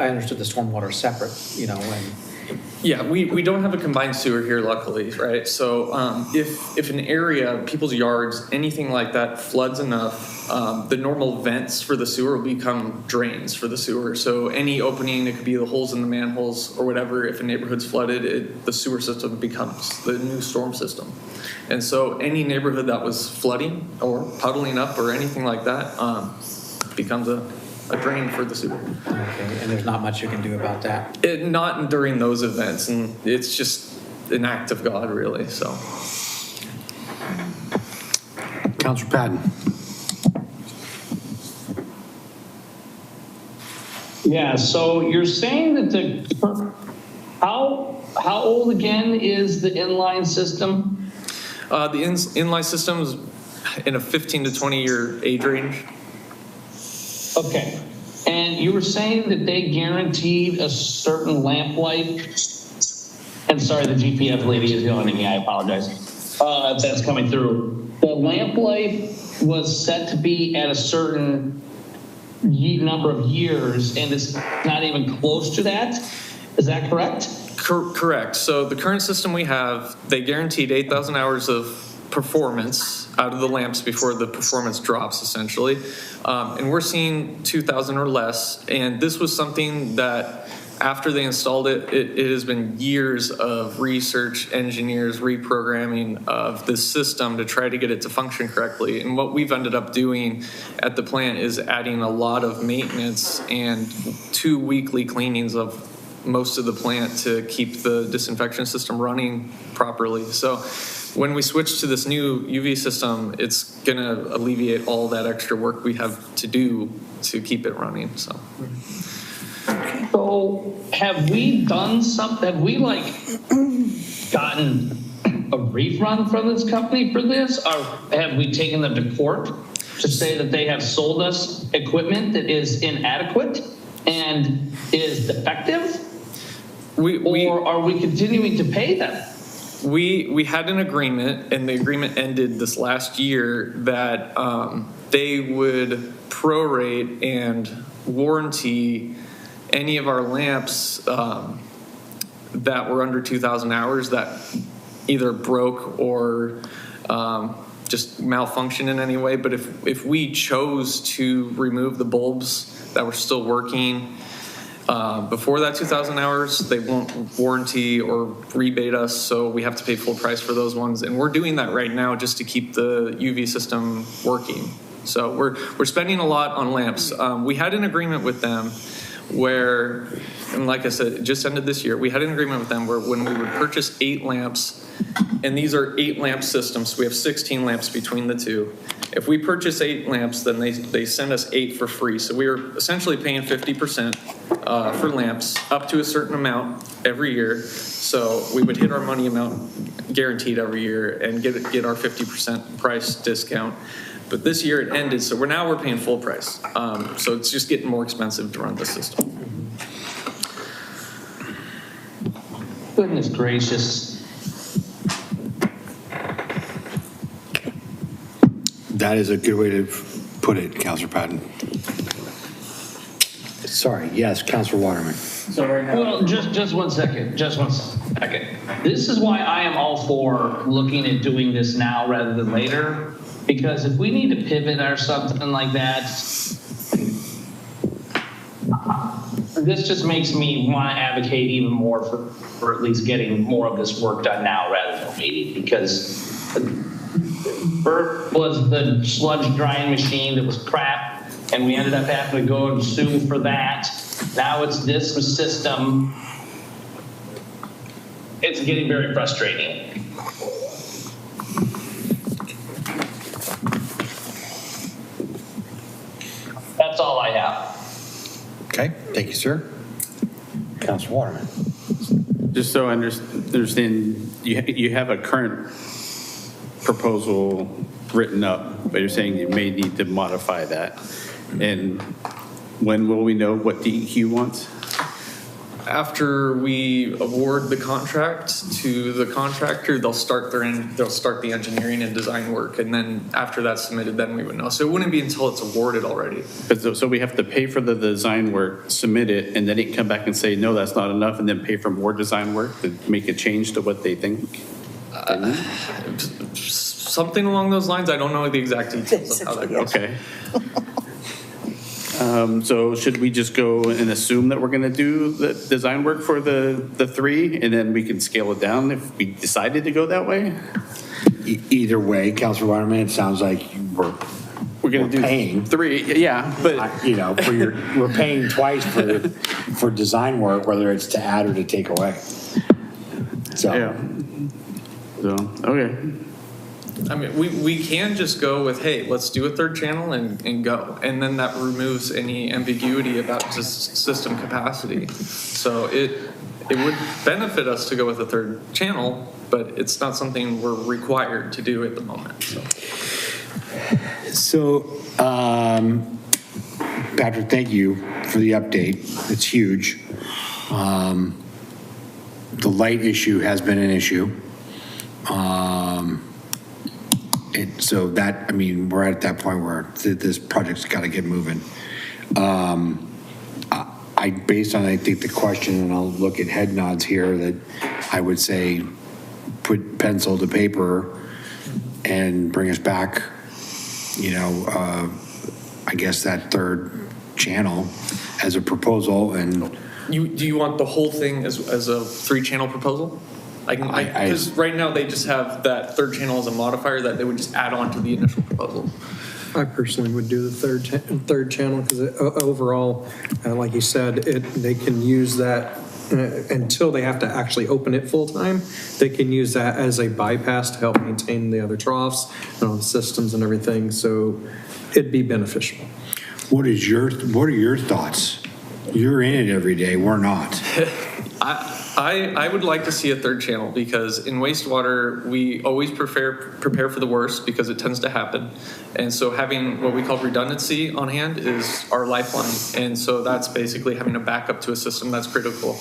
Speaker 10: understood the stormwater separate,
Speaker 18: Yeah, we don't have a combined sewer here, luckily, right? So if an area, people's yards, anything like that floods enough, the normal vents for the sewer will become drains for the sewer. So any opening, it could be the holes in the manholes or whatever. If a neighborhood's flooded, the sewer system becomes the new storm system. And so any neighborhood that was flooding or puddling up or anything like that becomes a drain for the sewer.
Speaker 10: Okay, and there's not much you can do about that?
Speaker 18: Not during those events, and it's just an act of God, really, so.
Speaker 1: Councilor Patton.
Speaker 4: Yeah, so you're saying that how old again is the inline system?
Speaker 18: The inline system is in a 15 to 20 year age range.
Speaker 4: Okay, and you were saying that they guaranteed a certain lamp life? And sorry, the GPS lady is yelling at me, I apologize. That's coming through. The lamp life was set to be at a certain number of years, and it's not even close to that. Is that correct?
Speaker 18: Correct. So the current system we have, they guaranteed 8,000 hours of performance out of the lamps before the performance drops, essentially. And we're seeing 2,000 or less. And this was something that after they installed it, it has been years of research, engineers, reprogramming of this system to try to get it to function correctly. And what we've ended up doing at the plant is adding a lot of maintenance and 2 weekly cleanings of most of the plant to keep the disinfection system running properly. So when we switch to this new UV system, it's going to alleviate all that extra work we have to do to keep it running. So
Speaker 4: have we done something? Have we gotten a refund from this company for this, or have we taken them to court to say that they have sold us equipment that is inadequate and is defective? Or are we continuing to pay them?
Speaker 18: We had an agreement, and the agreement ended this last year, that they would prorate and warranty any of our lamps that were under 2,000 hours that either broke or just malfunction in any way. But if we chose to remove the bulbs that were still working before that 2,000 hours, they won't warranty or rebate us, so we have to pay full price for those ones. And we're doing that right now just to keep the UV system working. So we're spending a lot on lamps. We had an agreement with them where, and like I said, it just ended this year, we had an agreement with them where when we would purchase 8 lamps, and these are 8 lamp systems, so we have 16 lamps between the two. If we purchase 8 lamps, then they send us 8 for free. So we were essentially paying 50% for lamps up to a certain amount every year. So we would hit our money amount guaranteed every year and get our 50% price discount. But this year it ended, so we're paying full price. So it's just getting more expensive to run the system.
Speaker 4: Goodness gracious.
Speaker 1: That is a good way to put it, Councilor Patton. Sorry, yes, Councilor Waterman.
Speaker 4: Well, just one second, This is why I am all for looking at doing this now rather than later, because if we need to pivot or something like that, this just makes me want to advocate even more for at least getting more of this work done now rather than waiting, because Bert was the sludge drying machine that was crap, and we ended up having to go and sue for that. Now it's this system. It's getting very frustrating. That's all I have.
Speaker 1: Okay, thank you, sir. Councilor Waterman.
Speaker 16: Just so I understand, you have a current proposal written up, but you're saying you may need to modify that. And when will we know what DEQ wants?
Speaker 18: After we award the contract to the contractor, they'll start the engineering and design work, and then after that's submitted, then we would know. So it wouldn't be until it's awarded already.
Speaker 16: So we have to pay for the design work, submit it, and then they come back and say, no, that's not enough, and then pay for more design work to make a change to what they think?
Speaker 18: Something along those lines. I don't know the exact details of how that goes.
Speaker 16: Okay. So should we just go and assume that we're going to do the design work for the 3, and then we can scale it down if we decided to go that way?
Speaker 1: Either way, Councilor Waterman, it sounds like we're
Speaker 16: going to do
Speaker 1: paying
Speaker 16: 3, yeah, but
Speaker 1: we're paying twice for design work, whether it's to add or to take away. So,
Speaker 16: yeah. So okay.
Speaker 18: I mean, we can just go with, hey, let's do a 3rd channel and go. And then that removes any ambiguity about just system capacity. So it would benefit us to go with a 3rd channel, but it's not something we're required to do at the moment.
Speaker 1: So Patrick, thank you for the update. It's huge. The light issue has been an issue. So that, I mean, we're at that point where this project's got to get moving. Based on, I think, the question, and I'll look at head nods here, that I would say put pencil to paper and bring us back, I guess that 3rd channel as a proposal. And
Speaker 18: do you want the whole thing as a 3-channel proposal? Because right now they just have that 3rd channel as a modifier that they would just add on to the initial proposal.
Speaker 8: I personally would do the third channel because overall, like you said, they can use that until they have to actually open it full-time, they can use that as a bypass to help maintain the other troughs and all the systems and everything, so it'd be beneficial.
Speaker 1: What are your thoughts? You're in it every day, we're not.
Speaker 18: I would like to see a third channel because in wastewater, we always prepare for the worst because it tends to happen. And so having what we call redundancy on hand is our lifeline. And so that's basically having a backup to a system that's critical.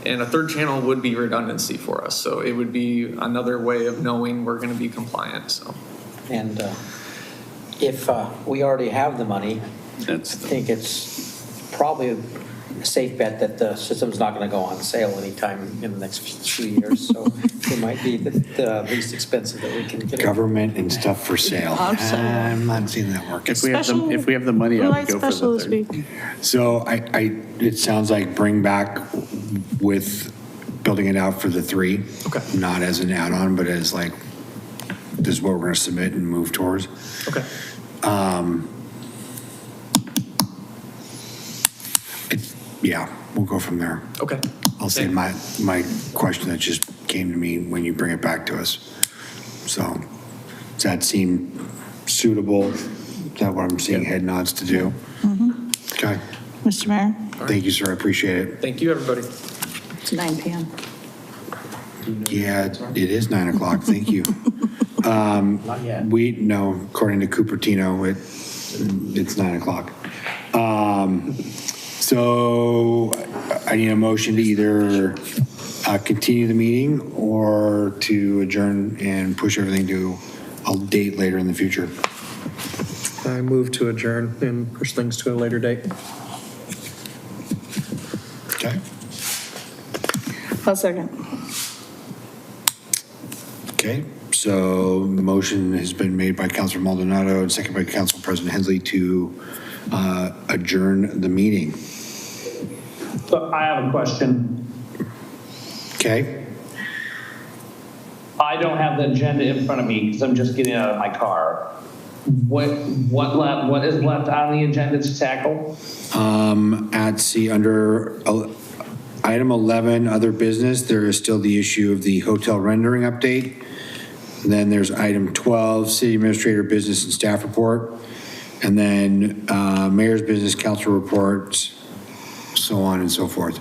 Speaker 18: And a third channel would be redundancy for us. So it would be another way of knowing we're going to be compliant. So.
Speaker 10: And if we already have the money, I think it's probably a safe bet that the system's not going to go on sale anytime in the next few years. So it might be the least expensive that we can get.
Speaker 1: Government and stuff for sale. I'm not seeing that working.
Speaker 16: If we have the money, I would go for the third.
Speaker 1: So it sounds like bring back with building it out for the 3.
Speaker 18: Okay.
Speaker 1: Not as an add-on, but as like, this is what we're going to submit and move towards.
Speaker 18: Okay.
Speaker 1: Yeah, we'll go from there.
Speaker 18: Okay.
Speaker 1: I'll say my question that just came to me when you bring it back to us. So does that seem suitable? Is that what I'm seeing head nods to do?
Speaker 5: Mm-hmm.
Speaker 1: Okay.
Speaker 5: Mr. Mayor?
Speaker 1: Thank you, sir. I appreciate it.
Speaker 18: Thank you, everybody.
Speaker 5: It's 9 p.m.
Speaker 1: Yeah, it is 9 o'clock. Thank you.
Speaker 10: Not yet.
Speaker 1: No, according to Cupertino, it's 9 o'clock. So I need a motion to either continue the meeting or to adjourn and push everything to a date later in the future.
Speaker 8: I move to adjourn and push things to a later date.
Speaker 1: Okay.
Speaker 5: I'll second.
Speaker 1: Okay, so the motion has been made by Councilor Maldonado and seconded by Council President Hensley to adjourn the meeting.
Speaker 4: So I have a question.
Speaker 1: Okay.
Speaker 4: I don't have the agenda in front of me because I'm just getting out of my car. What is left on the agenda to tackle?
Speaker 1: Under item 11, other business, there is still the issue of the hotel rendering update. And then there's item 12, city administrator business and staff report. And then mayor's business, council reports, so on and so forth.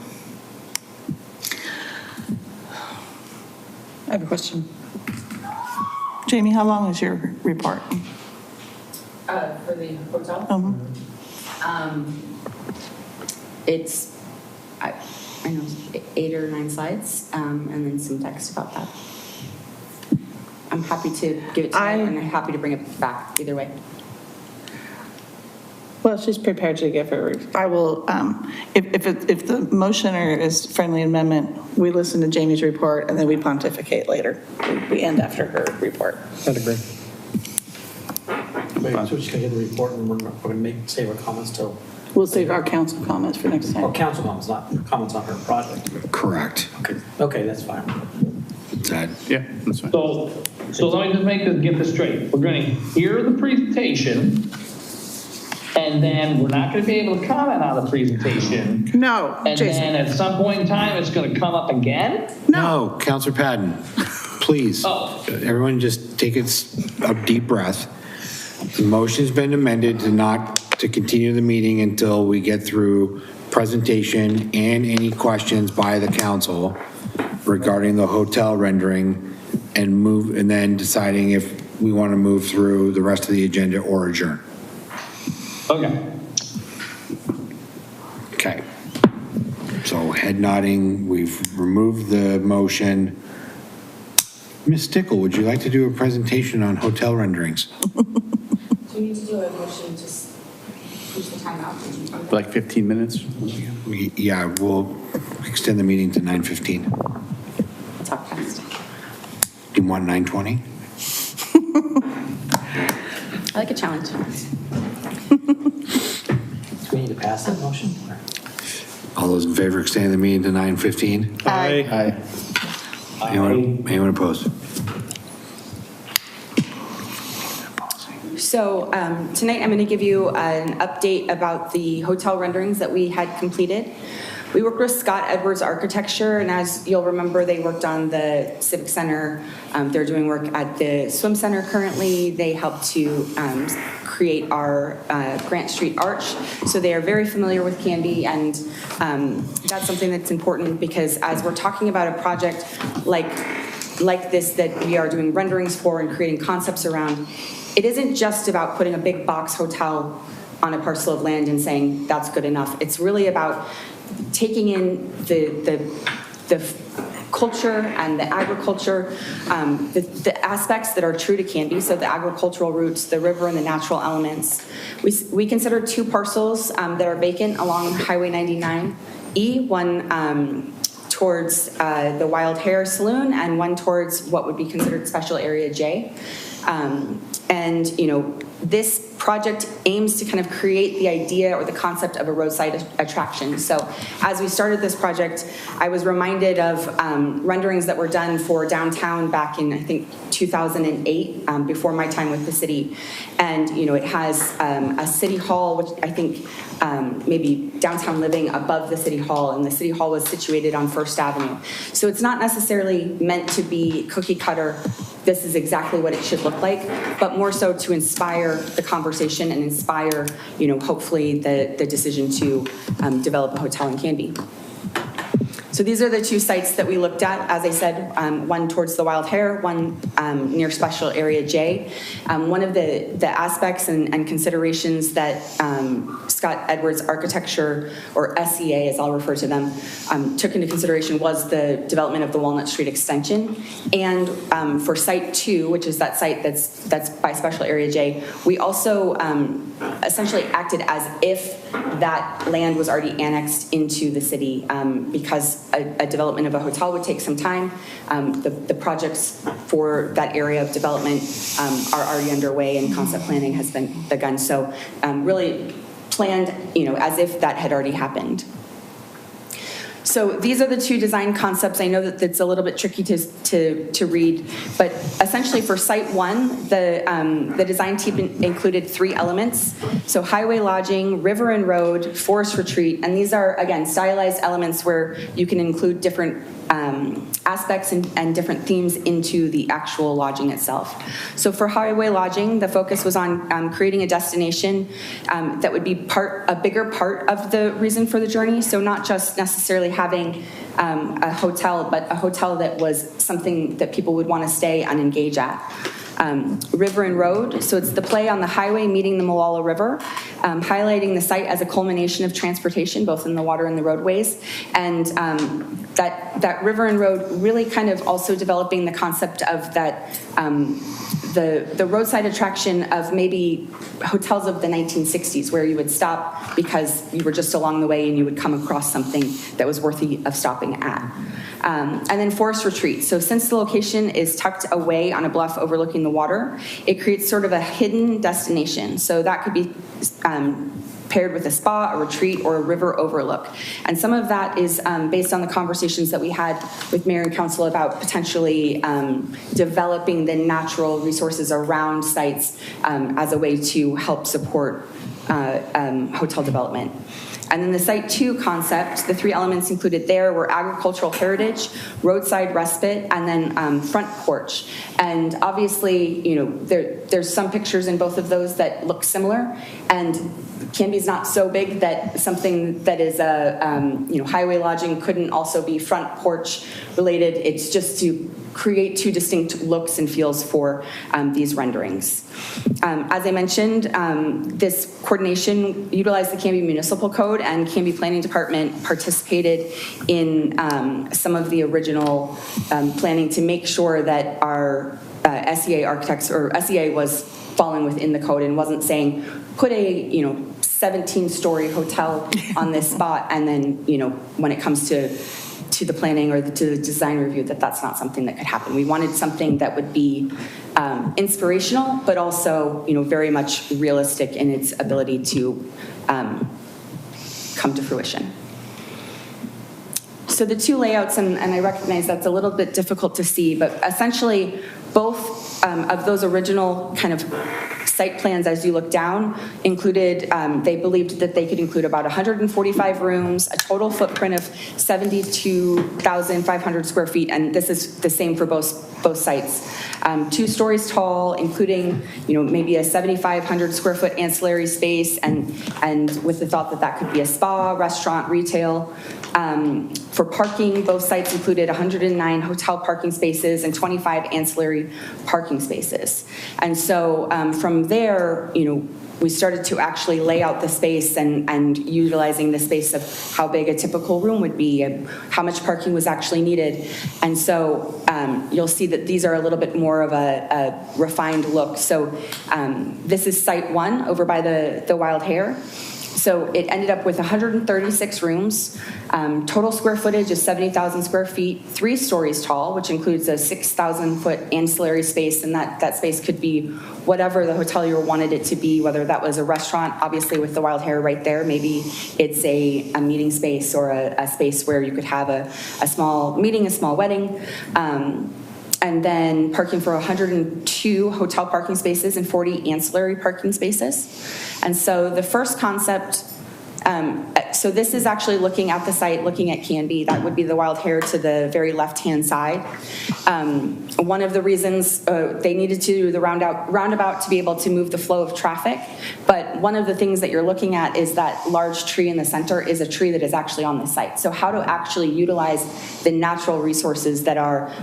Speaker 5: I have a question. Jamie, how long is your report?
Speaker 19: For the hotel? It's, I know, 8 or 9 slides, and then some text about that. I'm happy to give it to you, and I'm happy to bring it back either way.
Speaker 5: Well, she's prepared to give her. I will, if the motioner is friendly amendment, we listen to Jamie's report and then we pontificate later. We end after her report.
Speaker 8: I'd agree.
Speaker 10: Wait, so we're just going to get the report and we're going to save our comments till.
Speaker 5: We'll save our council comments for next time.
Speaker 10: Oh, council comments, not comments on her project.
Speaker 1: Correct.
Speaker 10: Okay, that's fine.
Speaker 16: Yeah, that's fine.
Speaker 4: So let me just get this straight. We're going to hear the presentation, and then we're not going to be able to comment on the presentation.
Speaker 5: No,
Speaker 4: And
Speaker 5: Jason.
Speaker 4: then at some point in time, it's going to come up again?
Speaker 1: No, Councilor Patton, please.
Speaker 4: Oh.
Speaker 1: Everyone just take a deep breath. The motion's been amended to continue the meeting until we get through presentation and any questions by the council regarding the hotel rendering and then deciding if we want to move through the rest of the agenda or adjourn.
Speaker 4: Okay.
Speaker 1: Okay. So head nodding, we've removed the motion. Ms. Stickle, would you like to do a presentation on hotel renderings?
Speaker 19: Do you need to do a motion to push the time out?
Speaker 16: Like 15 minutes?
Speaker 1: Yeah, we'll extend the meeting to 9:15.
Speaker 19: Talk fast.
Speaker 1: Do you want 9:20?
Speaker 19: I like a challenge.
Speaker 10: Do we need to pass that motion?
Speaker 1: All those in favor of extending the meeting to 9:15?
Speaker 8: Aye.
Speaker 1: Anyone opposed?
Speaker 19: So tonight I'm going to give you an update about the hotel renderings that we had completed. We worked with Scott Edwards Architecture, and as you'll remember, they worked on the Civic Center. They're doing work at the Swim Center currently. They helped to create our Grant Street Arch. So they are very familiar with Canby, and that's something that's important because as we're talking about a project like this that we are doing renderings for and creating concepts around, it isn't just about putting a big box hotel on a parcel of land and saying that's good enough. It's really about taking in the culture and the agriculture, the aspects that are true to Canby, so the agricultural roots, the river and the natural elements. We consider 2 parcels that are vacant along Highway 99E, one towards the Wild Hare Saloon and one towards what would be considered Special Area J. And, you know, this project aims to kind of create the idea or the concept of a roadside attraction. So as we started this project, I was reminded of renderings that were done for downtown back in, I think, 2008, before my time with the city. And, you know, it has a city hall, which I think maybe downtown living above the city hall, and the city hall was situated on First Avenue. So it's not necessarily meant to be cookie cutter, this is exactly what it should look like, but more so to inspire the conversation and inspire, you know, hopefully the decision to develop a hotel in Canby. So these are the 2 sites that we looked at. As I said, one towards the Wild Hare, one near Special Area J. One of the aspects and considerations that Scott Edwards Architecture, or SEA as I'll refer to them, took into consideration was the development of the Walnut Street extension. And for Site 2, which is that site that's by Special Area J, we also essentially acted as if that land was already annexed into the city because a development of a hotel would take some time. The projects for that area of development are already underway and concept planning has been begun. So really planned, you know, as if that had already happened. So these are the 2 design concepts. I know that it's a little bit tricky to read, but essentially for Site 1, the design team included 3 elements. So highway lodging, river and road, forest retreat, and these are, again, stylized elements where you can include different aspects and different themes into the actual lodging itself. So for highway lodging, the focus was on creating a destination that would be a bigger part of the reason for the journey. So not just necessarily having a hotel, but a hotel that was something that people would want to stay and engage at. River and road, so it's the play on the highway meeting the Molalla River, highlighting the site as a culmination of transportation, both in the water and the roadways. And that river and road really kind of also developing the concept of that, the roadside attraction of maybe hotels of the 1960s where you would stop because you were just along the way and you would come across something that was worthy of stopping at. And then forest retreat. So since the location is tucked away on a bluff overlooking the water, it creates sort of a hidden destination. So that could be paired with a spa, a retreat, or a river overlook. And some of that is based on the conversations that we had with Mayor and Council about potentially developing the natural resources around sites as a way to help support hotel development. And then the Site 2 concept, the 3 elements included there were agricultural heritage, roadside respite, and then front porch. And obviously, you know, there's some pictures in both of those that look similar. And Canby's not so big that something that is you know, highway lodging couldn't also be front porch related. It's just to create 2 distinct looks and feels for these renderings. As I mentioned, this coordination utilized the Canby Municipal Code, and Canby Planning Department participated in some of the original planning to make sure that our SEA architects, or SEA was falling within the code and wasn't saying, put a, you know, 17-story hotel on this spot, and then, you know, when it comes to the planning or to the design review, that's not something that could happen. We wanted something that would be inspirational, but also, you know, very much realistic in its ability to come to fruition. So the 2 layouts, and I recognize that's a little bit difficult to see, but essentially both of those original kind of site plans, as you look down, included, they believed that they could include about 145 rooms, a total footprint of 72,500 square feet, and this is the same for both sites. 2 stories tall, including, maybe a 7,500 square foot ancillary space, and with the thought that that could be a spa, restaurant, retail. For parking, both sites included 109 hotel parking spaces and 25 ancillary parking spaces. And so from there, we started to actually lay out the space and utilizing the space of how big a typical room would be and how much parking was actually needed. And so you'll see that these are a little bit more of a refined look. So this is site 1 over by the Wild Hare. So it ended up with 136 rooms, total square footage is 70,000 square feet, 3 stories tall, which includes a 6,000 foot ancillary space, and that space could be whatever the hotelier wanted it to be, whether that was a restaurant, obviously with the Wild Hare right there, maybe it's a meeting space or a space where you could have a small meeting, a small wedding. And then parking for 102 hotel parking spaces and 40 ancillary parking spaces. And so the first concept, so this is actually looking at the site, looking at Canby. That would be the Wild Hare to the very left-hand side. One of the reasons they needed to do the roundabout to be able to move the flow of traffic. But one of the things that you're looking at is that large tree in the center is a tree that is actually on the site. So how to actually utilize the natural resources that are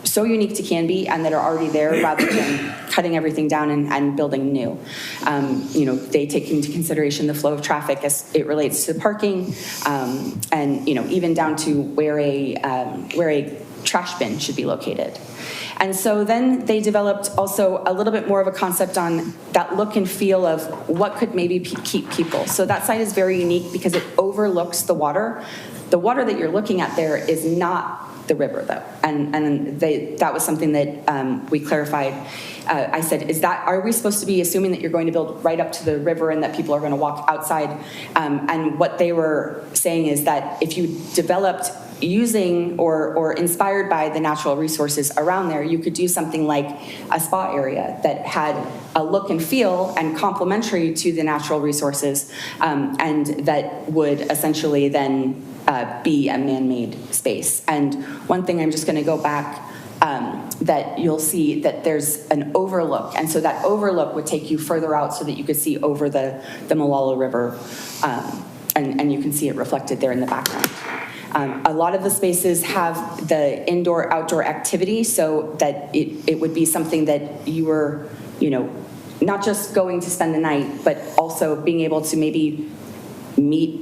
Speaker 19: so unique to Canby and that are already there rather than cutting everything down and building new. They take into consideration the flow of traffic as it relates to parking, and even down to where a trash bin should be located. And so then they developed also a little bit more of a concept on that look and feel of what could maybe keep people. So that site is very unique because it overlooks the water. The water that you're looking at there is not the river, though, and that was something that we clarified. I said, are we supposed to be assuming that you're going to build right up to the river and that people are going to walk outside? And what they were saying is that if you developed using or inspired by the natural resources around there, you could do something like a spa area that had a look and feel and complementary to the natural resources, and that would essentially then be a man-made space. And one thing I'm just going to go back, that you'll see that there's an overlook, and so that overlook would take you further out so that you could see over the Molalla River, and you can see it reflected there in the background. A lot of the spaces have the indoor-outdoor activity, so that it would be something that you were, not just going to spend the night, but also being able to maybe meet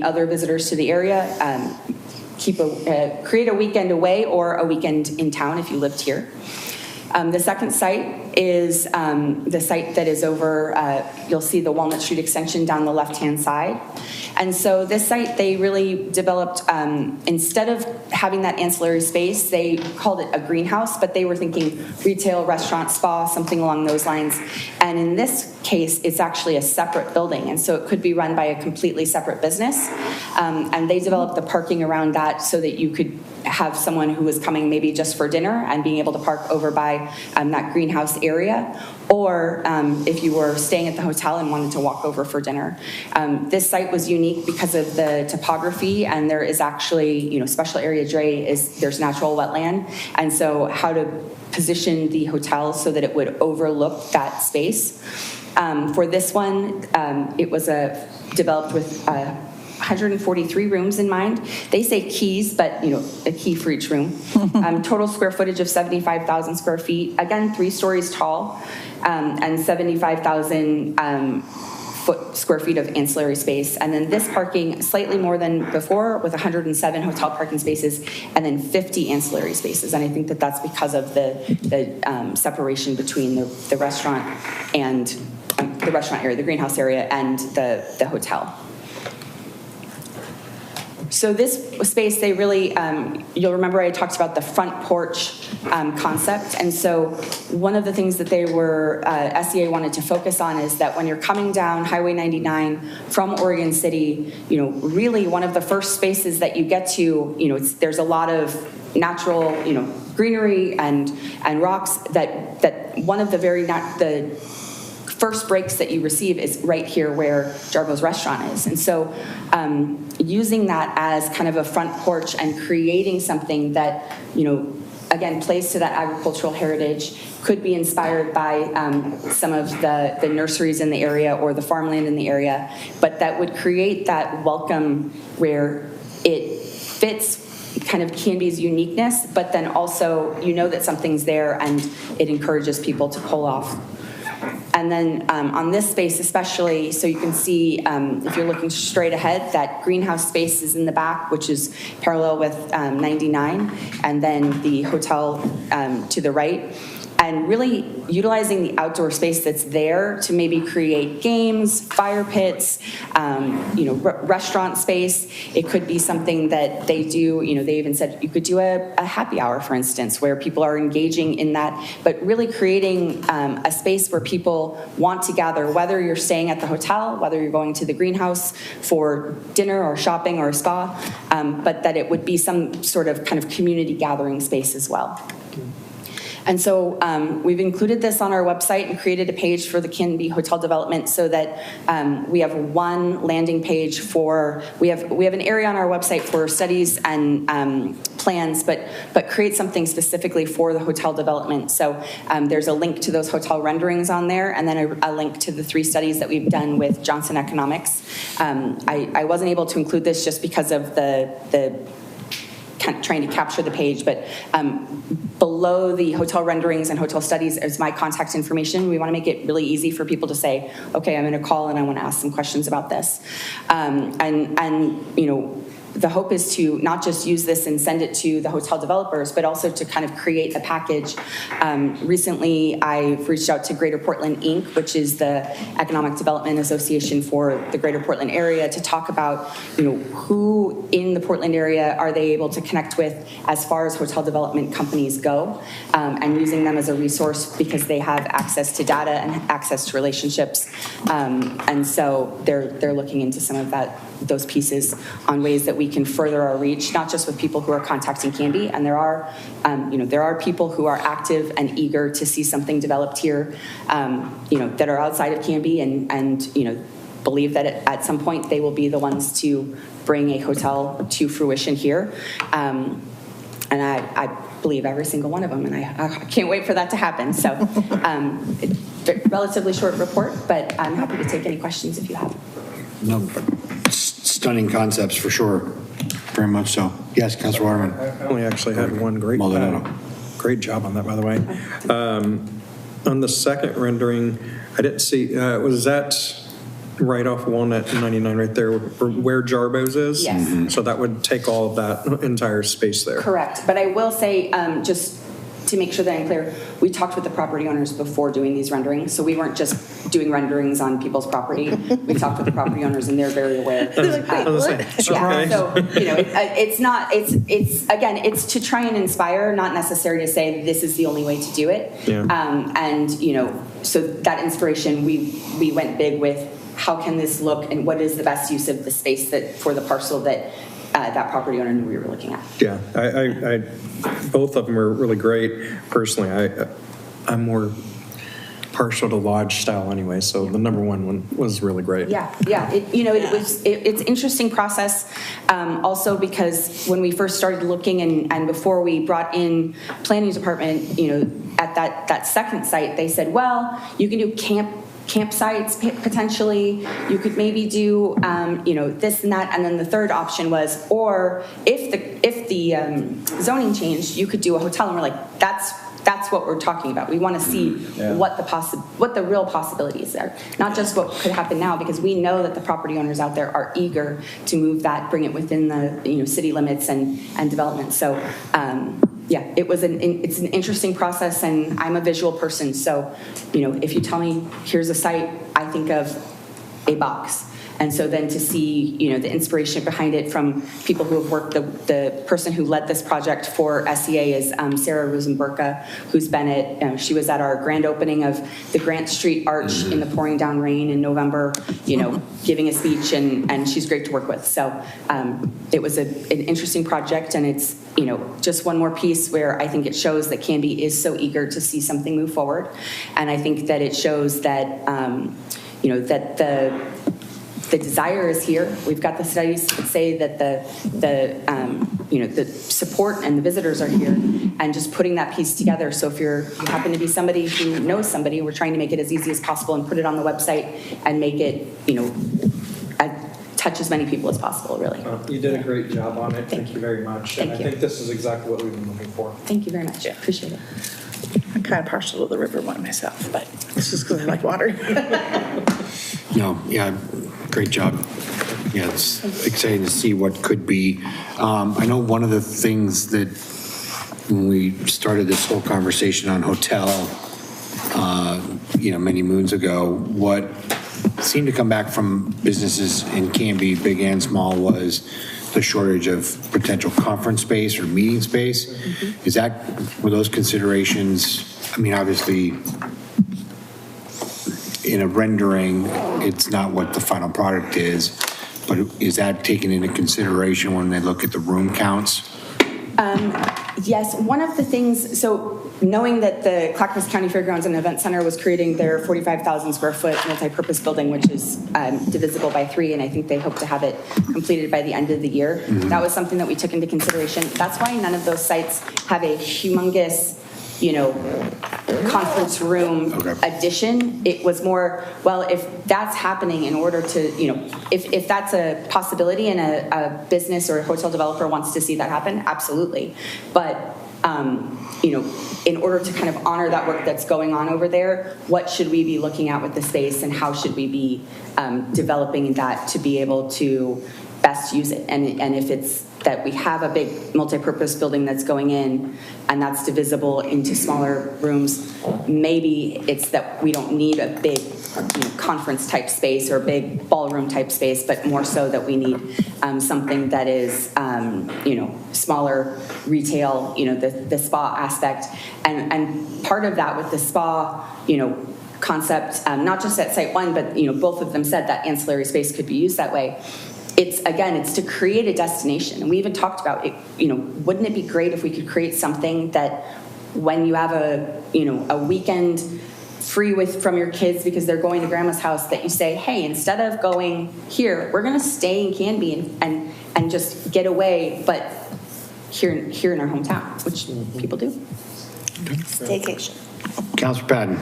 Speaker 19: other visitors to the area, create a weekend away or a weekend in town if you lived here. The second site is the site that is over, you'll see the Walnut Street extension down the left-hand side. And so this site, they really developed, instead of having that ancillary space, they called it a greenhouse, but they were thinking retail, restaurant, spa, something along those lines. And in this case, it's actually a separate building, and so it could be run by a completely separate business. And they developed the parking around that so that you could have someone who was coming maybe just for dinner and being able to park over by that greenhouse area, or if you were staying at the hotel and wanted to walk over for dinner. This site was unique because of the topography, and there is actually, special area Dre there's natural wetland, and so how to position the hotel so that it would overlook that space. For this one, it was developed with 143 rooms in mind. They say keys, but a key for each room. Total square footage of 75,000 square feet. Again, 3 stories tall, and 75,000 square feet of ancillary space. And then this parking, slightly more than before, with 107 hotel parking spaces, and then 50 ancillary spaces. And I think that that's because of the separation between the restaurant and the restaurant area, the greenhouse area, and the hotel. So this space, they really, you'll remember I talked about the front porch concept. And so one of the things that they were, SEA wanted to focus on is that when you're coming down Highway 99 from Oregon City, really one of the first spaces that you get to, there's a lot of natural, greenery and rocks that one of the first breaks that you receive is right here where Jarbo's restaurant is. And so using that as kind of a front porch and creating something that, again, plays to that agricultural heritage, could be inspired by some of the nurseries in the area or the farmland in the area, but that would create that welcome where it fits kind of Canby's uniqueness, but then also that something's there and it encourages people to pull off. And then on this space especially, so you can see if you're looking straight ahead, that greenhouse space is in the back, which is parallel with 99, and then the hotel to the right. And really utilizing the outdoor space that's there to maybe create games, fire pits, restaurant space. It could be something that they do, they even said you could do a happy hour, for instance, where people are engaging in that, but really creating a space where people want to gather, whether you're staying at the hotel, whether you're going to the greenhouse for dinner or shopping or a spa, but that it would be some sort of kind of community gathering space as well. And so we've included this on our website and created a page for the Canby Hotel Development so that we have one landing page we have an area on our website for studies and plans, but create something specifically for the hotel development. So there's a link to those hotel renderings on there, and then a link to the 3 studies that we've done with Johnson Economics. I wasn't able to include this just because of the trying to capture the page, but below the hotel renderings and hotel studies is my contact information. We want to make it really easy for people to say, okay, I'm going to call and I want to ask some questions about this. The hope is to not just use this and send it to the hotel developers, but also to kind of create a package. Recently, I've reached out to Greater Portland, Inc., which is the Economic Development Association for the Greater Portland area, to talk about, who in the Portland area are they able to connect with as far as hotel development companies go, and using them as a resource because they have access to data and access to relationships. And so they're looking into some of those pieces on ways that we can further our reach, not just with people who are contacting Canby, and there are people who are active and eager to see something developed here, that are outside of Canby and believe that at some point they will be the ones to bring a hotel to fruition here. And I believe every single one of them, and I can't wait for that to happen. So relatively short report, but I'm happy to take any questions if you have.
Speaker 1: No, stunning concepts for sure. Very much so. Yes, Councilor Waterman.
Speaker 8: I only actually had one great job on that, by the way. On the second rendering, I didn't see, was that right off Walnut 99 right there where Jarbo's is?
Speaker 19: Yes. Mm-hmm.
Speaker 8: So that would take all of that entire space there.
Speaker 19: Correct. But I will say, just to make sure that I'm clear, we talked with the property owners before doing these renderings. So we weren't just doing renderings on people's property. We talked with the property owners and they're very aware. It's to try and inspire, not necessarily to say this is the only way to do it. Yeah. So that inspiration, we went big with how can this look and what is the best use of the space for the parcel that that property owner knew we were looking at.
Speaker 8: Yeah, I both of them were really great. Personally, I'm more partial to lodge style anyway, so the number one was really great.
Speaker 19: Yeah. It's an interesting process, also because when we first started looking and before we brought in planning department, at that second site, they said, well, you can do campsites potentially, you could maybe do this and that, and then the third option was, or if the zoning changed, you could do a hotel. And we're like, that's what we're talking about. We want to see what the real possibilities are, not just what could happen now, because we know that the property owners out there are eager to move that, bring it within the city limits and development. So it's an interesting process, and I'm a visual person. So if you tell me here's a site, I think of a box. And so then to see, the inspiration behind it from people who have worked, the person who led this project for SEA is Sarah Rosenberka, who's been she was at our grand opening of the Grant Street Arch in the pouring down rain in November, giving a speech, and she's great to work with. So it was an interesting project, and it's, just one more piece where I think it shows that Canby is so eager to see something move forward. And I think that it shows that, that the desire is here. We've got the studies that say that the support and the visitors are here, and just putting that piece together. So if you happen to be somebody who knows somebody, we're trying to make it as easy as possible and put it on the website and make it, touch as many people as possible, really.
Speaker 8: You did a great job on it. Thank you very much.
Speaker 19: Thank
Speaker 8: and
Speaker 19: you.
Speaker 8: I think this is exactly what we've been looking for.
Speaker 19: Thank you very much. Appreciate it.
Speaker 5: I'm kind of partial to the river one myself, but it's just because I like water.
Speaker 1: Yeah, great job. Yeah, it's exciting to see what could be. I know one of the things that when we started this whole conversation on hotel, many moons ago, what seemed to come back from businesses in Canby, big and small, was the shortage of potential conference space or meeting space. Were those considerations? I mean, obviously, in a rendering, it's not what the final product is, but is that taken into consideration when they look at the room counts?
Speaker 19: Yes, one of the things, so knowing that the Clackamas County Fairgrounds and Event Center was creating their 45,000 square foot multi-purpose building, which is divisible by 3, and I think they hope to have it completed by the end of the year. That was something that we took into consideration. That's why none of those sites have a humongous, conference room addition. It was more, well, if that's happening in order to, if that's a possibility and a business or a hotel developer wants to see that happen, absolutely. But, in order to kind of honor that work that's going on over there, what should we be looking at with the space, and how should we be developing that to be able to best use it? And if it's that we have a big multi-purpose building that's going in and that's divisible into smaller rooms, maybe it's that we don't need a big conference type space or big ballroom type space, but more so that we need something that is smaller retail, the spa aspect. And part of that with the spa, concept, not just at Site 1, but both of them said that ancillary space could be used that way. It's to create a destination. And we even talked about it, wouldn't it be great if we could create something that when you have a weekend free from your kids because they're going to grandma's house, that you say, hey, instead of going here, we're going to stay in Canby and just get away, but here in our hometown, which people do.
Speaker 5: Staycation.
Speaker 1: Councilor Patton.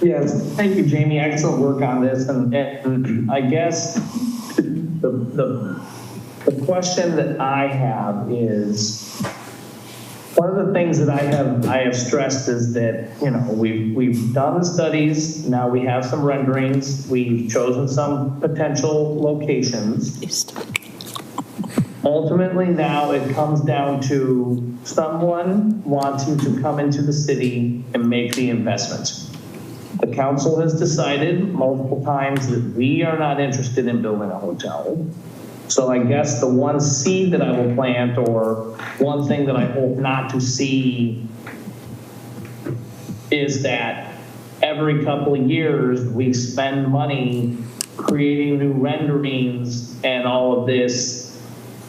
Speaker 4: Yes, thank you, Jamie. Excellent work on this. And I guess the question that I have is, one of the things that I have stressed is that, we've done the studies, now we have some renderings, we've chosen some potential locations. Ultimately, now it comes down to someone wanting to come into the city and make the investment. The council has decided multiple times that we are not interested in building a hotel. So I guess the one seed that I will plant, or one thing that I hope not to see, is that every couple of years we spend money creating new renderings and all of this,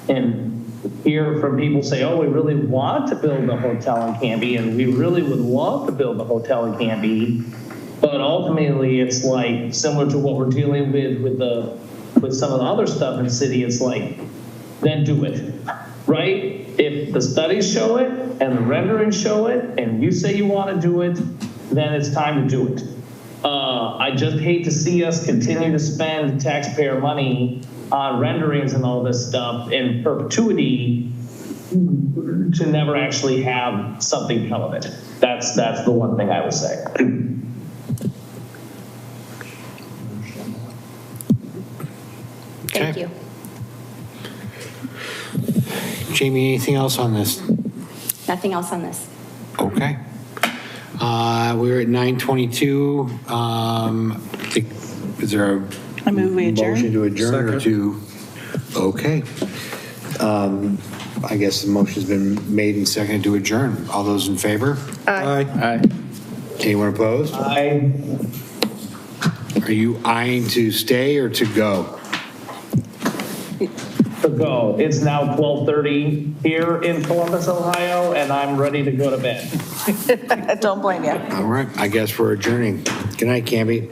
Speaker 4: and hear from people say, oh, we really want to build a hotel in Canby, and we really would love to build a hotel in Canby. But ultimately, it's like similar to what we're dealing with some of the other stuff in the city. It's like, then do it, right? If the studies show it and the renderings show it, and you say you want to do it, then it's time to do it. I just hate to see us continue to spend taxpayer money on renderings and all this stuff in perpetuity to never actually have something come of it. That's the one thing I would say.
Speaker 3: Thank you.
Speaker 1: Jamie, anything else on this?
Speaker 19: Nothing else on this.
Speaker 1: Okay. We're at 9:22. Is there a
Speaker 5: I move we adjourn.
Speaker 1: motion to adjourn or to? Okay. I guess the motion's been made and seconded to adjourn. All those in favor?
Speaker 8: Aye.
Speaker 1: Anyone opposed?
Speaker 4: I
Speaker 1: Are you eyeing to stay or to go?
Speaker 4: to go. It's now 12:30 here in Columbus, Ohio, and I'm ready to go to bed.
Speaker 5: Don't blame you.
Speaker 1: All right, I guess we're adjourning. Good night, Canby.